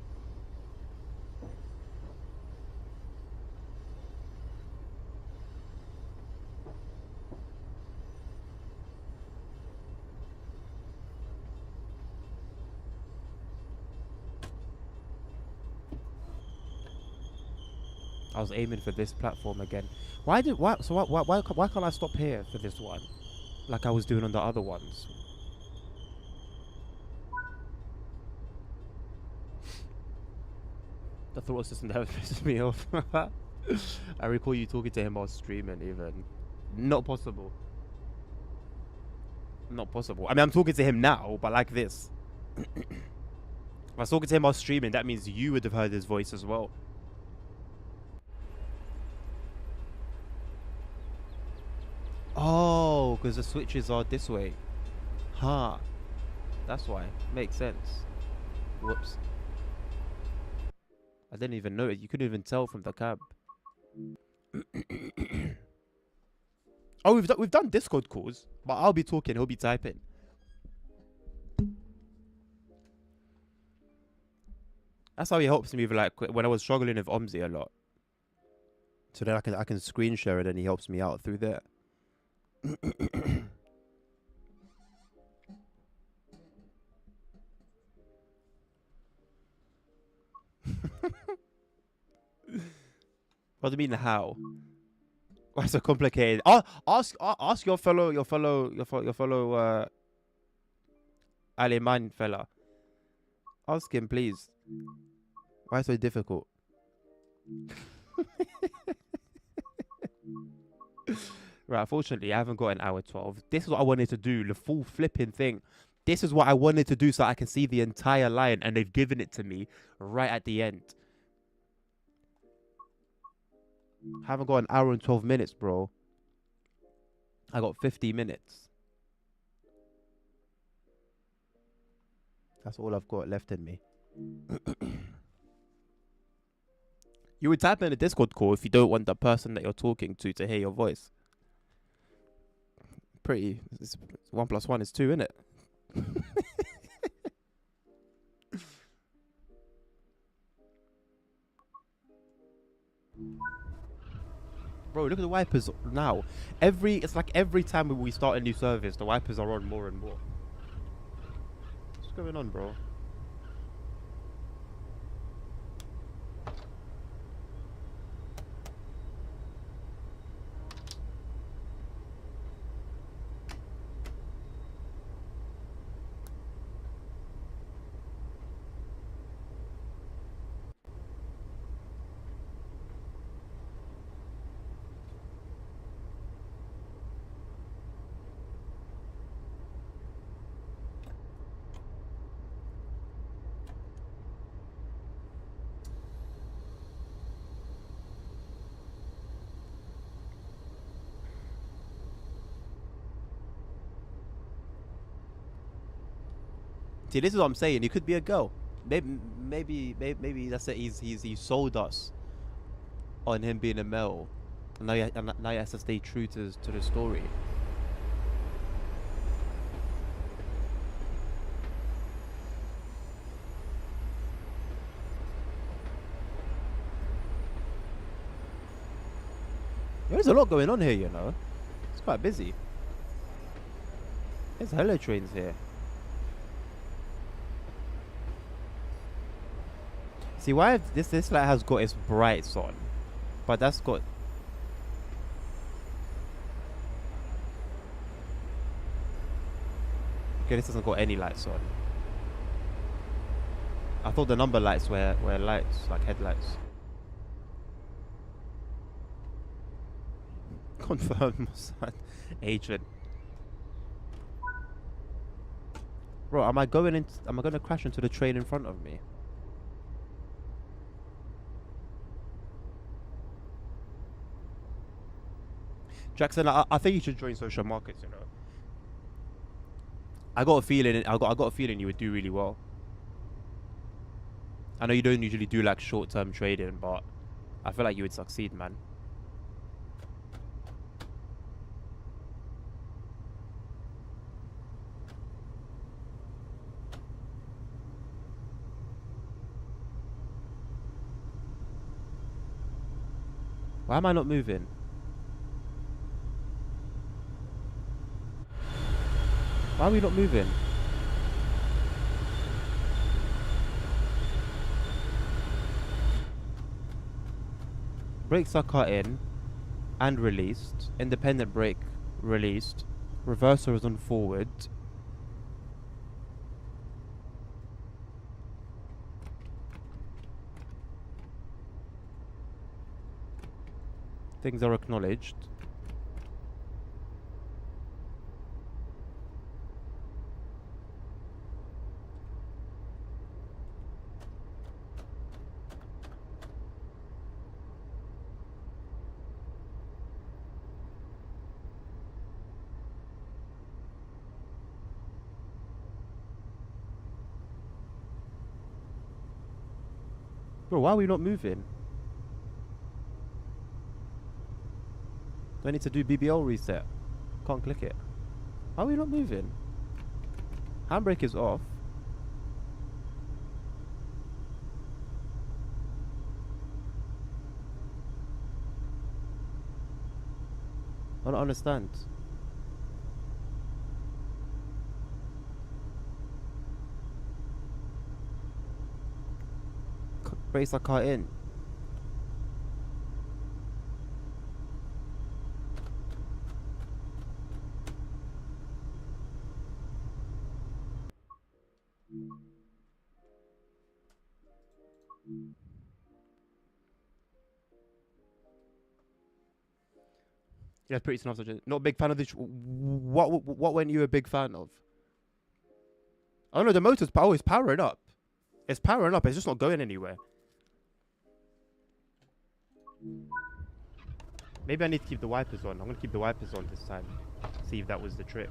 I was aiming for this platform again. Why can't I stop here for this one? Like I was doing on the other ones. The thought system never pisses me off. I recall you talking to him while streaming even. Not possible. Not possible. I mean, I'm talking to him now, but like this. If I was talking to him while streaming, that means you would have heard his voice as well. Oh, because the switches are this way. Huh. That's why. Makes sense. Whoops. I didn't even know it. You couldn't even tell from the cab. Oh, we've done Discord calls, but I'll be talking, he'll be typing. That's how he helps me with, like, when I was struggling with Omzi a lot. So then I can screen share it and he helps me out through there. What do you mean how? Why so complicated? Ask your fellow Aleman fella. Ask him, please. Why so difficult? Right, unfortunately, I haven't got an hour 12. This is what I wanted to do, the full flipping thing. This is what I wanted to do so I can see the entire line, and they've given it to me right at the end. I haven't got an hour and 12 minutes, bro. I got 50 minutes. That's all I've got left in me. You would type in a Discord call if you don't want the person that you're talking to hear your voice. Pretty. 1 + 1 is 2, innit? Bro, look at the wipers now. It's like every time we start a new service, the wipers are on more and more. What's going on, bro? See, this is what I'm saying. It could be a girl. Maybe that's it. He sold us on him being a male, and now he has to stay true to the story. There's a lot going on here, you know. It's quite busy. There's hella trains here. See, why this light has got its brights on, but that's got. Okay, this hasn't got any lights on. I thought the number lights were lights, like headlights. Confirm, agent. Bro, am I gonna crash into the train in front of me? Jackson, I think you should join social markets, you know. I got a feeling you would do really well. I know you don't usually do like short-term trading, but I feel like you would succeed, man. Why am I not moving? Why are we not moving? Brakes are cut in and released. Independent brake released. Reverser is on forward. Things are acknowledged. Bro, why are we not moving? Do I need to do BBL reset? Can't click it. Why are we not moving? Handbrake is off. I don't understand. Brakes are cut in. Yeah, pretty soon after. Not a big fan of this. What weren't you a big fan of? Oh no, the motor's always powering up. It's powering up. It's just not going anywhere. Maybe I need to keep the wipers on. I'm gonna keep the wipers on this time. See if that was the trick.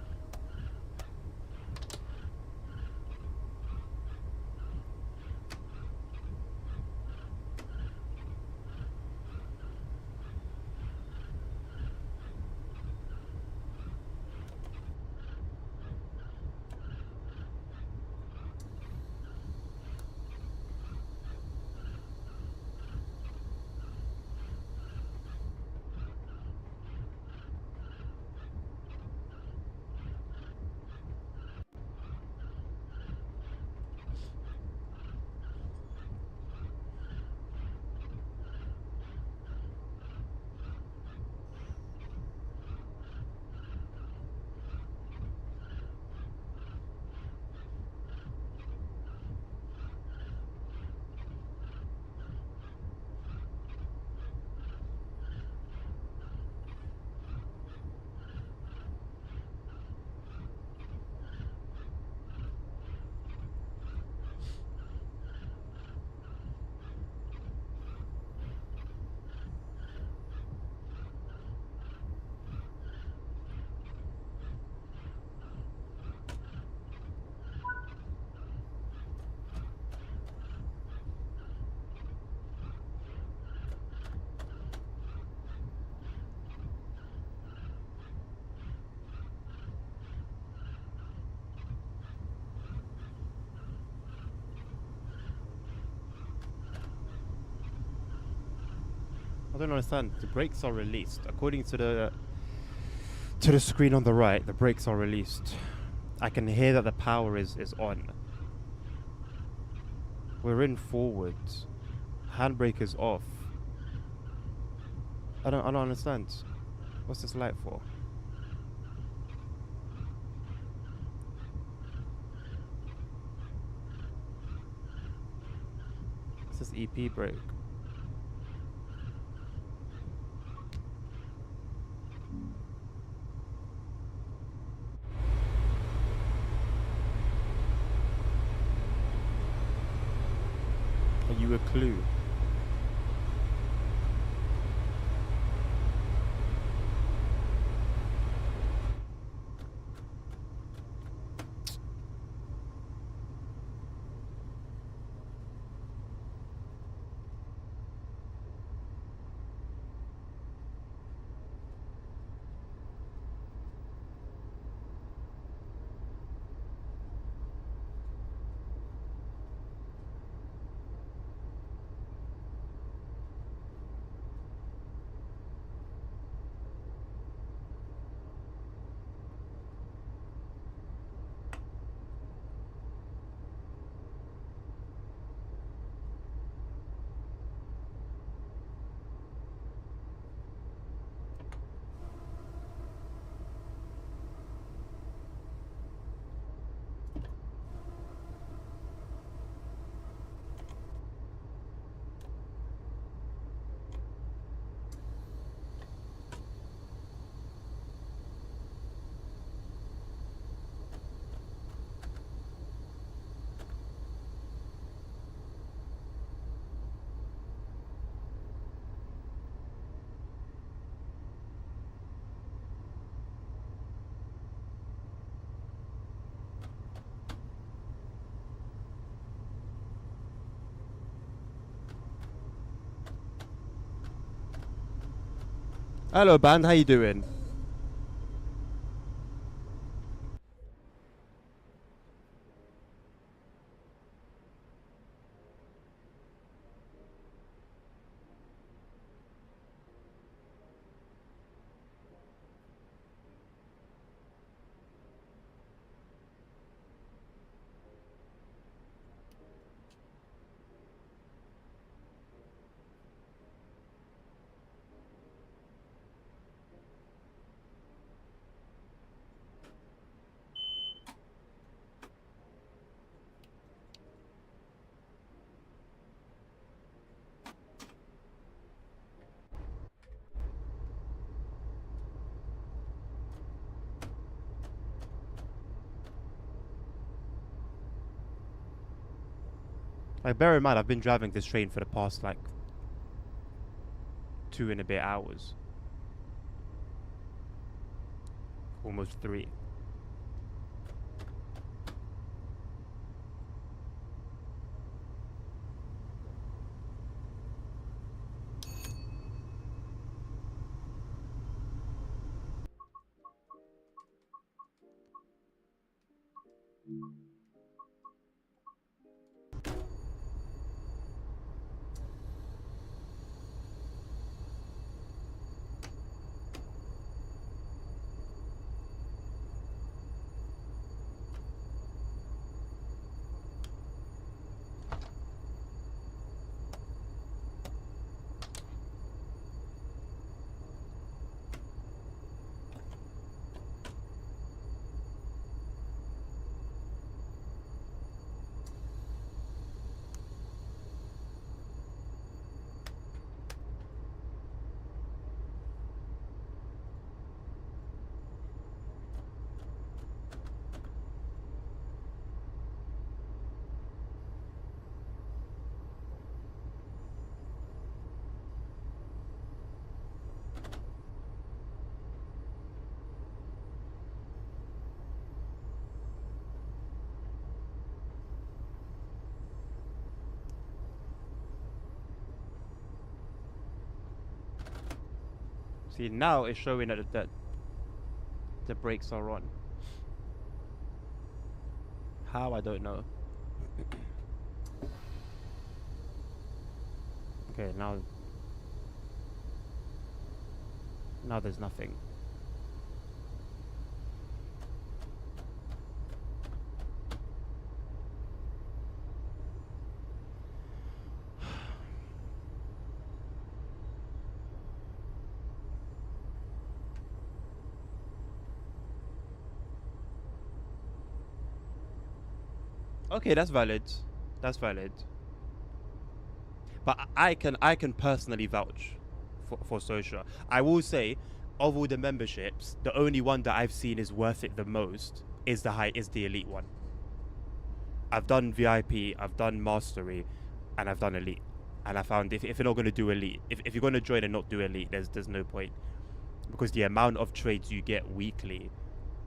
I don't understand. The brakes are released. According to the screen on the right, the brakes are released. I can hear that the power is on. We're in forward. Handbrake is off. I don't understand. What's this light for? What's this EP brake? Are you a clue? Hello, band. How you doing? Like, bear in mind, I've been driving this train for the past like 2 and a bit hours, almost 3. See, now it's showing that the brakes are on. How, I don't know. Okay, now there's nothing. Okay, that's valid. That's valid. But I can personally vouch for Social. I will say, of all the memberships, the only one that I've seen is worth it the most is the elite one. I've done VIP, I've done Mastery, and I've done Elite. And I found if you're not going to do Elite, if you're going to join and not do Elite, there's no point, because the amount of trades you get weekly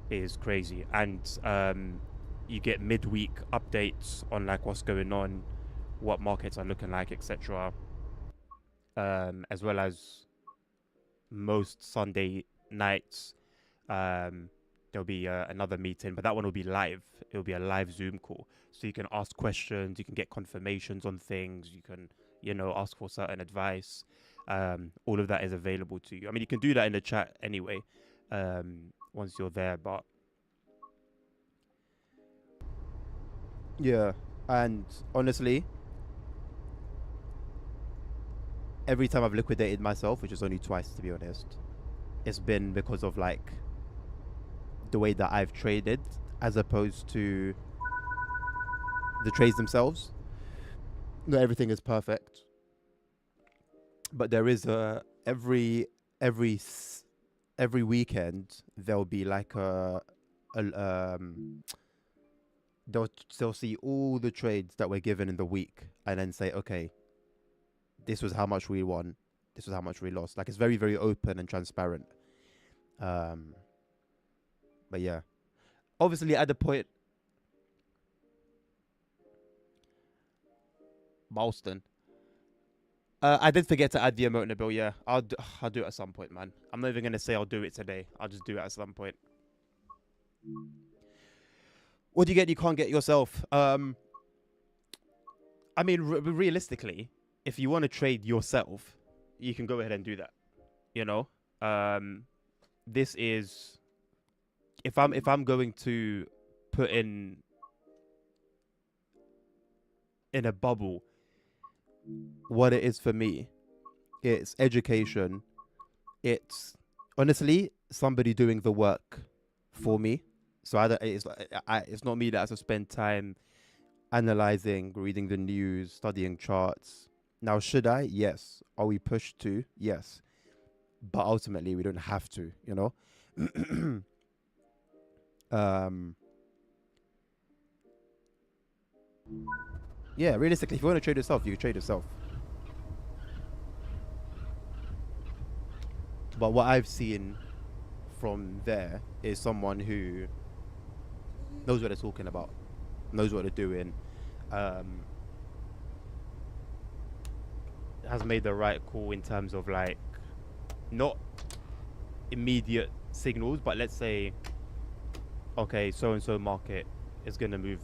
is crazy, and you get midweek updates on like what's going on, what markets are looking like, etc. As well as most Sunday nights, there'll be another meeting, but that one will be live. It'll be a live Zoom call, so you can ask questions, you can get confirmations on things, you can ask for certain advice. All of that is available to you. I mean, you can do that in the chat anyway, once you're there, but yeah. And honestly, every time I've liquidated myself, which is only twice to be honest, it's been because of like the way that I've traded as opposed to the trades themselves. Not everything is perfect, but there is every every weekend there'll be like a they'll see all the trades that were given in the week and then say, okay, this was how much we won, this was how much we lost. Like, it's very, very open and transparent. Um, but yeah, obviously at the point, Boston. I did forget to add the emote in the bill. Yeah, I'll do it at some point, man. I'm not even gonna say I'll do it today. I'll just do it at some point. What do you get? You can't get yourself. I mean, realistically, if you want to trade yourself, you can go ahead and do that. You know, this is if I'm going to put in a bubble what it is for me, it's education. It's honestly somebody doing the work for me. So it's not me that has to spend time analyzing, reading the news, studying charts. Now, should I? Yes. Are we pushed to? Yes. But ultimately, we don't have to, you know? Yeah, realistically, if you want to trade yourself, you can trade yourself. But what I've seen from there is someone who knows what they're talking about, knows what they're doing, has made the right call in terms of like not immediate signals, but let's say, okay, so and so market is going to move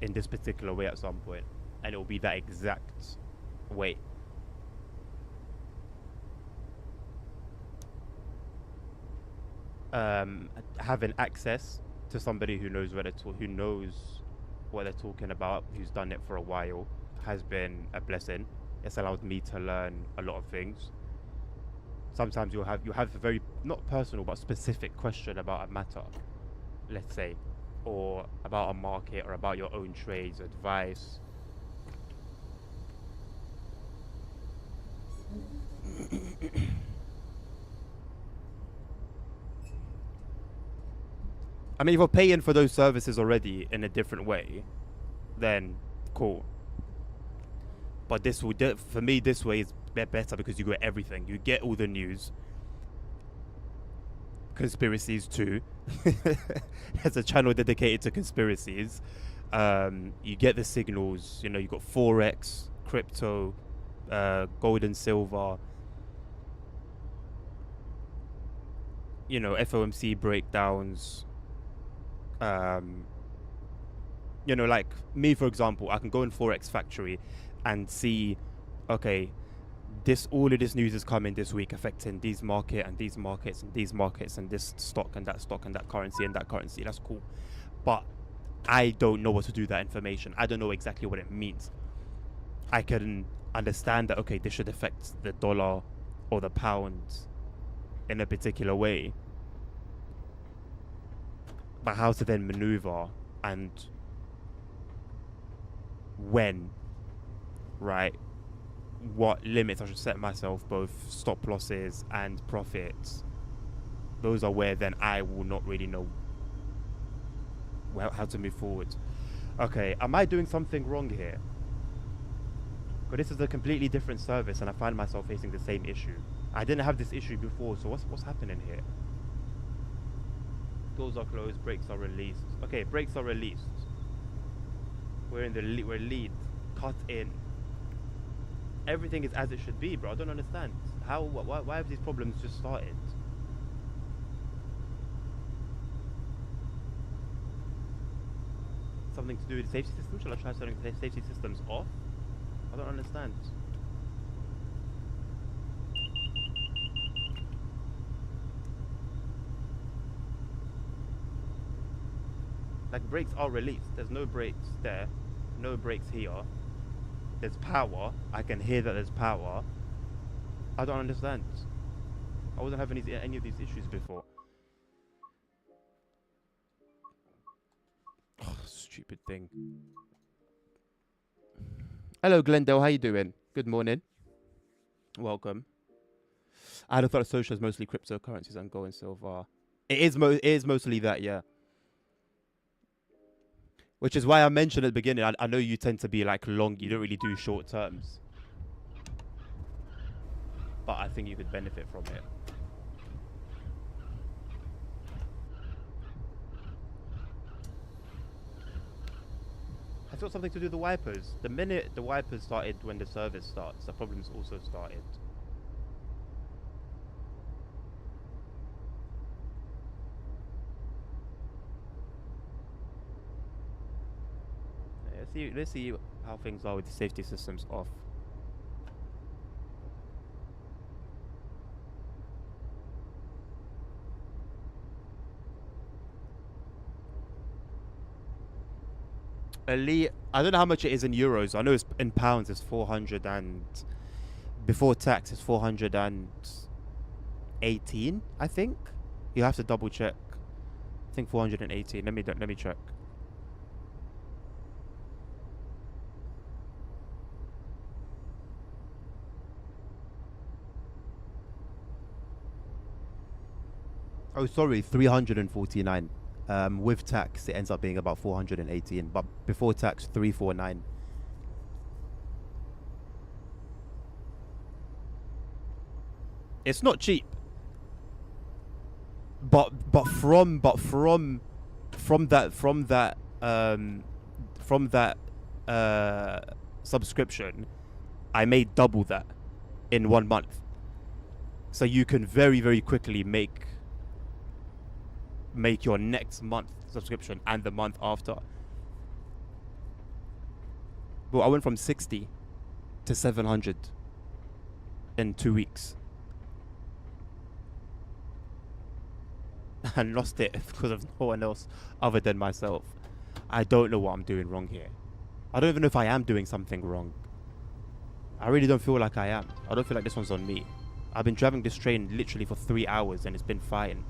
in this particular way at some point, and it will be that exact way. Having access to somebody who knows what they're talking about, who's done it for a while, has been a blessing. It's allowed me to learn a lot of things. Sometimes you have a very not personal but specific question about a matter, let's say, or about a market or about your own trades, advice. I mean, if you're paying for those services already in a different way, then cool. But this will for me, this way is better because you get everything. You get all the news, conspiracies too. There's a channel dedicated to conspiracies. You get the signals. You know, you got forex, crypto, gold and silver. You know, FOMC breakdowns. You know, like me, for example, I can go in Forex Factory and see, okay, all of this news is coming this week affecting these market and these markets and these markets and this stock and that currency and that currency. That's cool. But I don't know what to do with that information. I don't know exactly what it means. I can understand that, okay, this should affect the dollar or the pound in a particular way. But how to then maneuver and when, right? What limits I should set myself, both stop losses and profits. Those are where then I will not really know how to move forward. Okay, am I doing something wrong here? But this is a completely different service and I find myself facing the same issue. I didn't have this issue before, so what's happening here? Doors are closed, brakes are released. Okay, brakes are released. We're lead. Cut in. Everything is as it should be, bro. I don't understand. Why have these problems just started? Something to do with the safety system? Shall I try turning the safety systems off? I don't understand. Like, brakes are released. There's no brakes there. No brakes here. There's power. I can hear that there's power. I don't understand. I wasn't having any of these issues before. Oh, stupid thing. Hello, Glendale. How you doing? Good morning. Welcome. I had thought social is mostly cryptocurrencies and gold and silver. It is mostly that, yeah. Which is why I mentioned at the beginning, I know you tend to be like long, you don't really do short terms. But I think you could benefit from it. got something to do with the wipers. The minute the wipers started when the service starts, the problems also started. Yeah, let's see how things are with the safety systems off. Elite, I don't know how much it is in euros. I know it's in pounds. It's 400 and before tax, it's 418. I think you have to double check. I think 418. Let me check. Oh, sorry, 349. With tax, it ends up being about 418, but before tax, 349. It's not cheap, but from that subscription, I made double that in 1 month. So you can very, very quickly make your next month subscription and the month after. Well, I went from 60 to 700 in 2 weeks. And lost it because of no one else other than myself. I don't know what I'm doing wrong here. I don't even know if I am doing something wrong. I really don't feel like I am. I don't feel like this one's on me. I've been driving this train literally for 3 hours and it's been fine.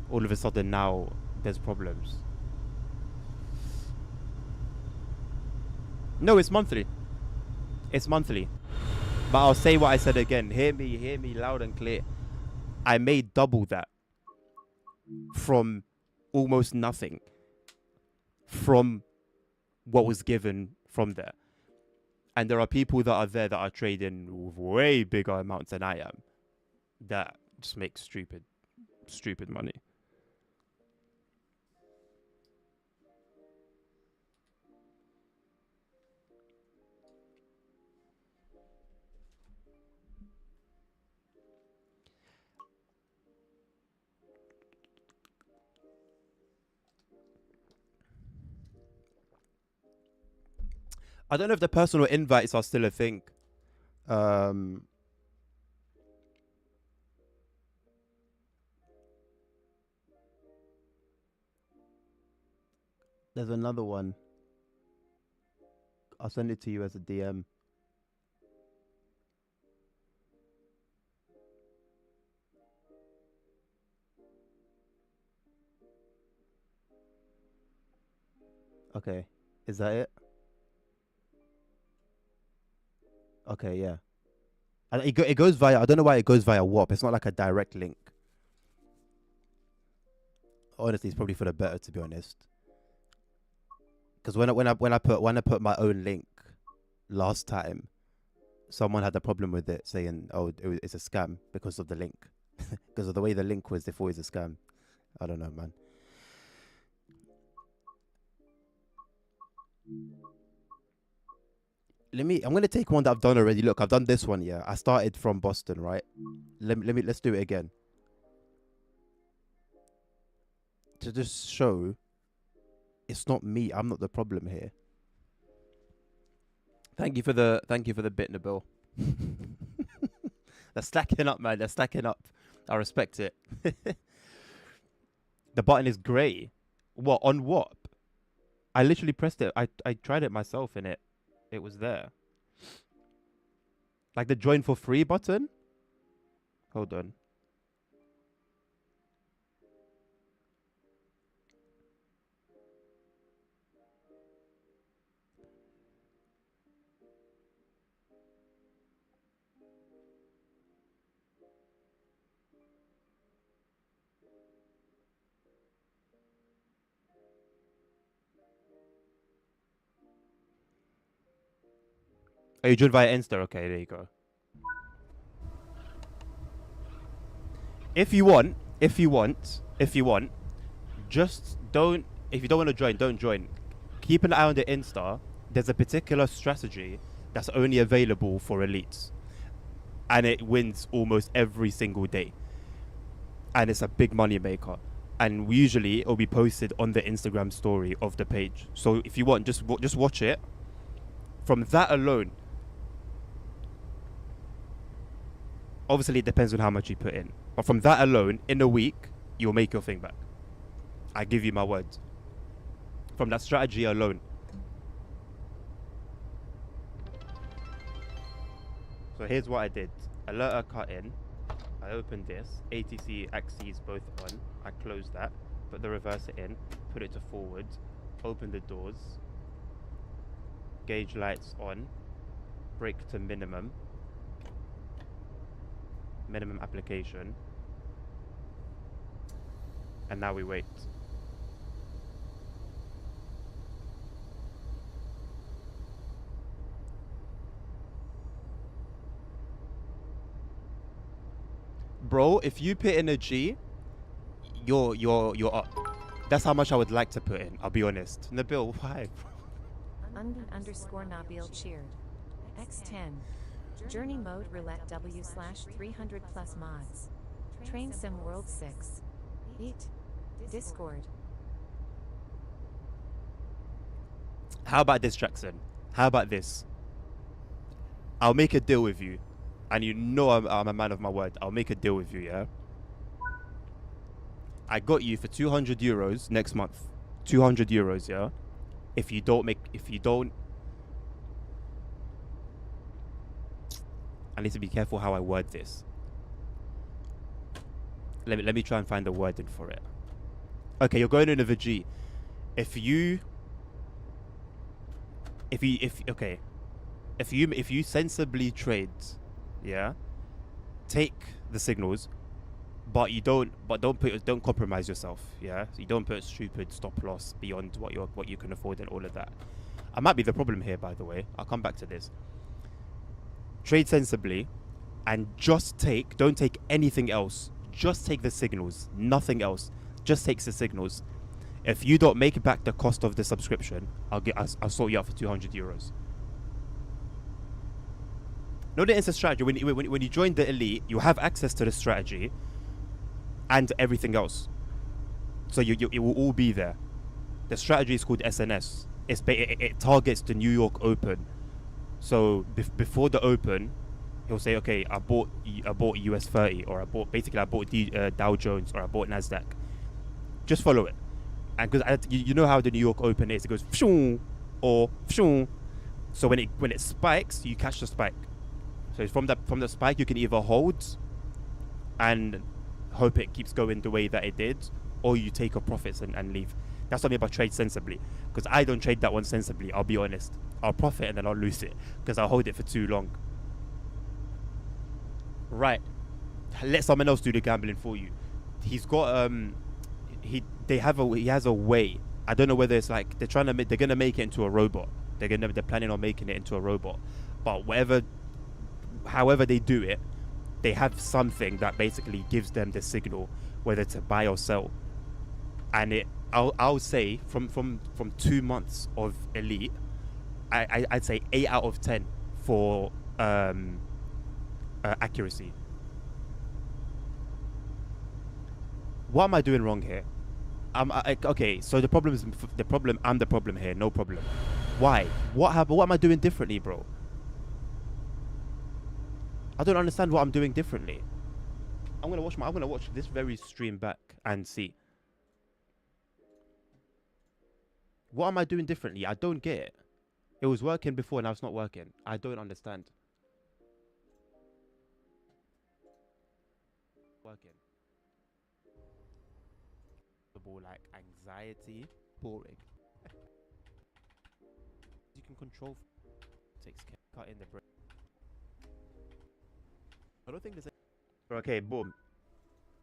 All of a sudden now there's problems. No, it's monthly. It's monthly. But I'll say what I said again. Hear me loud and clear. I made double that from almost nothing from what was given from there. And there are people that are there that are trading way bigger amounts than I am. That just makes stupid money. I don't know if the personal invites are still a thing. There's another one. I'll send it to you as a DM. Okay. Is that it? Okay, yeah. And it goes via, I don't know why it goes via WAP. It's not like a direct link. Honestly, it's probably for the better, to be honest. Because when I put my own link last time, someone had a problem with it, saying, "Oh, it's a scam because of the link, because of the way the link was. They thought it was a scam." I don't know, man. I'm gonna take one that I've done already. Look, I've done this one. Yeah, I started from Boston, right? Let's do it again to just show it's not me. I'm not the problem here. Thank you for the bit, Nabil. They're stacking up, man. They're stacking up. I respect it. The button is grey. What on what? I literally pressed it. I tried it myself and it was there. Like the join for free button. Hold on. Oh, you joined via Insta. Okay, there you go. If you want, just don't if you don't want to join, don't join. Keep an eye on the Insta. There's a particular strategy that's only available for elites, and it wins almost every single day. And it's a big money maker. And usually it'll be posted on the Instagram story of the page. So if you want, just watch it. From that alone, obviously it depends on how much you put in. But from that alone, in a week, you'll make your thing back. I give you my word. From that strategy alone. So here's what I did. Alerter cut in. I opened this. ATC axes both on. I closed that. Put the reverser in. Put it to forward. Open the doors. Gauge lights on. Brake to minimum. Minimum application. And now we wait. Bro, if you put in a G, you're up. That's how much I would like to put in, I'll be honest. Nabil, why? Underscore Nabil cheered. X10. Journey Mode Roulette W/300 plus mods. Train Sim World 6. Eat. Discord. How about this, Jackson? How about this? I'll make a deal with you. And you know I'm a man of my word. I'll make a deal with you, yeah? I got you for 200 euros next month. 200 euros, yeah? If you don't... I need to be careful how I word this. Let me try and find the wording for it. Okay, you're going in with a G. If you sensibly trade, yeah, take the signals, but don't compromise yourself, yeah. So you don't put a stupid stop loss beyond what you can afford and all of that. I might be the problem here, by the way. I'll come back to this. Trade sensibly, and don't take anything else. Just take the signals, nothing else. Just take the signals. If you don't make back the cost of the subscription, I'll sort you out for 200 euros. No, the instant strategy. When you join the elite, you have access to the strategy and everything else. So it will all be there. The strategy is called SNS. It targets the New York Open. So before the Open, he'll say, okay, I bought US 30, or I bought Dow Jones, or I bought Nasdaq. Just follow it, and because you know how the New York Open is, it goes or so when it spikes, you catch the spike. So from the spike, you can either hold and hope it keeps going the way that it did, or you take your profits and leave. That's what I mean by trade sensibly, because I don't trade that one sensibly. I'll be honest. I'll profit and then I'll lose it because I'll hold it for too long. Right, let someone else do the gambling for you. He's got he has a way. I don't know whether it's like they're gonna make it into a robot. They're planning on making it into a robot, but however they do it, they have something that basically gives them the signal whether to buy or sell. And I'll say from 2 months of elite, I'd say 8 out of 10 for accuracy. What am I doing wrong here? Okay, so I'm the problem here. No problem. Why? What happened? What am I doing differently, bro? I don't understand what I'm doing differently. I'm gonna watch this very stream back and see. What am I doing differently? I don't get it. It was working before, now it's not working. I don't understand. Working. Like anxiety, boring. You can control. Takes care. Cut in the break. I don't think there's. Okay, boom.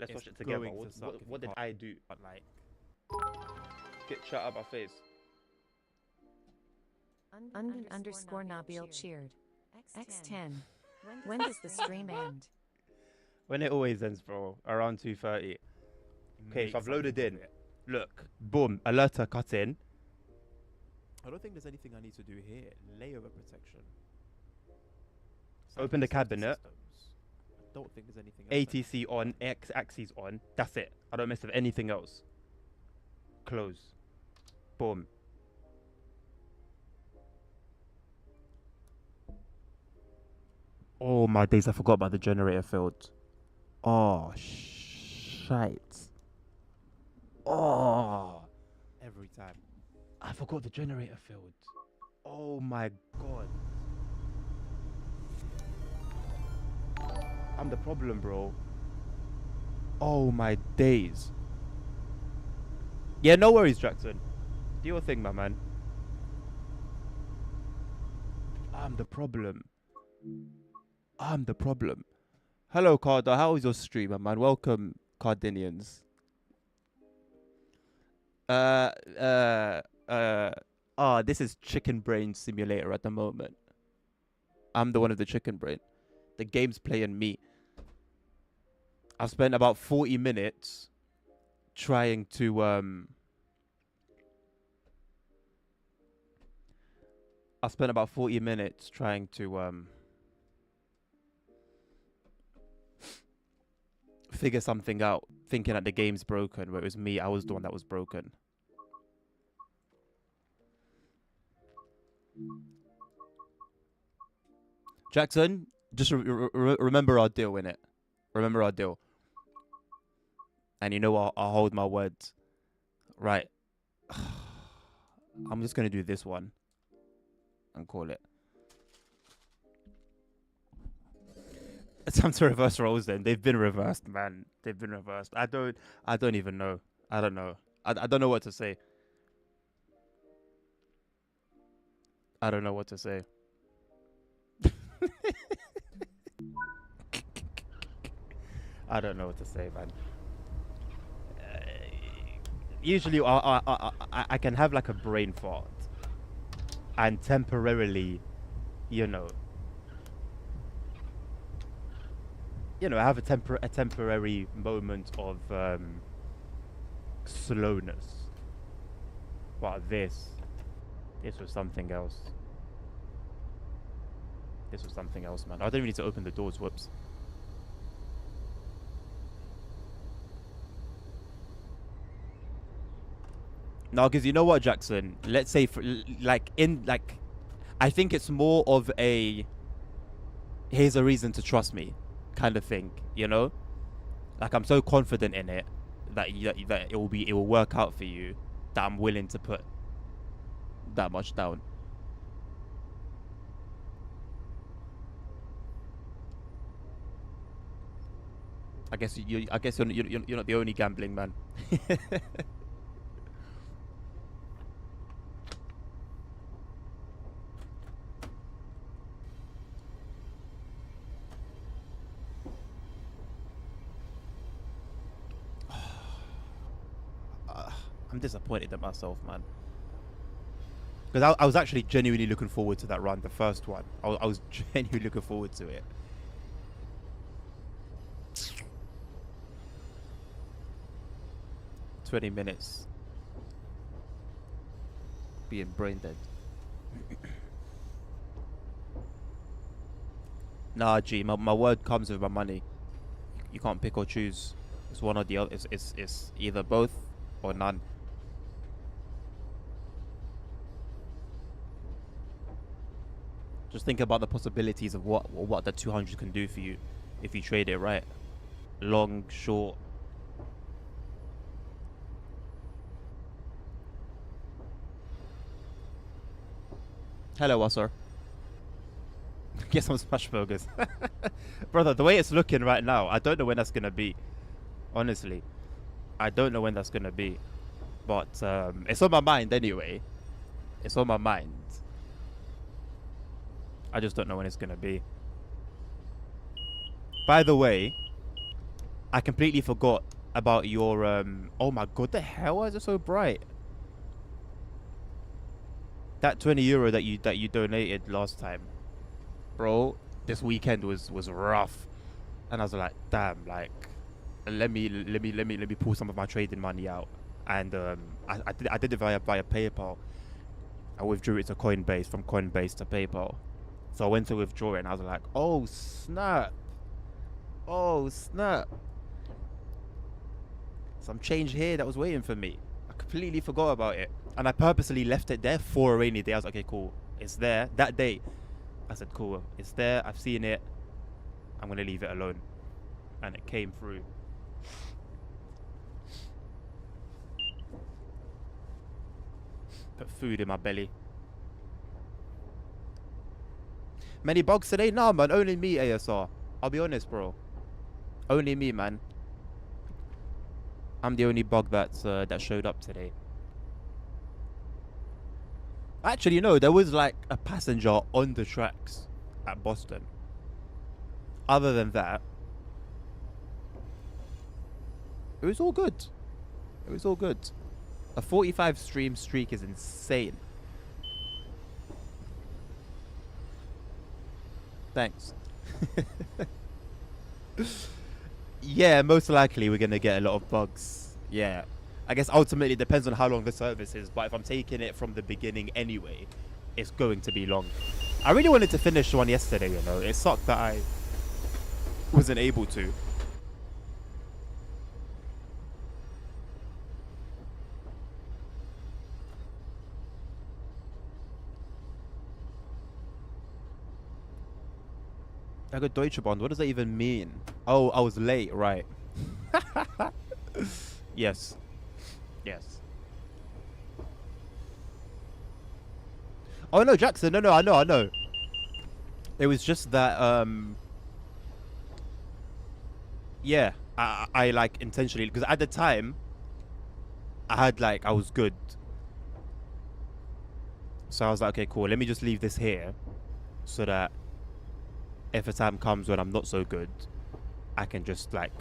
Let's watch it together. What did I do? But like, get shut up my face. Underscore Nabil cheered. X10. When does the stream end? When it always ends, bro. Around 2:30. Okay, so I've loaded in. Look, boom, alerter cut in. I don't think there's anything I need to do here. Layover protection. Open the cabinet. Systems. I don't think there's anything else. ATC on, X axis on. That's it. I don't mess with anything else. Close. Boom. Oh my days, I forgot about the generator field. Oh, shite. Oh. Every time. I forgot the generator field. Oh my god. I'm the problem, bro. Oh my days. Yeah, no worries, Jackson. Do your thing, my man. I'm the problem. I'm the problem. Hello, Carda. How was your stream, my man? Welcome, Cardinians. This is Chicken Brain Simulator at the moment. I'm the one of the chicken brain. The game's playing me. I've spent about 40 minutes trying to figure something out, thinking that the game's broken, where it was me, I was the one that was broken. Jackson, just remember our deal, innit? Remember our deal. And you know what? I'll hold my words. Right. I'm just going to do this one and call it. It's time to reverse roles then. They've been reversed, man. They've been reversed. I don't even know. I don't know. I don't know what to say. I don't know what to say. I don't know what to say, man. Usually, I can have like a brain fart and temporarily, I have a temporary moment of slowness. But this was something else. This was something else, man. I don't even need to open the doors. Whoops. No, because you know what, Jackson? Let's say, I think it's more of a here's a reason to trust me kind of thing, Like, I'm so confident in it that it will work out for you that I'm willing to put that much down. I guess you're not the only gambling man. I'm disappointed in myself, man. Because I was actually genuinely looking forward to that run, the first one. I was genuinely looking forward to it. "20 minutes being brain dead." Nah, G, my word comes with my money. You can't pick or choose. It's one or the other. It's either both or none. Just think about the possibilities of what the 200 can do for you if you trade it right. Long, short. Hello, Wasser. Get some smash burgers. Brother, the way it's looking right now, I don't know when that's going to be. Honestly. I don't know when that's going to be. But it's on my mind anyway. It's on my mind. I just don't know when it's going to be. By the way, I completely forgot about your... oh my god, the hell? Why is it so bright? That €20 that you donated last time, bro, this weekend was rough. And I was like, damn, like, let me pull some of my trading money out and I did it via PayPal. I withdrew it to Coinbase, from Coinbase to PayPal. So I went to withdraw it, and I was like, oh snap, some change here that was waiting for me. I completely forgot about it, and I purposely left it there for a rainy day. I was like, okay, cool, it's there that day. I said, cool, it's there, I've seen it, I'm gonna leave it alone. And it came through. Put food in my belly. Many bugs today? Nah, man, only me, ASR. I'll be honest, bro. Only me, man. I'm the only bug that's that showed up today. Actually, no, there was like a passenger on the tracks at Boston. Other than that, it was all good. It was all good. A 45 stream streak is insane. Thanks. Yeah, most likely we're gonna get a lot of bugs. Yeah. I guess ultimately it depends on how long the service is, but if I'm taking it from the beginning anyway, it's going to be long. I really wanted to finish one yesterday, you know. It sucked that I wasn't able to. I got Deutsche Bahn. What does that even mean? Oh, I was late, right. Yes. Yes. Oh no, Jackson. No, I know. It was just that, yeah, I like intentionally, because at the time, I was good. So I was like, okay, cool. Let me just leave this here, so that if a time comes when I'm not so good, I can just like,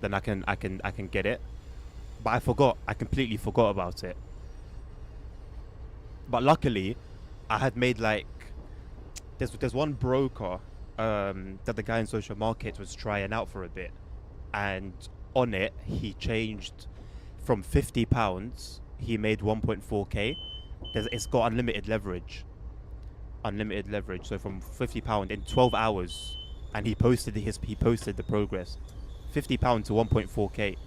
then I can get it. But I forgot. I completely forgot about it. But luckily, I had made like, there's one broker that the guy in social market was trying out for a bit, and on it he changed from £50. He made 1.4k. It's got unlimited leverage. So from £50 in 12 hours, and he posted the progress, £50 to 1.4k.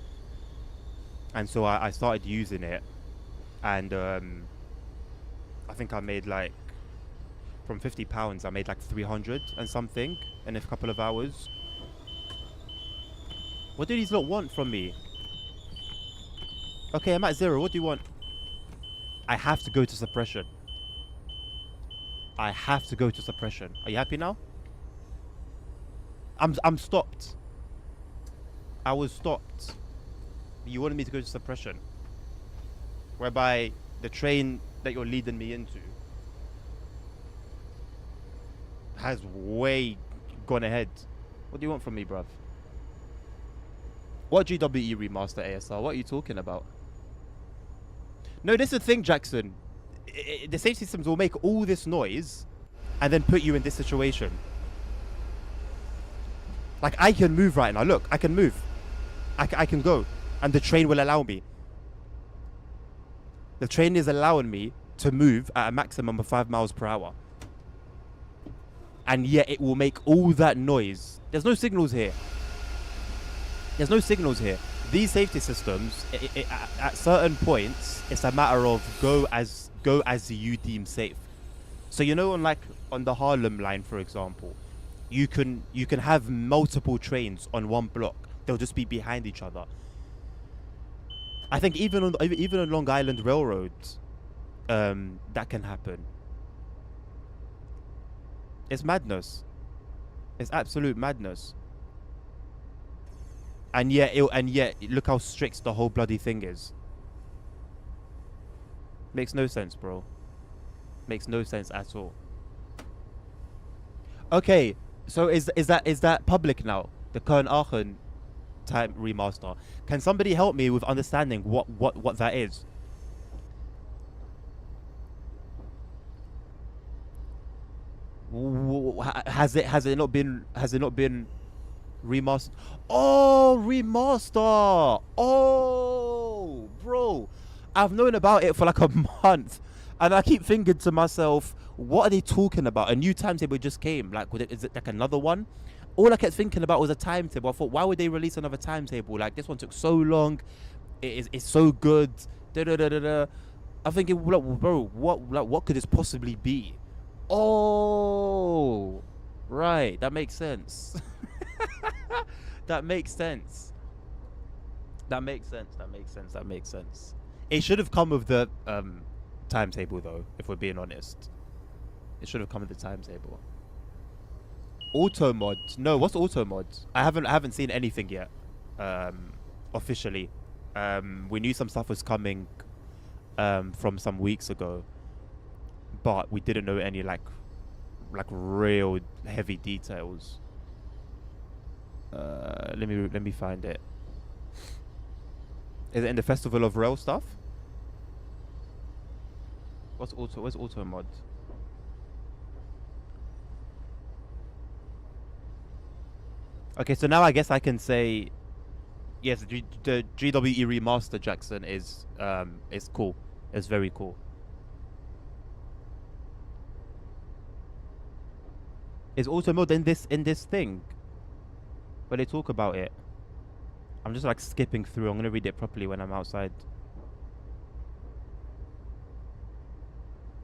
And so I started using it, and I think I made like, from £50 I made like 300 and something in a couple of hours. What do these lot want from me? Okay, I'm at 0. What do you want? I have to go to suppression. Are you happy now? I'm stopped. I was stopped. You wanted me to go to suppression, whereby the train that you're leading me into has way gone ahead. What do you want from me, bruv? What GWE remaster, ASR? What are you talking about? No, this is the thing, Jackson. The safety systems will make all this noise and then put you in this situation. Like, I can move right now. Look, I can move. I can go. And the train will allow me. The train is allowing me to move at a maximum of 5 miles per hour. And yet it will make all that noise. There's no signals here. These safety systems, at certain points, it's a matter of go as you deem safe. So you know, on the Harlem line, for example, you can have multiple trains on one block. They'll just be behind each other. I think even on Long Island Railroad, that can happen. It's madness. It's absolute madness. And yet look how strict the whole bloody thing is. Makes no sense, bro. Makes no sense at all. Okay, so is that public now? The Köln-Aachen time remaster. Can somebody help me with understanding what that is? Has it not been remastered? Oh, remaster! Oh, bro, I've known about it for like a month, and I keep thinking to myself, what are they talking about? A new timetable just came. Like, is it like another one? All I kept thinking about was a timetable. I thought, why would they release another timetable? Like, this one took so long. It's so good. Da da da da da. I'm thinking, bro, what could this possibly be? Oh, right, that makes sense. That makes sense. That makes sense. That makes sense. That makes sense. It should have come with the timetable, though. If we're being honest, it should have come with the timetable. Auto mod? No, what's auto mod? I haven't seen anything yet. Officially, we knew some stuff was coming from some weeks ago, but we didn't know any like real heavy details. Let me find it. Is it in the Festival of Rail stuff? Where's auto mod? Okay, so now I guess I can say yes, the GWE remaster, Jackson, is cool. It's very cool. Is auto mode in this thing where they talk about it? I'm just like skipping through. I'm gonna read it properly when I'm outside.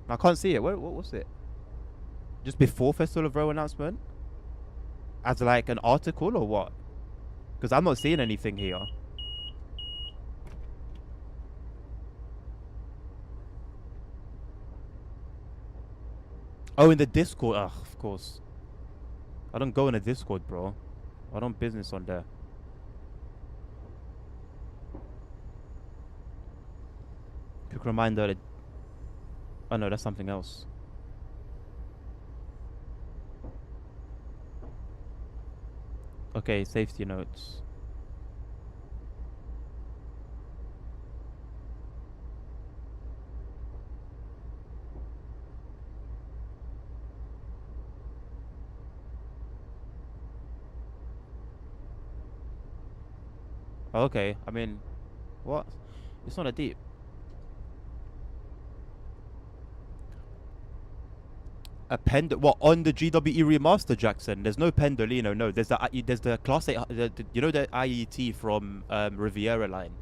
I can't see it. What was it? Just before Festival of Row announcement? As like an article or what? Because I'm not seeing anything here. Oh, in the Discord. Ugh, of course. I don't go in the Discord, bro. I don't business on there. Quick reminder that... Oh no, that's something else. Okay, safety notes. Okay, I mean, what? It's not that deep. A what on the GWE remaster, Jackson? There's no Pendolino. No, there's the Class 8. You know the IET from Riviera line.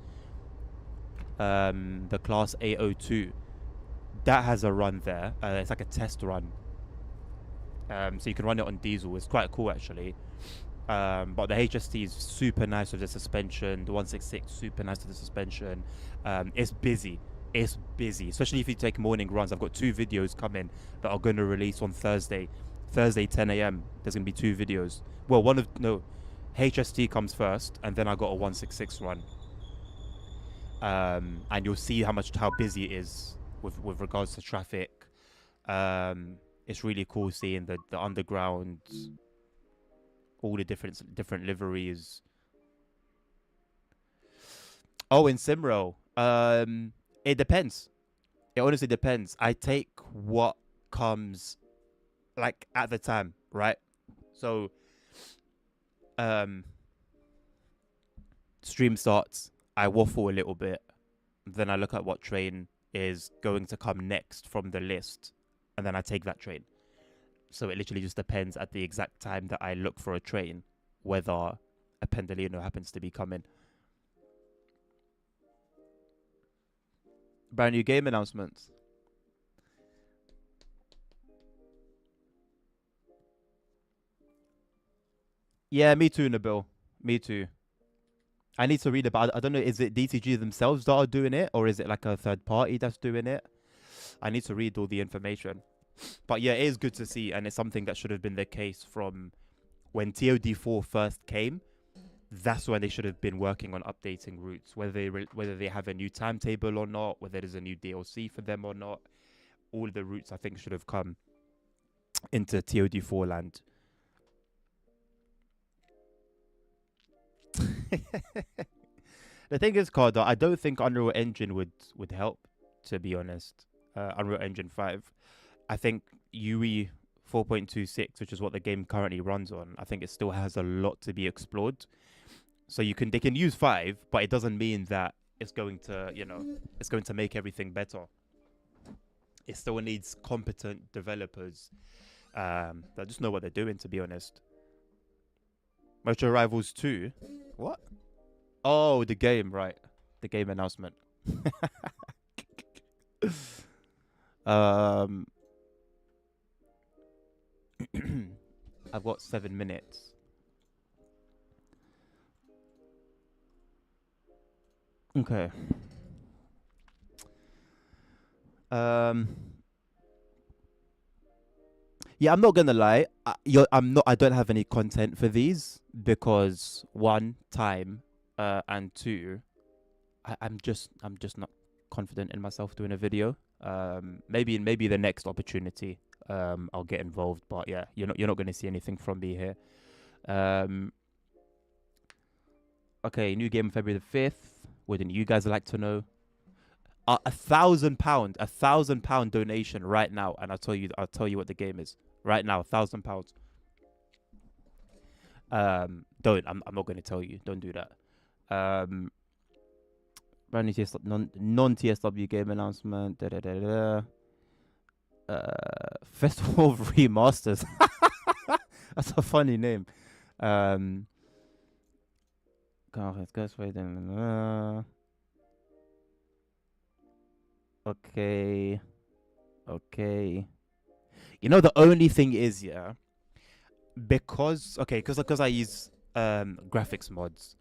The Class 802. That has a run there. It's like a test run. So you can run it on diesel. It's quite cool actually. But the HST is super nice with the suspension. The 166 super nice with the suspension. It's busy. It's busy, especially if you take morning runs. I've got 2 videos coming that are going to release on Thursday 10 a.m. There's going to be 2 videos. Well, HST comes first, and then I got a 166 run. And you'll see how busy it is with regards to traffic. It's really cool seeing the underground, all the different liveries. Oh, in Simro. It depends. It honestly depends. I take what comes like at the time, right? So stream starts, I waffle a little bit, then I look at what train is going to come next from the list, and then I take that train. So it literally just depends at the exact time that I look for a train, whether a Pendolino happens to be coming. Brand new game announcements. Yeah, me too, Nabil. Me too. I need to read about it. I don't know, is it DTG themselves that are doing it, or is it like a third party that's doing it? I need to read all the information. But yeah, it is good to see, and it's something that should have been the case from when TOD4 first came. That's when they should have been working on updating routes, whether they have a new timetable or not, whether there's a new DLC for them or not. All the routes I think should have come into TOD4 land. The thing is, Carter, I don't think Unreal Engine would help, to be honest. Unreal Engine 5. I think UE 4.26, which is what the game currently runs on, I think it still has a lot to be explored. So they can use 5, but it doesn't mean that it's going to, it's going to make everything better. It still needs competent developers that just know what they're doing, to be honest. Metro Rivals 2? What? Oh, the game, right. The game announcement. um, I've got 7 minutes. Okay. Yeah, I'm not gonna lie. I don't have any content for these because one, time, and two, I'm just not confident in myself doing a video. Maybe the next opportunity, I'll get involved. But yeah, you're not gonna see anything from me here. Okay, new game February the 5th. Wouldn't you guys like to know? £1,000 donation right now, and I'll tell you what the game is right now. £1,000. I'm not going to tell you. Don't do that. Brand new non TSW game announcement. Festival of Remasters. That's a funny name. Okay. You know, the only thing is, yeah, because I use graphics mods,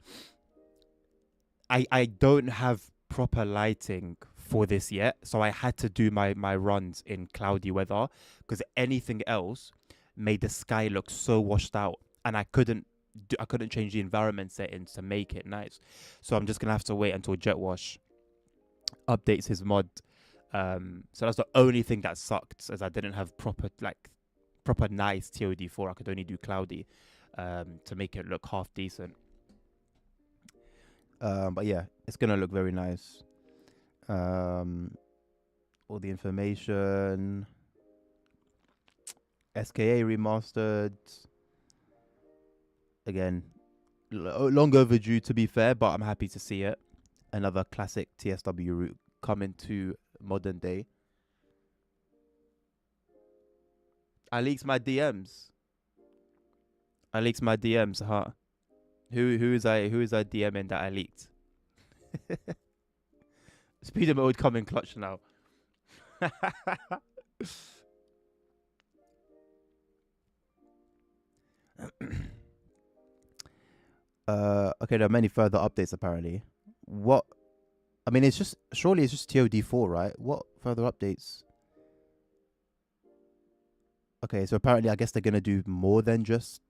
I don't have proper lighting for this yet, so I had to do my runs in cloudy weather because anything else made the sky look so washed out, and I couldn't change the environment settings to make it nice. So I'm just gonna have to wait until Jetwash updates his mod. So that's the only thing that sucked, as I didn't have proper nice TOD4. I could only do cloudy to make it look half decent. But yeah, it's gonna look very nice. All the information. SKA remastered. Again, long overdue to be fair, but I'm happy to see it. Another classic TSW route coming to modern day. I leaked my DMs, huh? Who is I DMing that I leaked? Speed mode coming clutch now. Okay, there are many further updates apparently. What? I mean, surely it's just TOD4, right? What further updates? Okay, so apparently I guess they're gonna do more than just.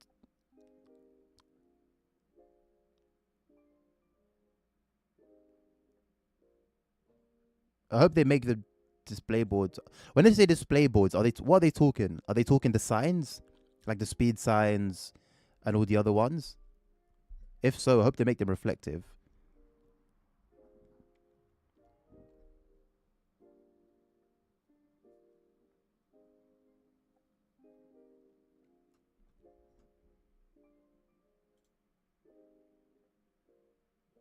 I hope they make the display boards. When they say display boards, what are they talking? Are they talking the signs, like the speed signs, and all the other ones? If so, I hope they make them reflective.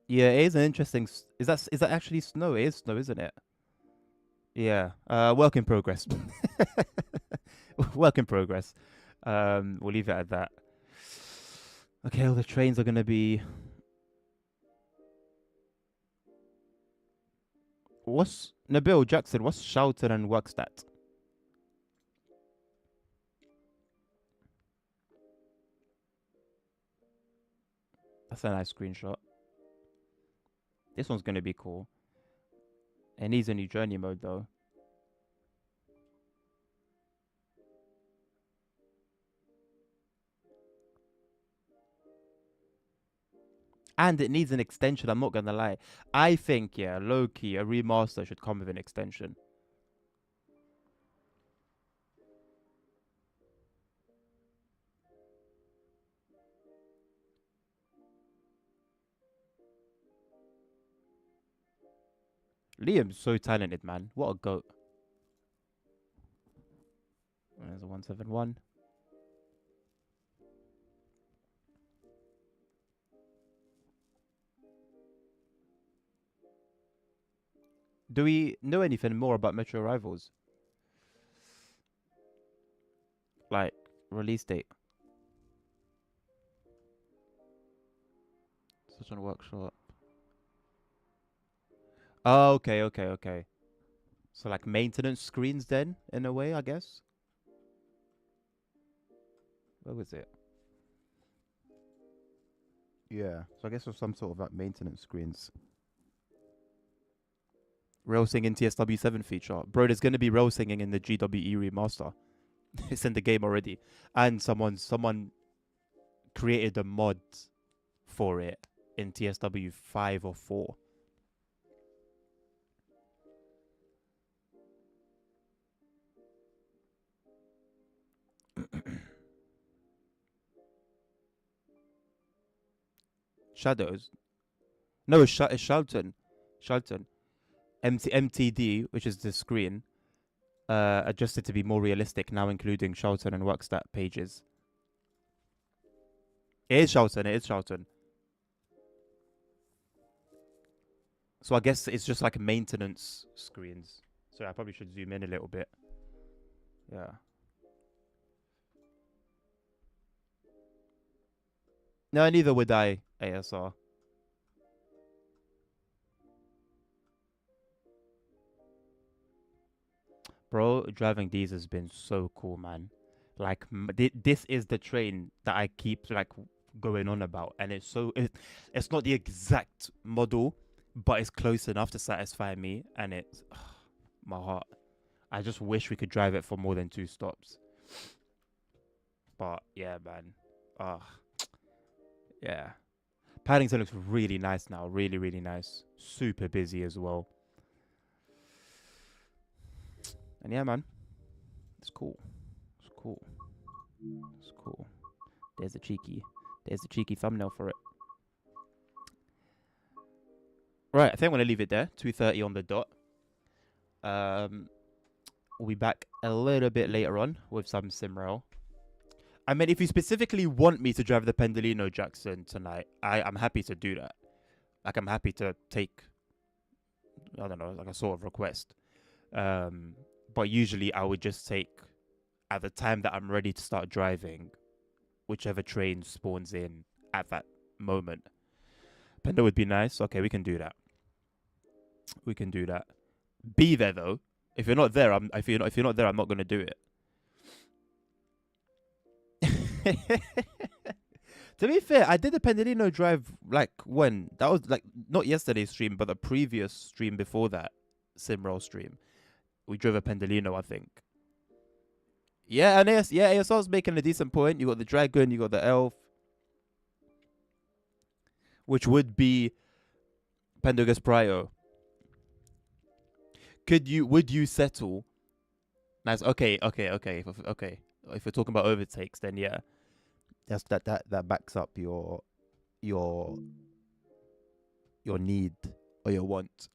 Yeah, it is an interesting. Is that actually snow? It is snow, isn't it? Yeah. Work in progress. Work in progress. We'll leave it at that. Okay, all the trains are gonna be. What's Nabil Jackson? What's Shelton and Workstat? That's a nice screenshot. This one's gonna be cool. It needs a new journey mode though. And it needs an extension, I'm not gonna lie. I think, yeah, low key, a remaster should come with an extension. Liam's so talented, man. What a goat. There's a 171. Do we know anything more about Metro Rivals? Like release date? Such a workshop. Oh, okay. So like maintenance screens then, in a way, I guess. Where was it? Yeah. So I guess there's some sort of like maintenance screens. Rail singing TSW7 feature. Bro, there's gonna be rail singing in the GWE remaster. It's in the game already. And someone created a mod for it in TSW 5 or 4. Shadows? No, it's Shelton. Shelton. MTD, which is the screen, adjusted to be more realistic, now including Shelton and Workstat pages. It is Shelton. So I guess it's just like maintenance screens. So I probably should zoom in a little bit. Yeah. No, neither would I, ASR. Bro, driving these has been so cool, man. Like, this is the train that I keep, like, going on about. And it's not the exact model, but it's close enough to satisfy me. And it's, my heart. I just wish we could drive it for more than 2 stops. But, yeah, man. Yeah. Paddington looks really nice now. Really, really nice. Super busy as well. And yeah, man. It's cool. It's cool. It's cool. There's a cheeky thumbnail for it. Right, I think I'm gonna leave it there. 2:30 on the dot. We'll be back a little bit later on with some Simrail. I mean, if you specifically want me to drive the Pendolino Jackson tonight, I'm happy to do that. Like, I'm happy to take, I don't know, like a sort of request. But usually I would just take, at the time that I'm ready to start driving, whichever train spawns in at that moment. Pendo would be nice. Okay, we can do that. We can do that. Be there though. If you're not there, if you're not there, I'm not gonna do it. To be fair, I did the Pendolino drive like when? That was like not yesterday's stream, but the previous stream before that, Simroll stream. We drove a Pendolino, I think. Yeah, and ASR's making a decent point. You got the dragon, you got the elf, which would be Pendogus Prio. Would you settle? Nice. Okay. If we're talking about overtakes, then yeah, that backs up your need or your want.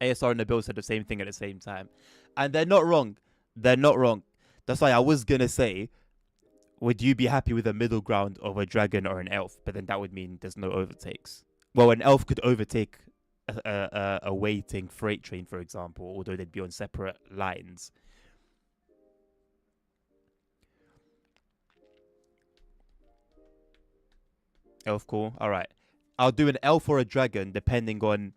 ASR and Nabil said the same thing at the same time, and they're not wrong. That's why I was gonna say, would you be happy with a middle ground of a dragon or an elf? But then that would mean there's no overtakes. Well, an elf could overtake a waiting freight train, for example, although they'd be on separate lines. Elf, cool. All right, I'll do an elf or a dragon depending on.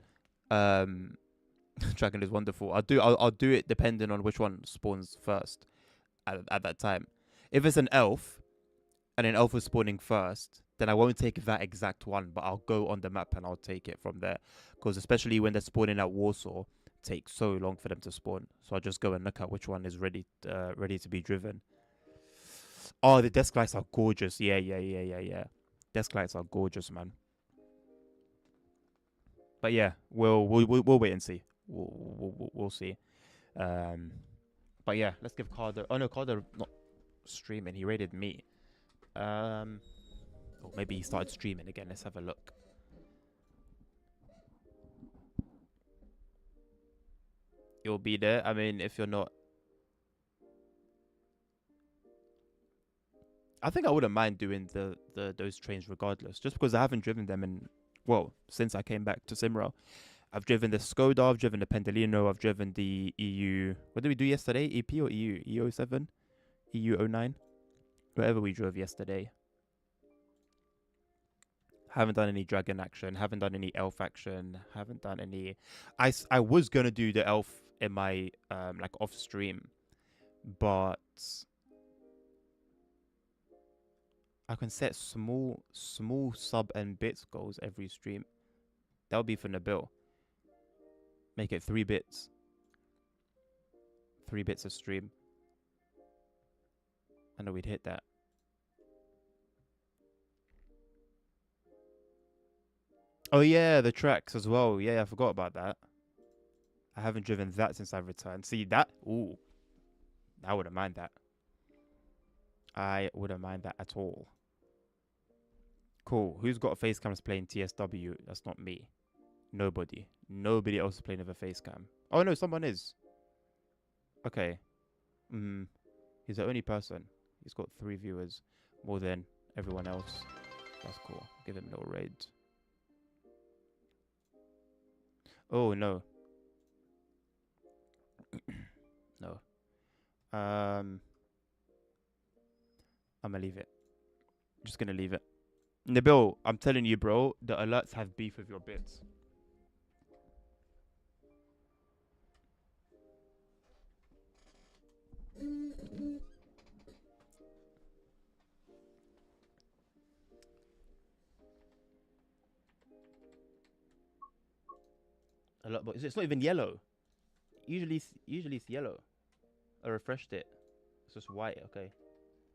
Dragon is wonderful. I'll do it depending on which one spawns first at that time. If it's an elf and an elf is spawning first, then I won't take that exact one, but I'll go on the map and I'll take it from there. Because especially when they're spawning at Warsaw, it takes so long for them to spawn. So I'll just go and look at which one is ready to be driven. Oh, the desk lights are gorgeous. Yeah. Desk lights are gorgeous, man. But yeah, we'll wait and see. We'll see. But yeah, let's give Carter. Oh no, Carter not streaming. He raided me. Or maybe he started streaming again. Let's have a look. You'll be there. I mean, if you're not, I think I wouldn't mind doing those trains regardless, just because I haven't driven them since I came back to Simra. I've driven the Skoda, I've driven the Pendolino, I've driven the EU. What did we do yesterday? EP or EU? EU07? EU09? Whatever we drove yesterday. Haven't done any dragon action. Haven't done any elf action. Haven't done any. I was gonna do the elf in my like off stream, but I can set small sub and bits goals every stream. That would be for Nabil. Make it 3 bits. 3 bits a stream. I know we'd hit that. Oh yeah, the tracks as well. Yeah, I forgot about that. I haven't driven that since I've returned. See that? Ooh. I wouldn't mind that. I wouldn't mind that at all. Cool. Who's got face cams playing TSW? That's not me. Nobody. Nobody else is playing with a face cam. Oh no, someone is. Okay. He's the only person. He's got 3 viewers. More than everyone else. That's cool. Give him a little raid. Oh no. No. I'm gonna leave it. Just gonna leave it. Nabil, I'm telling you, bro, the alerts have beef with your bits. Alert, but it's not even yellow. Usually it's yellow. I refreshed it. It's just white. Okay.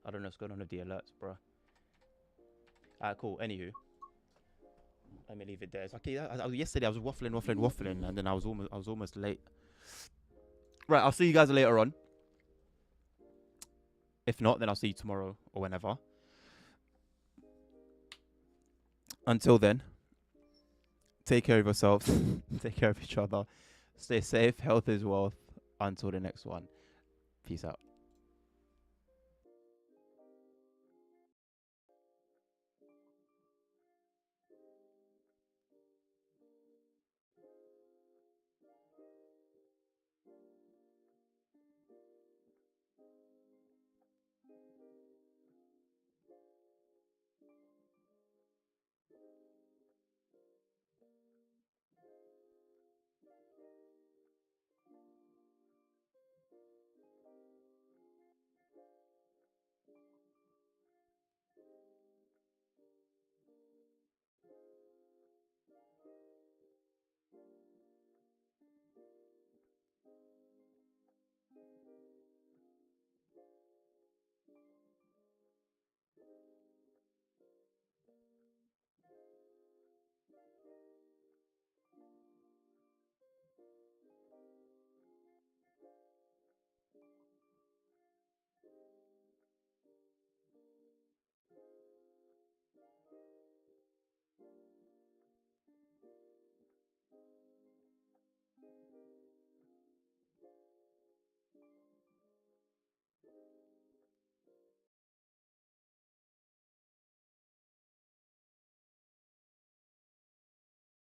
I don't know what's going on with the alerts, bro. Alright, cool. Anywho, let me leave it there. It's okay. Yesterday I was waffling, and then I was almost late. Right, I'll see you guys later on. If not, then I'll see you tomorrow or whenever. Until then, take care of yourselves. Take care of each other. Stay safe. Health is wealth. Until the next one. Peace out.